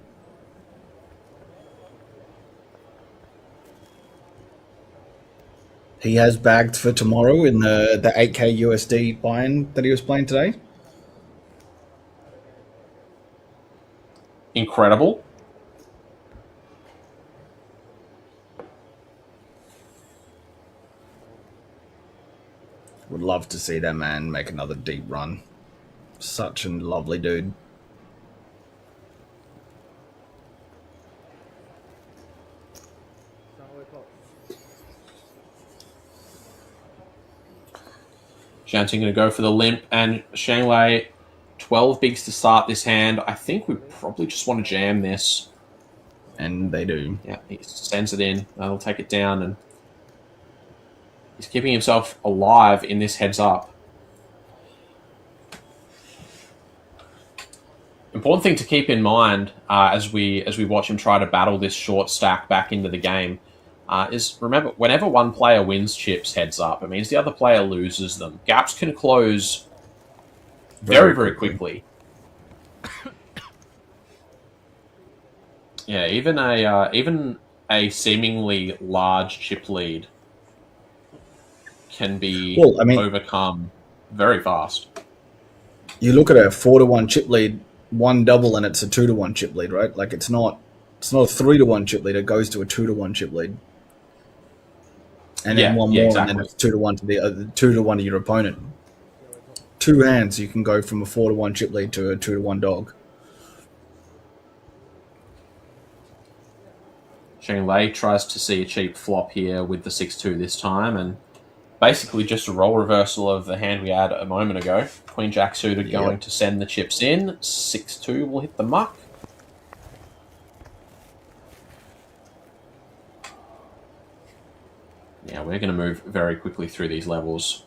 He has bagged for tomorrow in the 8K USD buy-in that he was playing today. Incredible. Would love to see that man make another deep run. Such a lovely dude. Shanting going to go for the limp, and Shanglai, 12 bigs to start this hand. I think we probably just want to jam this. And they do. Yeah, he sends it in. They'll take it down, and he's keeping himself alive in this heads up. Important thing to keep in mind as we watch him try to battle this short stack back into the game is, remember, whenever one player wins chips heads up, it means the other player loses them. Gaps can close very quickly. Yeah, even a seemingly large chip lead can be overcome very fast. You look at a 4-1 chip lead, one double, and it's a 2-1 chip lead, right? Like it's not a 3-1 chip lead. It goes to a 2-1 chip lead, and then one more, exactly. And then it's 2-1 to the other, 2-1 to your opponent. Two hands, you can go from a 4-1 chip lead to a 2-1 dog. Shanglai tries to see a cheap flop here with the 6-2 this time, and basically just a role reversal of the hand we had a moment ago. Queen Jack suited going to send the chips in. 6-2 will hit the muck. Yeah, we're going to move very quickly through these levels.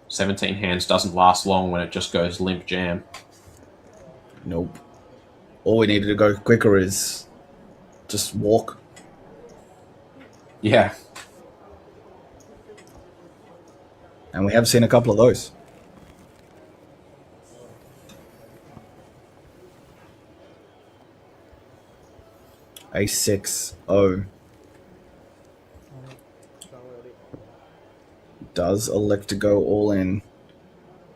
17 hands doesn't last long when it just goes limp jam. Nope. All we needed to go quicker is just walk. Yeah. And we have seen a couple of those. A6-0. Does elect to go all in.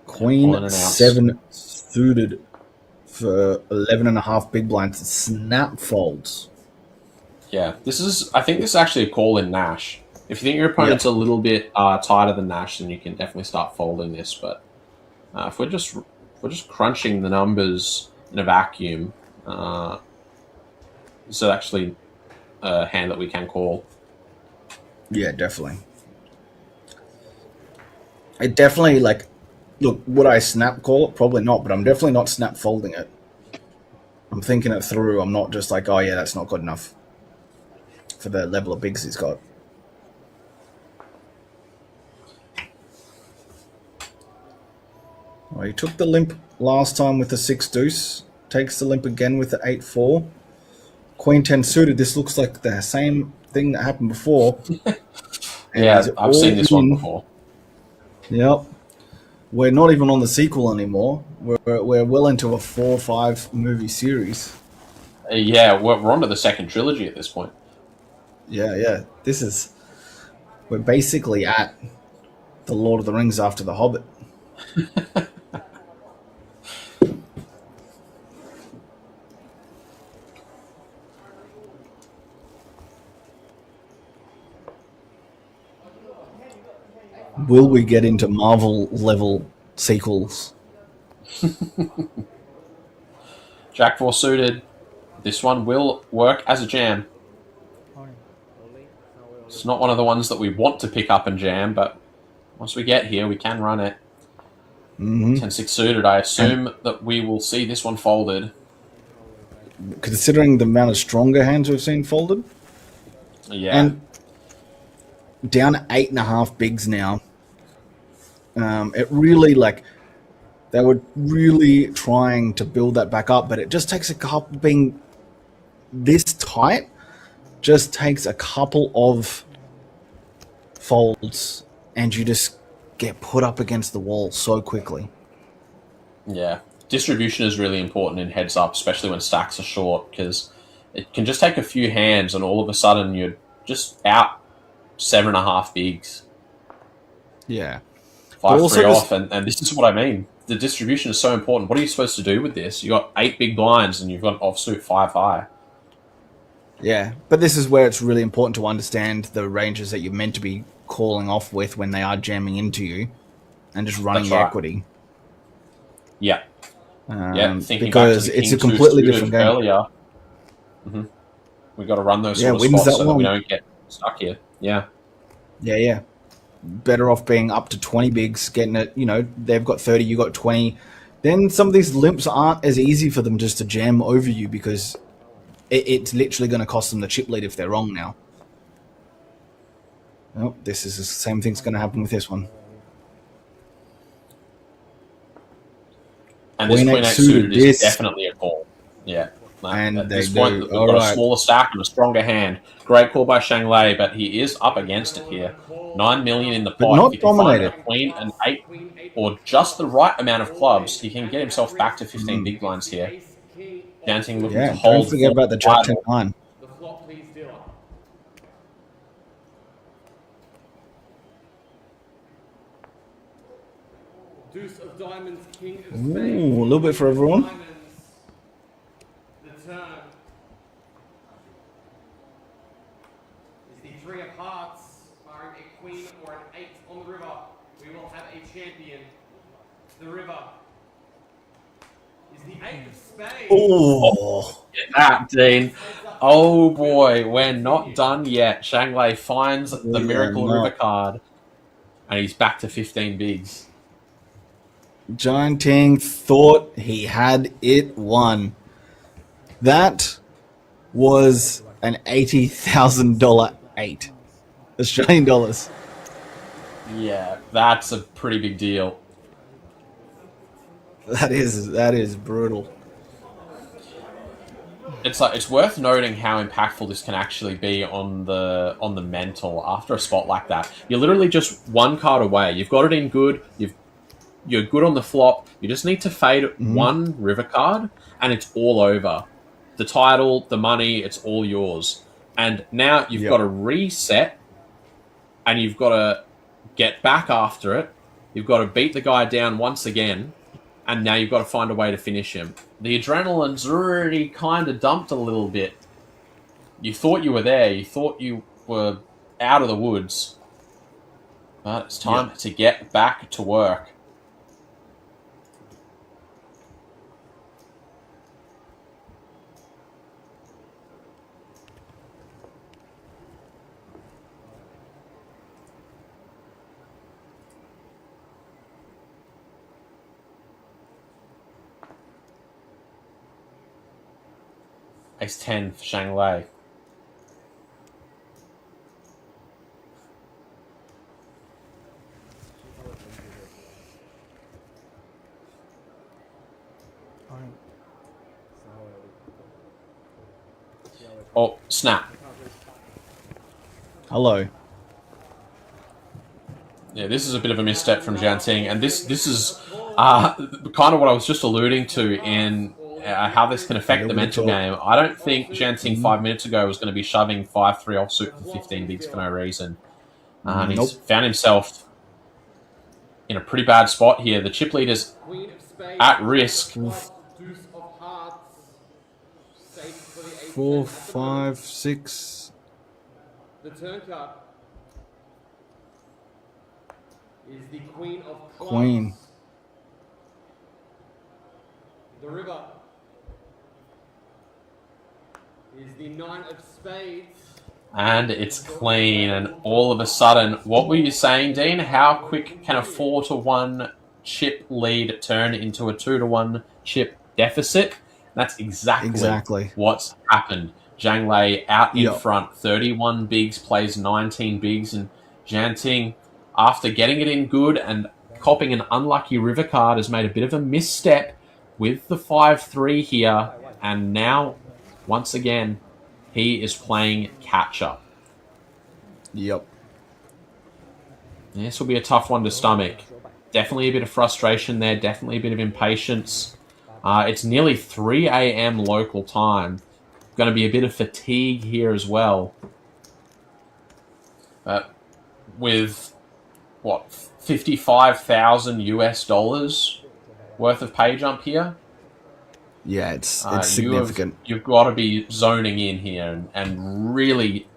Queen 7 suited for 11.5 big blinds. Snap folds. Yeah, I think this is actually a call in Nash. If you think your opponent's a little bit tighter than Nash, then you can definitely start folding this. But if we're just crunching the numbers in a vacuum, this is actually a hand that we can call. Yeah, definitely. It definitely, like, look, would I snap call it? Probably not, but I'm definitely not snap folding it. I'm thinking it through. I'm not just like, oh yeah, that's not good enough for the level of bigs he's got. Well, he took the limp last time with the 6 deuce. Takes the limp again with the 8-4. Queen 10 suited. This looks like the same thing that happened before. Yeah, I've seen this one before. Yep. We're not even on the sequel anymore. We're well into a 4 or 5 movie series. Yeah, we're on to the second trilogy at this point. Yeah. We're basically at the Lord of the Rings after the Hobbit. Will we get into Marvel level sequels? Jack 4 suited. This one will work as a jam. It's not one of the ones that we want to pick up and jam, but once we get here, we can run it. 10-6 suited. I assume that we will see this one folded. Considering the amount of stronger hands we've seen folded. Yeah. And down 8.5 bigs now. It really, like, they were really trying to build that back up, but it just takes a couple, being this tight, just takes a couple of folds and you just get put up against the wall so quickly. Yeah. Distribution is really important in heads up, especially when stacks are short, because it can just take a few hands and all of a sudden you're just out 7.5 bigs. Yeah. 5-3 off, and this is what I mean. The distribution is so important. What are you supposed to do with this? You got 8 big blinds and you've got offsuit 5 high. Yeah, but this is where it's really important to understand the ranges that you're meant to be calling off with when they are jamming into you and just running the equity. Yeah. Thinking because back to the it's a completely different game. Earlier, we've got to run those sort of spots so that we don't get stuck here. Yeah. Yeah. Better off being up to 20 bigs, getting it, you know, they've got 30, you got 20. Then some of these limps aren't as easy for them just to jam over you because it's literally going to cost them the chip lead if they're wrong now. Oh, this is the same thing's going to happen with this one. And this Queen 8 suited is definitely a call. Yeah. And at this point, we've got a smaller stack and a stronger hand. Great call by Shang Lei, but he is up against it here. 9 million in the pot. But not if he can dominated. find a queen and 8, or just the right amount of clubs, he can get himself back to 15 big blinds here. Janting looking to hold. Don't forget about the Jack 10-9. The flop, please, dealer. Deuce of diamonds, king of spades. Ooh, a little bit for everyone. Diamonds. The turn is the 3 of hearts, barring a queen or an 8 on the river. We will have a champion. The river is the 8 of spades. Oh, get that, Dean. Oh boy, we're not done yet. Shang Lei finds the Miracle River card, and he's back to 15 bigs. John Ting thought he had it won. That was an $80,000 8 Australian dollars. Yeah, that's a pretty big deal. That is brutal. It's worth noting how impactful this can actually be on the mental after a spot like that. You're literally just one card away. You've got it in good. You're good on the flop. You just need to fade one river card, and it's all over. The title, the money, it's all yours. And now you've got to reset, and you've got to get back after it. You've got to beat the guy down once again, and now you've got to find a way to finish him. The adrenaline's already kind of dumped a little bit. You thought you were there. You thought you were out of the woods. But it's time to get back to work. Ace 10 for Shang Lei. Oh, snap. Hello. Yeah, this is a bit of a misstep from Janting, and this is kind of what I was just alluding to in how this can affect the mental game. I don't think Janting 5 minutes ago was going to be shoving 5-3 offsuit for 15 bigs for no reason. He's found himself in a pretty bad spot here. The chip leader's at risk. 4, 5, 6. The turn card is the Queen of Clubs. Queen. The river is the 9 of spades. And it's clean, and all of a sudden, what were you saying, Dean? How quick can a 4-1 chip lead turn into a 2-1 chip deficit? That's exactly what's happened. Zhang Lei out in front, 31 bigs, plays 19 bigs, and Janting, after getting it in good and copping an unlucky river card, has made a bit of a misstep with the 5-3 here. And now, once again, he is playing catch-up. Yep. This will be a tough one to stomach. Definitely a bit of frustration there. Definitely a bit of impatience. It's nearly 3 a.m. local time. Going to be a bit of fatigue here as well. With, what, 55,000 US dollars worth of pay jump here? Yeah, it's significant. You've got to be zoning in here and really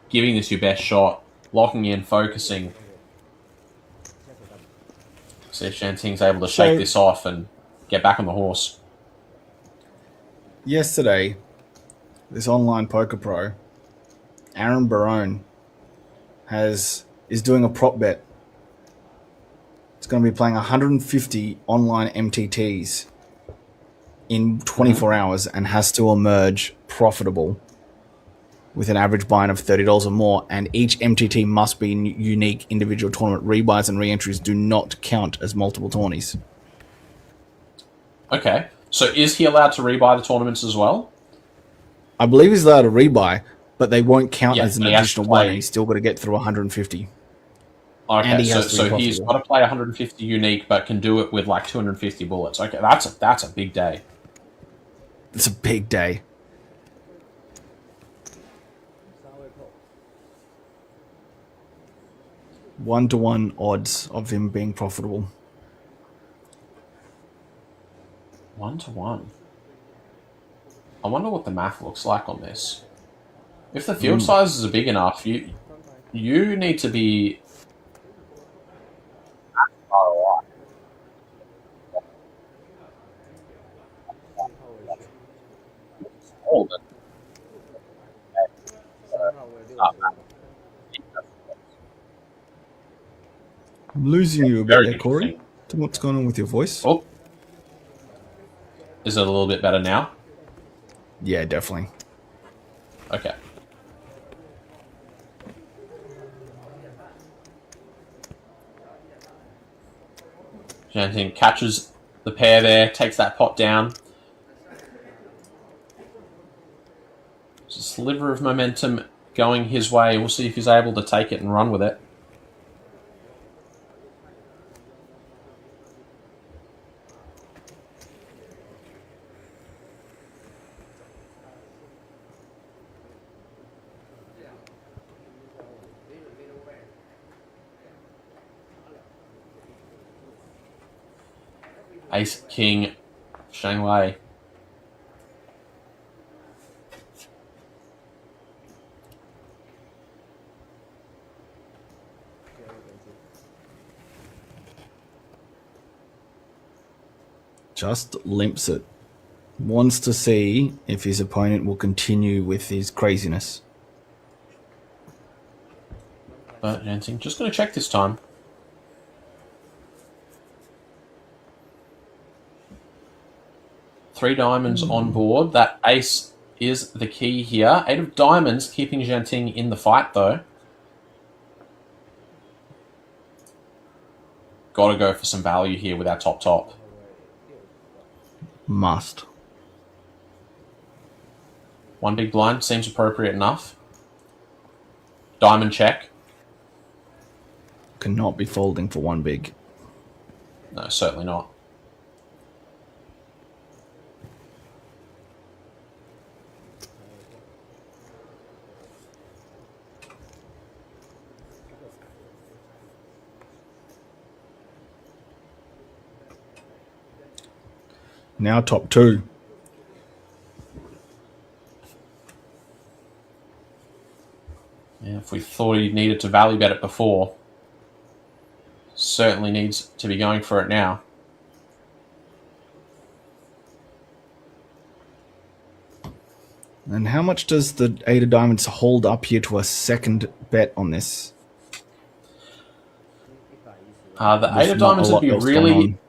giving this your best shot. Locking in, focusing. See if Janting's able to shake this off and get back on the horse. Yesterday, this online poker pro, Aaron Barone, is doing a prop bet. It's going to be playing 150 online MTTs in 24 hours and has to emerge profitable with an average buy-in of $30 or more, and each MTT must be unique individual tournament. Rebuys and re-entries do not count as multiple tourneys. Okay, so is he allowed to rebuy the tournaments as well? I believe he's allowed to rebuy, but they won't count as an additional one, and he's still got to get through 150. Okay, so he's got to play 150 unique, but can do it with like 250 bullets. Okay, that's a big day. It's a big day. One-to-one odds of him being profitable. 1-to-1. I wonder what the math looks like on this. If the field sizes are big enough, you need to be I'm losing you a bit there, Corey. What's going on with your voice? Oh. Is it a little bit better now? Yeah, definitely. Okay. Janting catches the pair there, takes that pot down. Just a sliver of momentum going his way. We'll see if he's able to take it and run with it. Ace, King, Shang Wei. Just limps it. Wants to see if his opponent will continue with his craziness. But Janting just going to check this time. Three diamonds on board. That ace is the key here. 8 of diamonds keeping Janting in the fight though. Got to go for some value here with our top. Must. One big blind seems appropriate enough. Diamond check. Cannot be folding for one big. No, certainly not. Now top 2. Yeah, if we thought he needed to value bet it before, certainly needs to be going for it now. And how much does the 8 of diamonds hold up here to a second bet on this? The 8 of diamonds would be really...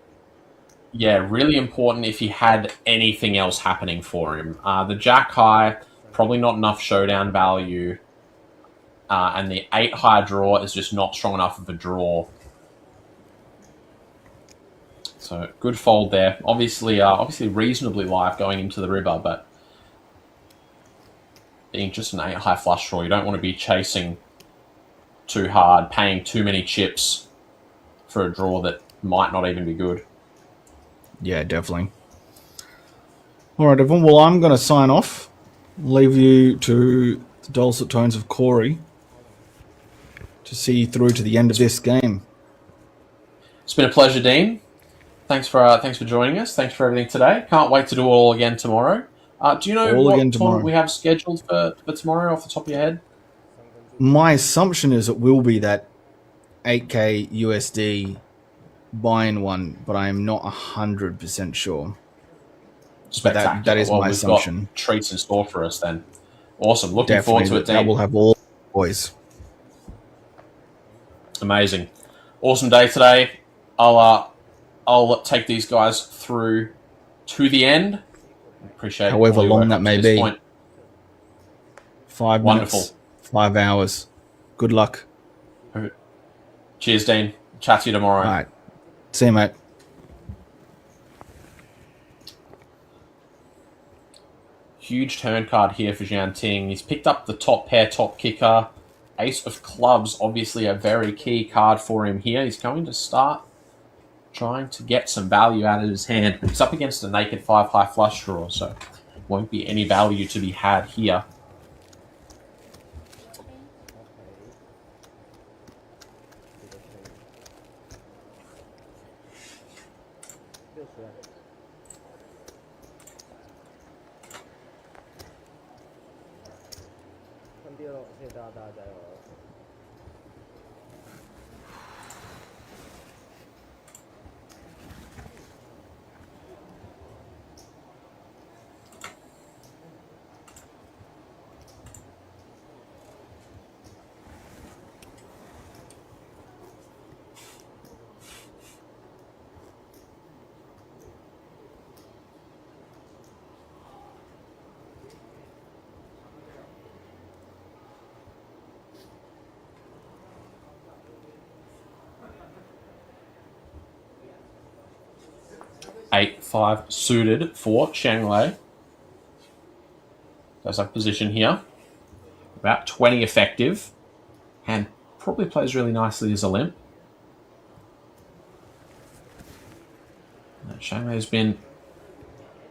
Yeah, really important if he had anything else happening for him. The Jack High, probably not enough showdown value. and the 8 high draw is just not strong enough of a draw. So good fold there. Obviously reasonably live going into the river, but being just an 8 high flush draw, you don't want to be chasing too hard, paying too many chips for a draw that might not even be good. Yeah, definitely. All right, everyone. Well, I'm going to sign off. Leave you to the dulcet tones of Corey to see you through to the end of this game. It's been a pleasure, Dean. Thanks for joining us. Thanks for everything today. Can't wait to do it all again tomorrow. Do you know what tournament we have scheduled for tomorrow off the top of your head? My assumption is it will be that 8K USD buy-in one, but I am not 100% sure. But that is my assumption. We've got treats in store for us then. Awesome. Looking forward to it, Dean. That will have all boys. Amazing. Awesome day today. I'll take these guys through to the end. Appreciate however long that may be. Point. 5 Wonderful. minutes, 5 hours. Good luck. Cheers, Dean. Chat to you tomorrow. All right. See you, mate. Huge turn card here for Jian Ting. He's picked up the top pair, top kicker. Ace of clubs, obviously a very key card for him here. He's going to start trying to get some value out of his hand. He's up against a naked 5 high flush draw, so won't be any value to be had here. Eight, 5 suited for Shanglei. Does have position here. About 20 effective. And probably plays really nicely as a limp. Shanglei has been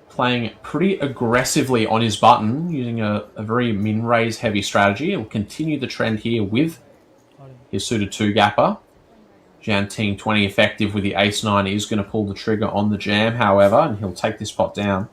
playing pretty aggressively on his button, using a very min-raise heavy strategy. He'll continue the trend here with his suited 2-gapper. Jian Ting 20 effective with the ace-9 is going to pull the trigger on the jam, however, and he'll take this pot down.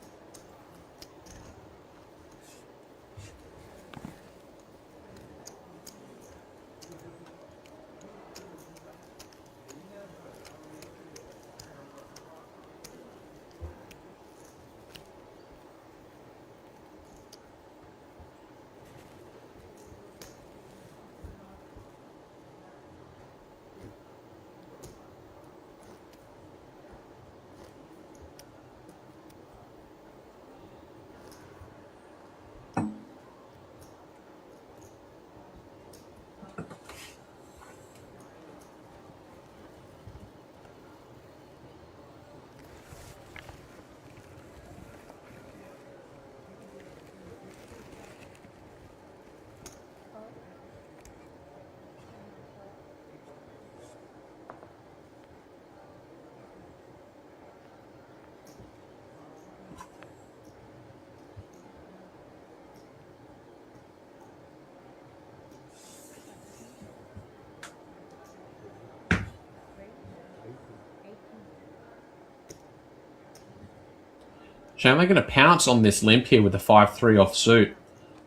Shanglei going to pounce on this limp here with the 5-3 offsuit.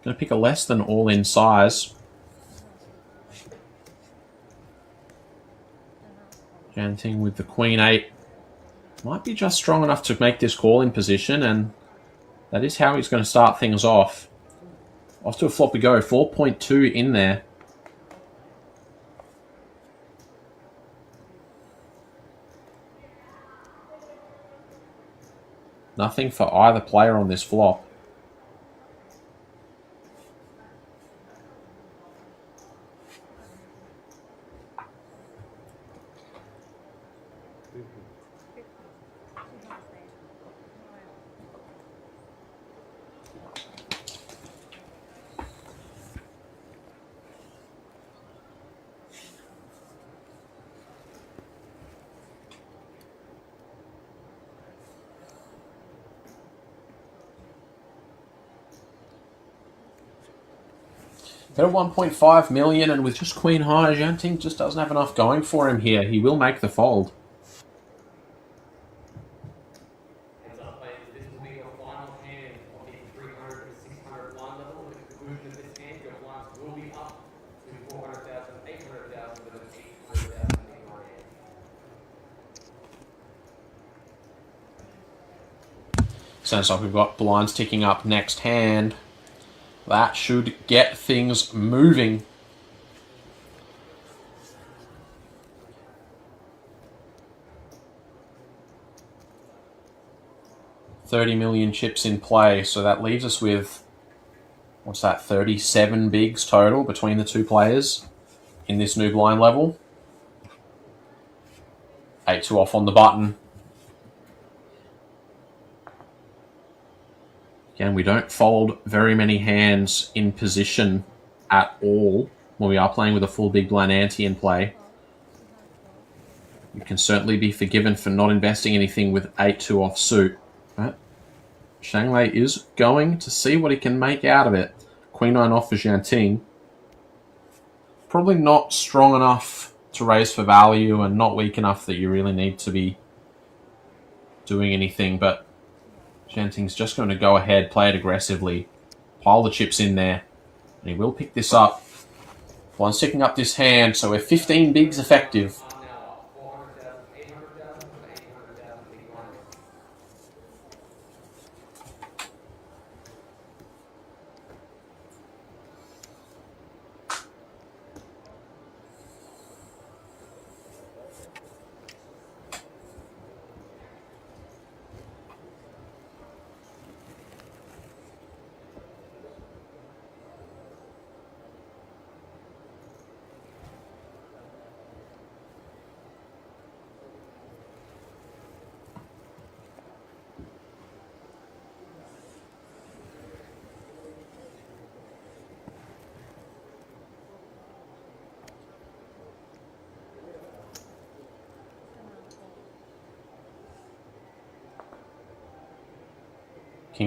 Going to pick a less than all-in size. Jian Ting with the Queen-8. Might be just strong enough to make this call in position, and that is how he's going to start things off. Off to a flop we go. 4.2 in there. Nothing for either player on this flop. Got a 1.5 million, and with just queen high, Jianting just doesn't have enough going for him here. He will make the fold. Heads up, players. This will be your final hand of the 300 and 600 blind level. With the conclusion of this hand, your blinds will be up to 400,000, 800,000 with an 800,000 in your hand. Sounds like we've got blinds ticking up next hand. That should get things moving. $30 million chips in play, so that leaves us with, what's that, 37 bigs total between the two players in this new blind level. 8-2 off on the button. Again, we don't fold very many hands in position at all when we are playing with a full big blind ante in play. You can certainly be forgiven for not investing anything with 8-2 off suit. But Shanglei is going to see what he can make out of it. Queen 9 off for Jianting. Probably not strong enough to raise for value and not weak enough that you really need to be doing anything, but Jianting's just going to go ahead, play it aggressively, pile the chips in there, and he will pick this up. One's sticking up this hand, so we're 15 bigs effective.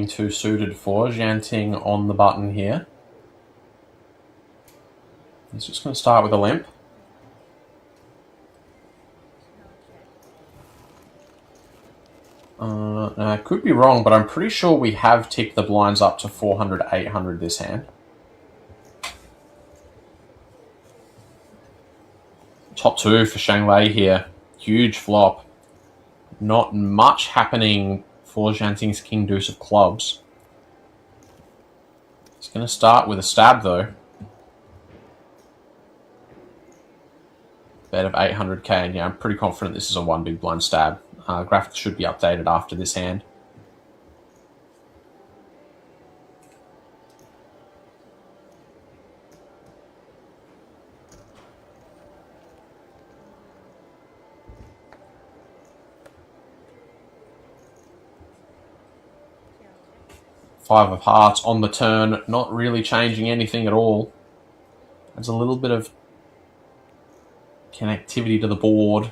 2 suited for Jianting on the button here. He's just going to start with a limp. Now I could be wrong, but I'm pretty sure we have ticked the blinds up to 400, 800 this hand. Top 2 for Shanglei here. Huge flop. Not much happening for Jianting's King Deuce of Clubs. He's going to start with a stab though. Bet of 800k, and yeah, I'm pretty confident this is a 1 big blind stab. Graphics should be updated after this hand. Five of Hearts on the turn, not really changing anything at all. There's a little bit of connectivity to the board.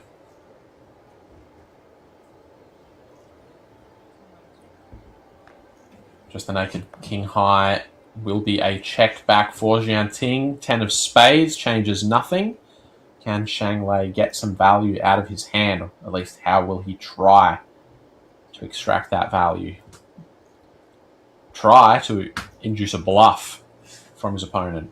Just the naked King High will be a check back for Jianting. 10 of Spades changes nothing. Can Shanglei get some value out of his hand? Or at least how will he try to extract that value? Try to induce a bluff from his opponent.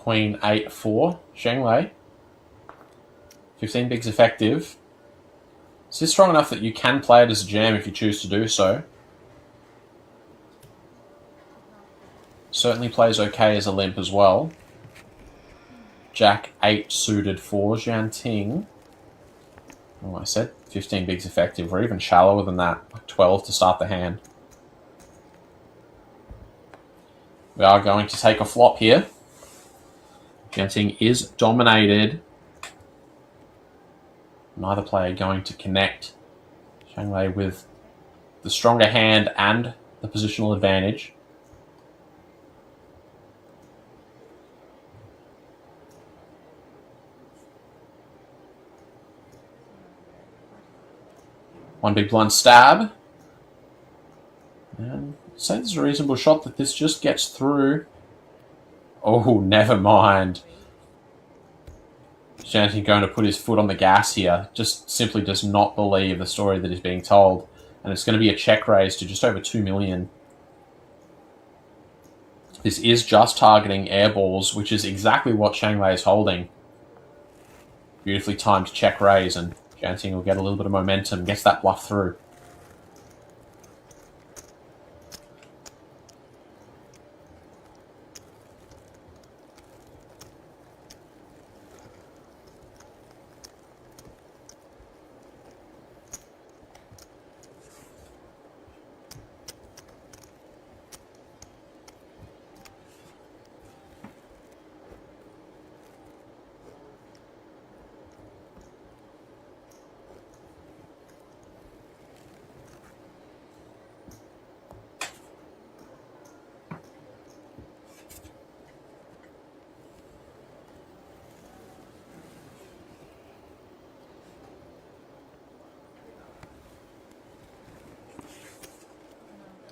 Queen 8-4. Zheng Lei. 15 bigs effective. This is strong enough that you can play it as a jam if you choose to do so. Certainly plays okay as a limp as well. Jack 8 suited for Jianting. Oh, I said 15 bigs effective. We're even shallower than that. Like 12 to start the hand. We are going to take a flop here. Jianting is dominated. Neither player going to connect. Zheng Lei with the stronger hand and the positional advantage. One big blind stab. And I'd say there's a reasonable shot that this just gets through. Oh, never mind. Jianting going to put his foot on the gas here. Just simply does not believe the story that is being told. And it's going to be a check raise to just over 2 million. This is just targeting air balls, which is exactly what Zheng Lei is holding. Beautifully timed check raise, and Jianting will get a little bit of momentum, gets that bluff through.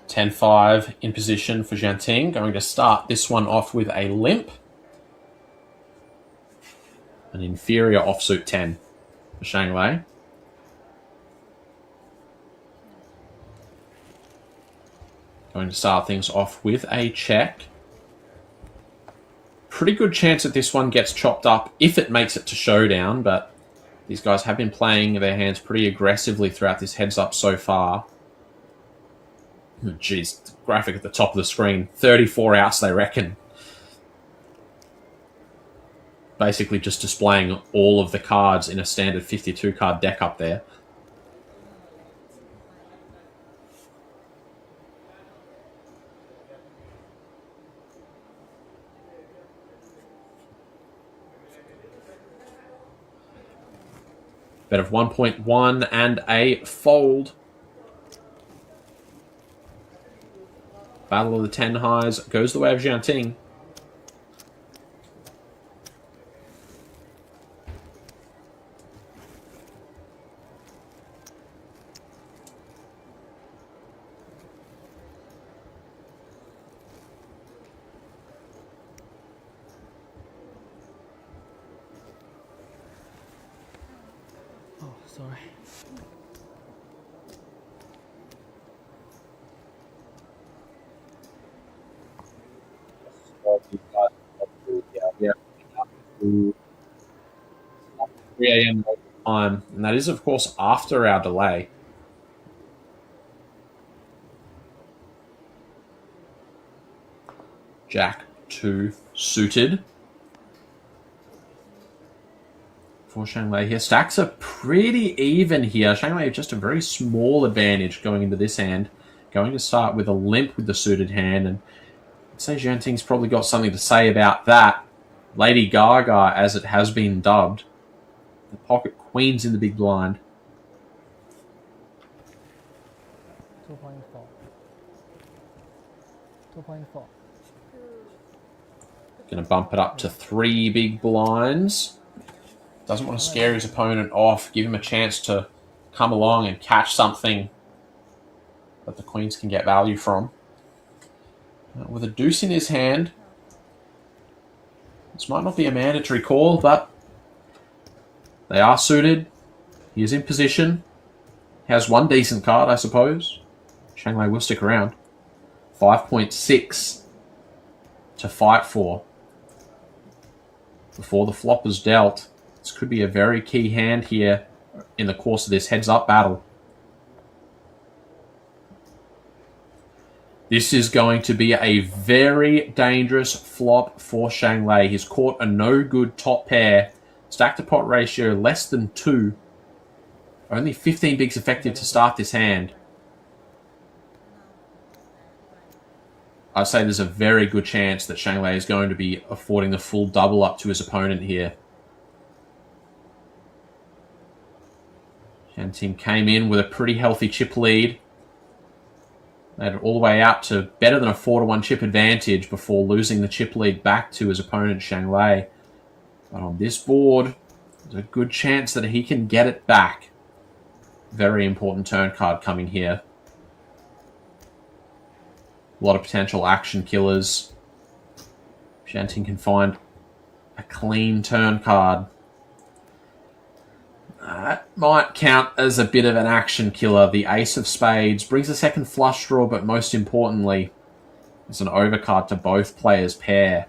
$10-5 in position for Jianting. Going to start this one off with a limp. An inferior offsuit 10 for Zheng Lei. Going to start things off with a check. Pretty good chance that this one gets chopped up if it makes it to showdown, but these guys have been playing their hands pretty aggressively throughout this heads up so far. Jeez, the graphic at the top of the screen. 34 outs, they reckon. Basically just displaying all of the cards in a standard 52 card deck up there. Bet of 1.1 and a fold. Battle of the 10 highs goes the way of Jianting. Oh, sorry. Yeah. 3 a.m. time, and that is, of course, after our delay. Jack 2 suited for Zheng Lei here. Stacks are pretty even here. Zheng Lei just a very small advantage going into this hand. Going to start with a limp with the suited hand, and I'd say Jianting's probably got something to say about that. Lady Gaga, as it has been dubbed. The pocket queen's in the big blind. 2.4. 2.4. Going to bump it up to 3 big blinds. Doesn't want to scare his opponent off. Give him a chance to come along and catch something that the queens can get value from. With a deuce in his hand, this might not be a mandatory call, but they are suited. He is in position. He has one decent card, I suppose. Zheng Lei will stick around. 5.6 to fight for. before the flop is dealt. This could be a very key hand here in the course of this heads-up battle. This is going to be a very dangerous flop for Shang Lei. He's caught a no-good top pair. Stack to pot ratio less than 2. Only 15 bigs effective to start this hand. I'd say there's a very good chance that Shang Lei is going to be affording the full double up to his opponent here. Zhang Ting came in with a pretty healthy chip lead. Made it all the way out to better than a 4-1 chip advantage before losing the chip lead back to his opponent Shang Lei. But on this board, there's a good chance that he can get it back. Very important turn card coming here. A lot of potential action killers. Zhang Ting can find a clean turn card. That might count as a bit of an action killer. The ace of spades brings a second flush draw, but most importantly, it's an overcard to both players' pair.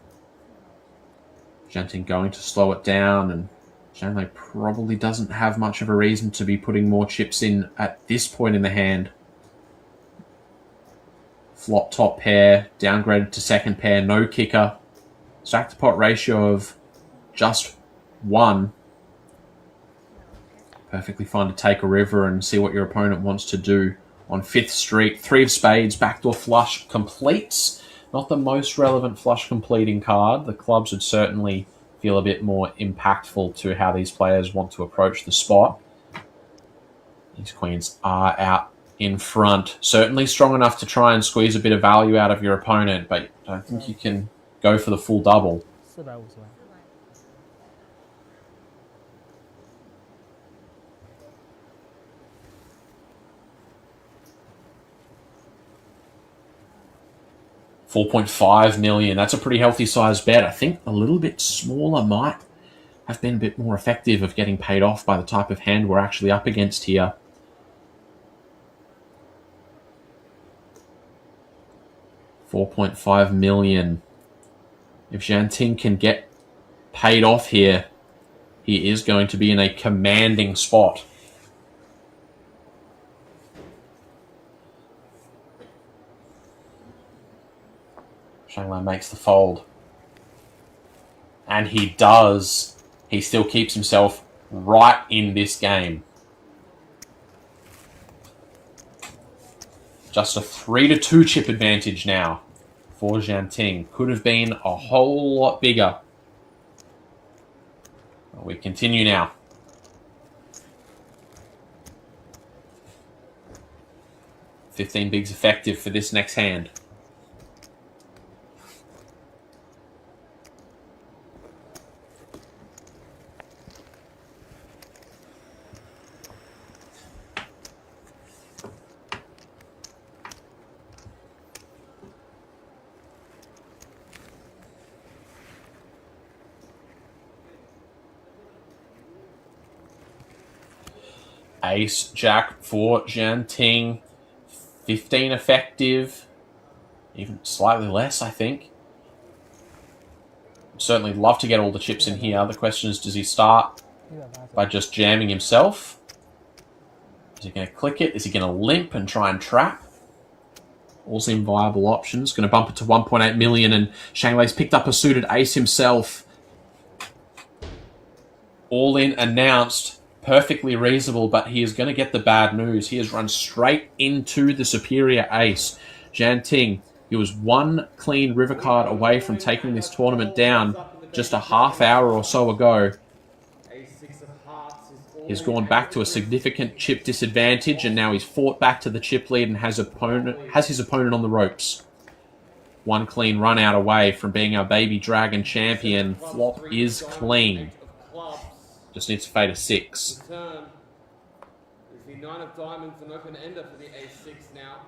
Zhang Ting going to slow it down, and Shang Lei probably doesn't have much of a reason to be putting more chips in at this point in the hand. Flop top pair, downgraded to second pair, no kicker. Stack to pot ratio of just 1. Perfectly fine to take a river and see what your opponent wants to do. On 5th Street, 3 of spades, backdoor flush completes. Not the most relevant flush completing card. The clubs would certainly feel a bit more impactful to how these players want to approach the spot. These queens are out in front. Certainly strong enough to try and squeeze a bit of value out of your opponent, but I don't think you can go for the full double. 4.5 million. That's a pretty healthy size bet. I think a little bit smaller might have been a bit more effective of getting paid off by the type of hand we're actually up against here. $4.5 million. If Zhang Ting can get paid off here, he is going to be in a commanding spot. Shang Lei makes the fold. And he does. He still keeps himself right in this game. Just a 3-2 chip advantage now for Zhang Ting. Could have been a whole lot bigger. We continue now. $15 bigs effective for this next hand. Ace, Jack for Zhang Ting. 15 effective. Even slightly less, I think. Certainly love to get all the chips in here. The question is, does he start by just jamming himself? Is he going to click it? Is he going to limp and try and trap? All seem viable options. Going to bump it to 1.8 million, and Shang Lei's picked up a suited ace himself. All in announced. Perfectly reasonable, but he is going to get the bad news. He has run straight into the superior ace. Zhang Ting, he was one clean river card away from taking this tournament down just a half hour or so ago. He's gone back to a significant chip disadvantage, and now he's fought back to the chip lead and has his opponent on the ropes. One clean run out away from being our baby dragon champion. Flop is clean. Just needs to fade a 6. The 9 of diamonds, an open ender for the A6 now.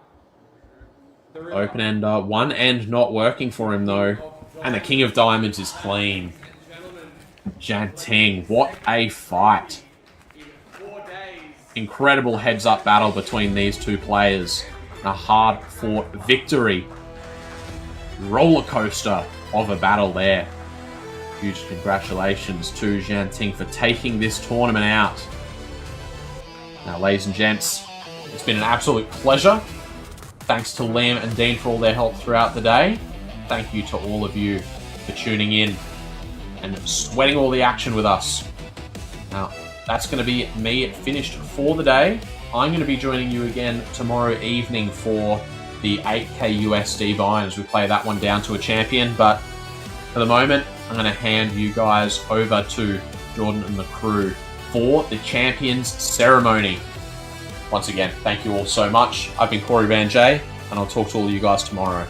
Open ender, one end not working for him though. And the king of diamonds is clean. Zhang Ting, what a fight. Incredible heads-up battle between these two players. A hard-fought victory. Roller coaster of a battle there. huge congratulations to Zhan Ting for taking this tournament out. Now, ladies and gents, it's been an absolute pleasure. Thanks to Liam and Dean for all their help throughout the day. Thank you to all of you for tuning in and sweating all the action with us. Now, that's going to be me finished for the day. I'm going to be joining you again tomorrow evening for the 8K USD buy as we play that one down to a champion. But for the moment, I'm going to hand you guys over to Jordan and the crew for the Champions Ceremony. Once again, thank you all so much. I've been Corey Van Jay, and I'll talk to all of you guys tomorrow.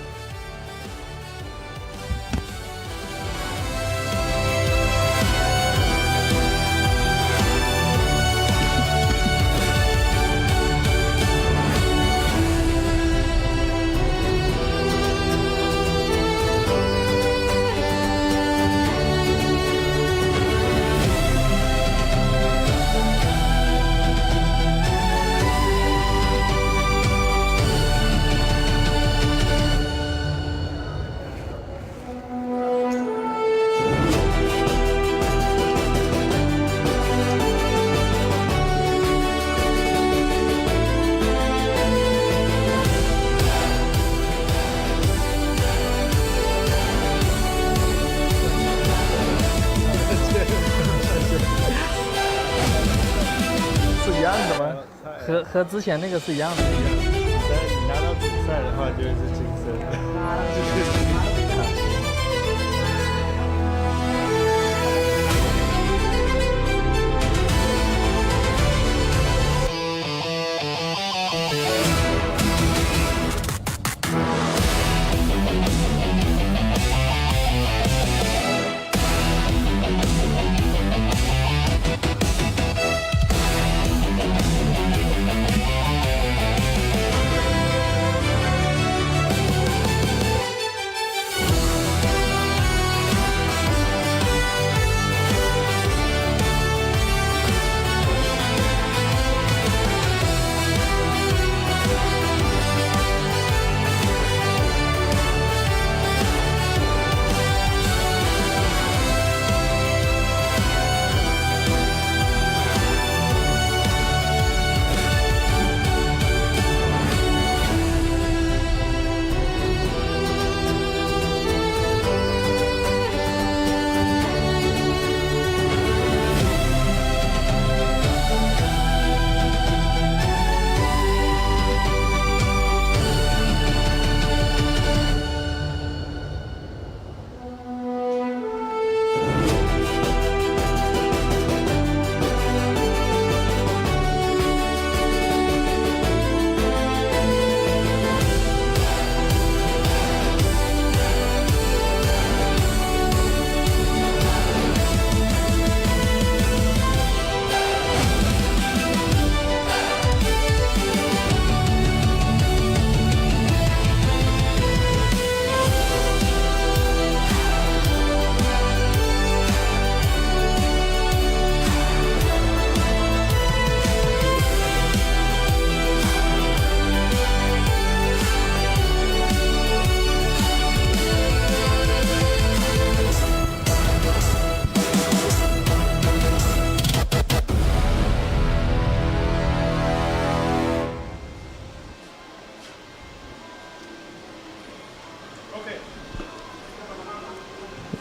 和之前那个是一样的。你拿到主赛的话，就会是金色。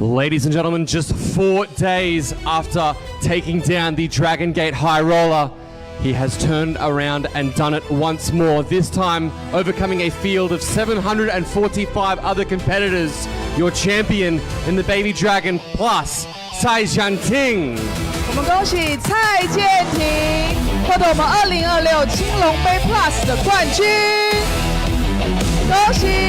Ladies and gentlemen, just 4 days after taking down the Dragon Gate High Roller, he has turned around and done it once more, this time overcoming a field of 745 other competitors. Your champion in the Baby Dragon Plus, Cai Jianting. 我们恭喜蔡建廷获得我们2026青龙杯 Plus 的冠军，恭喜！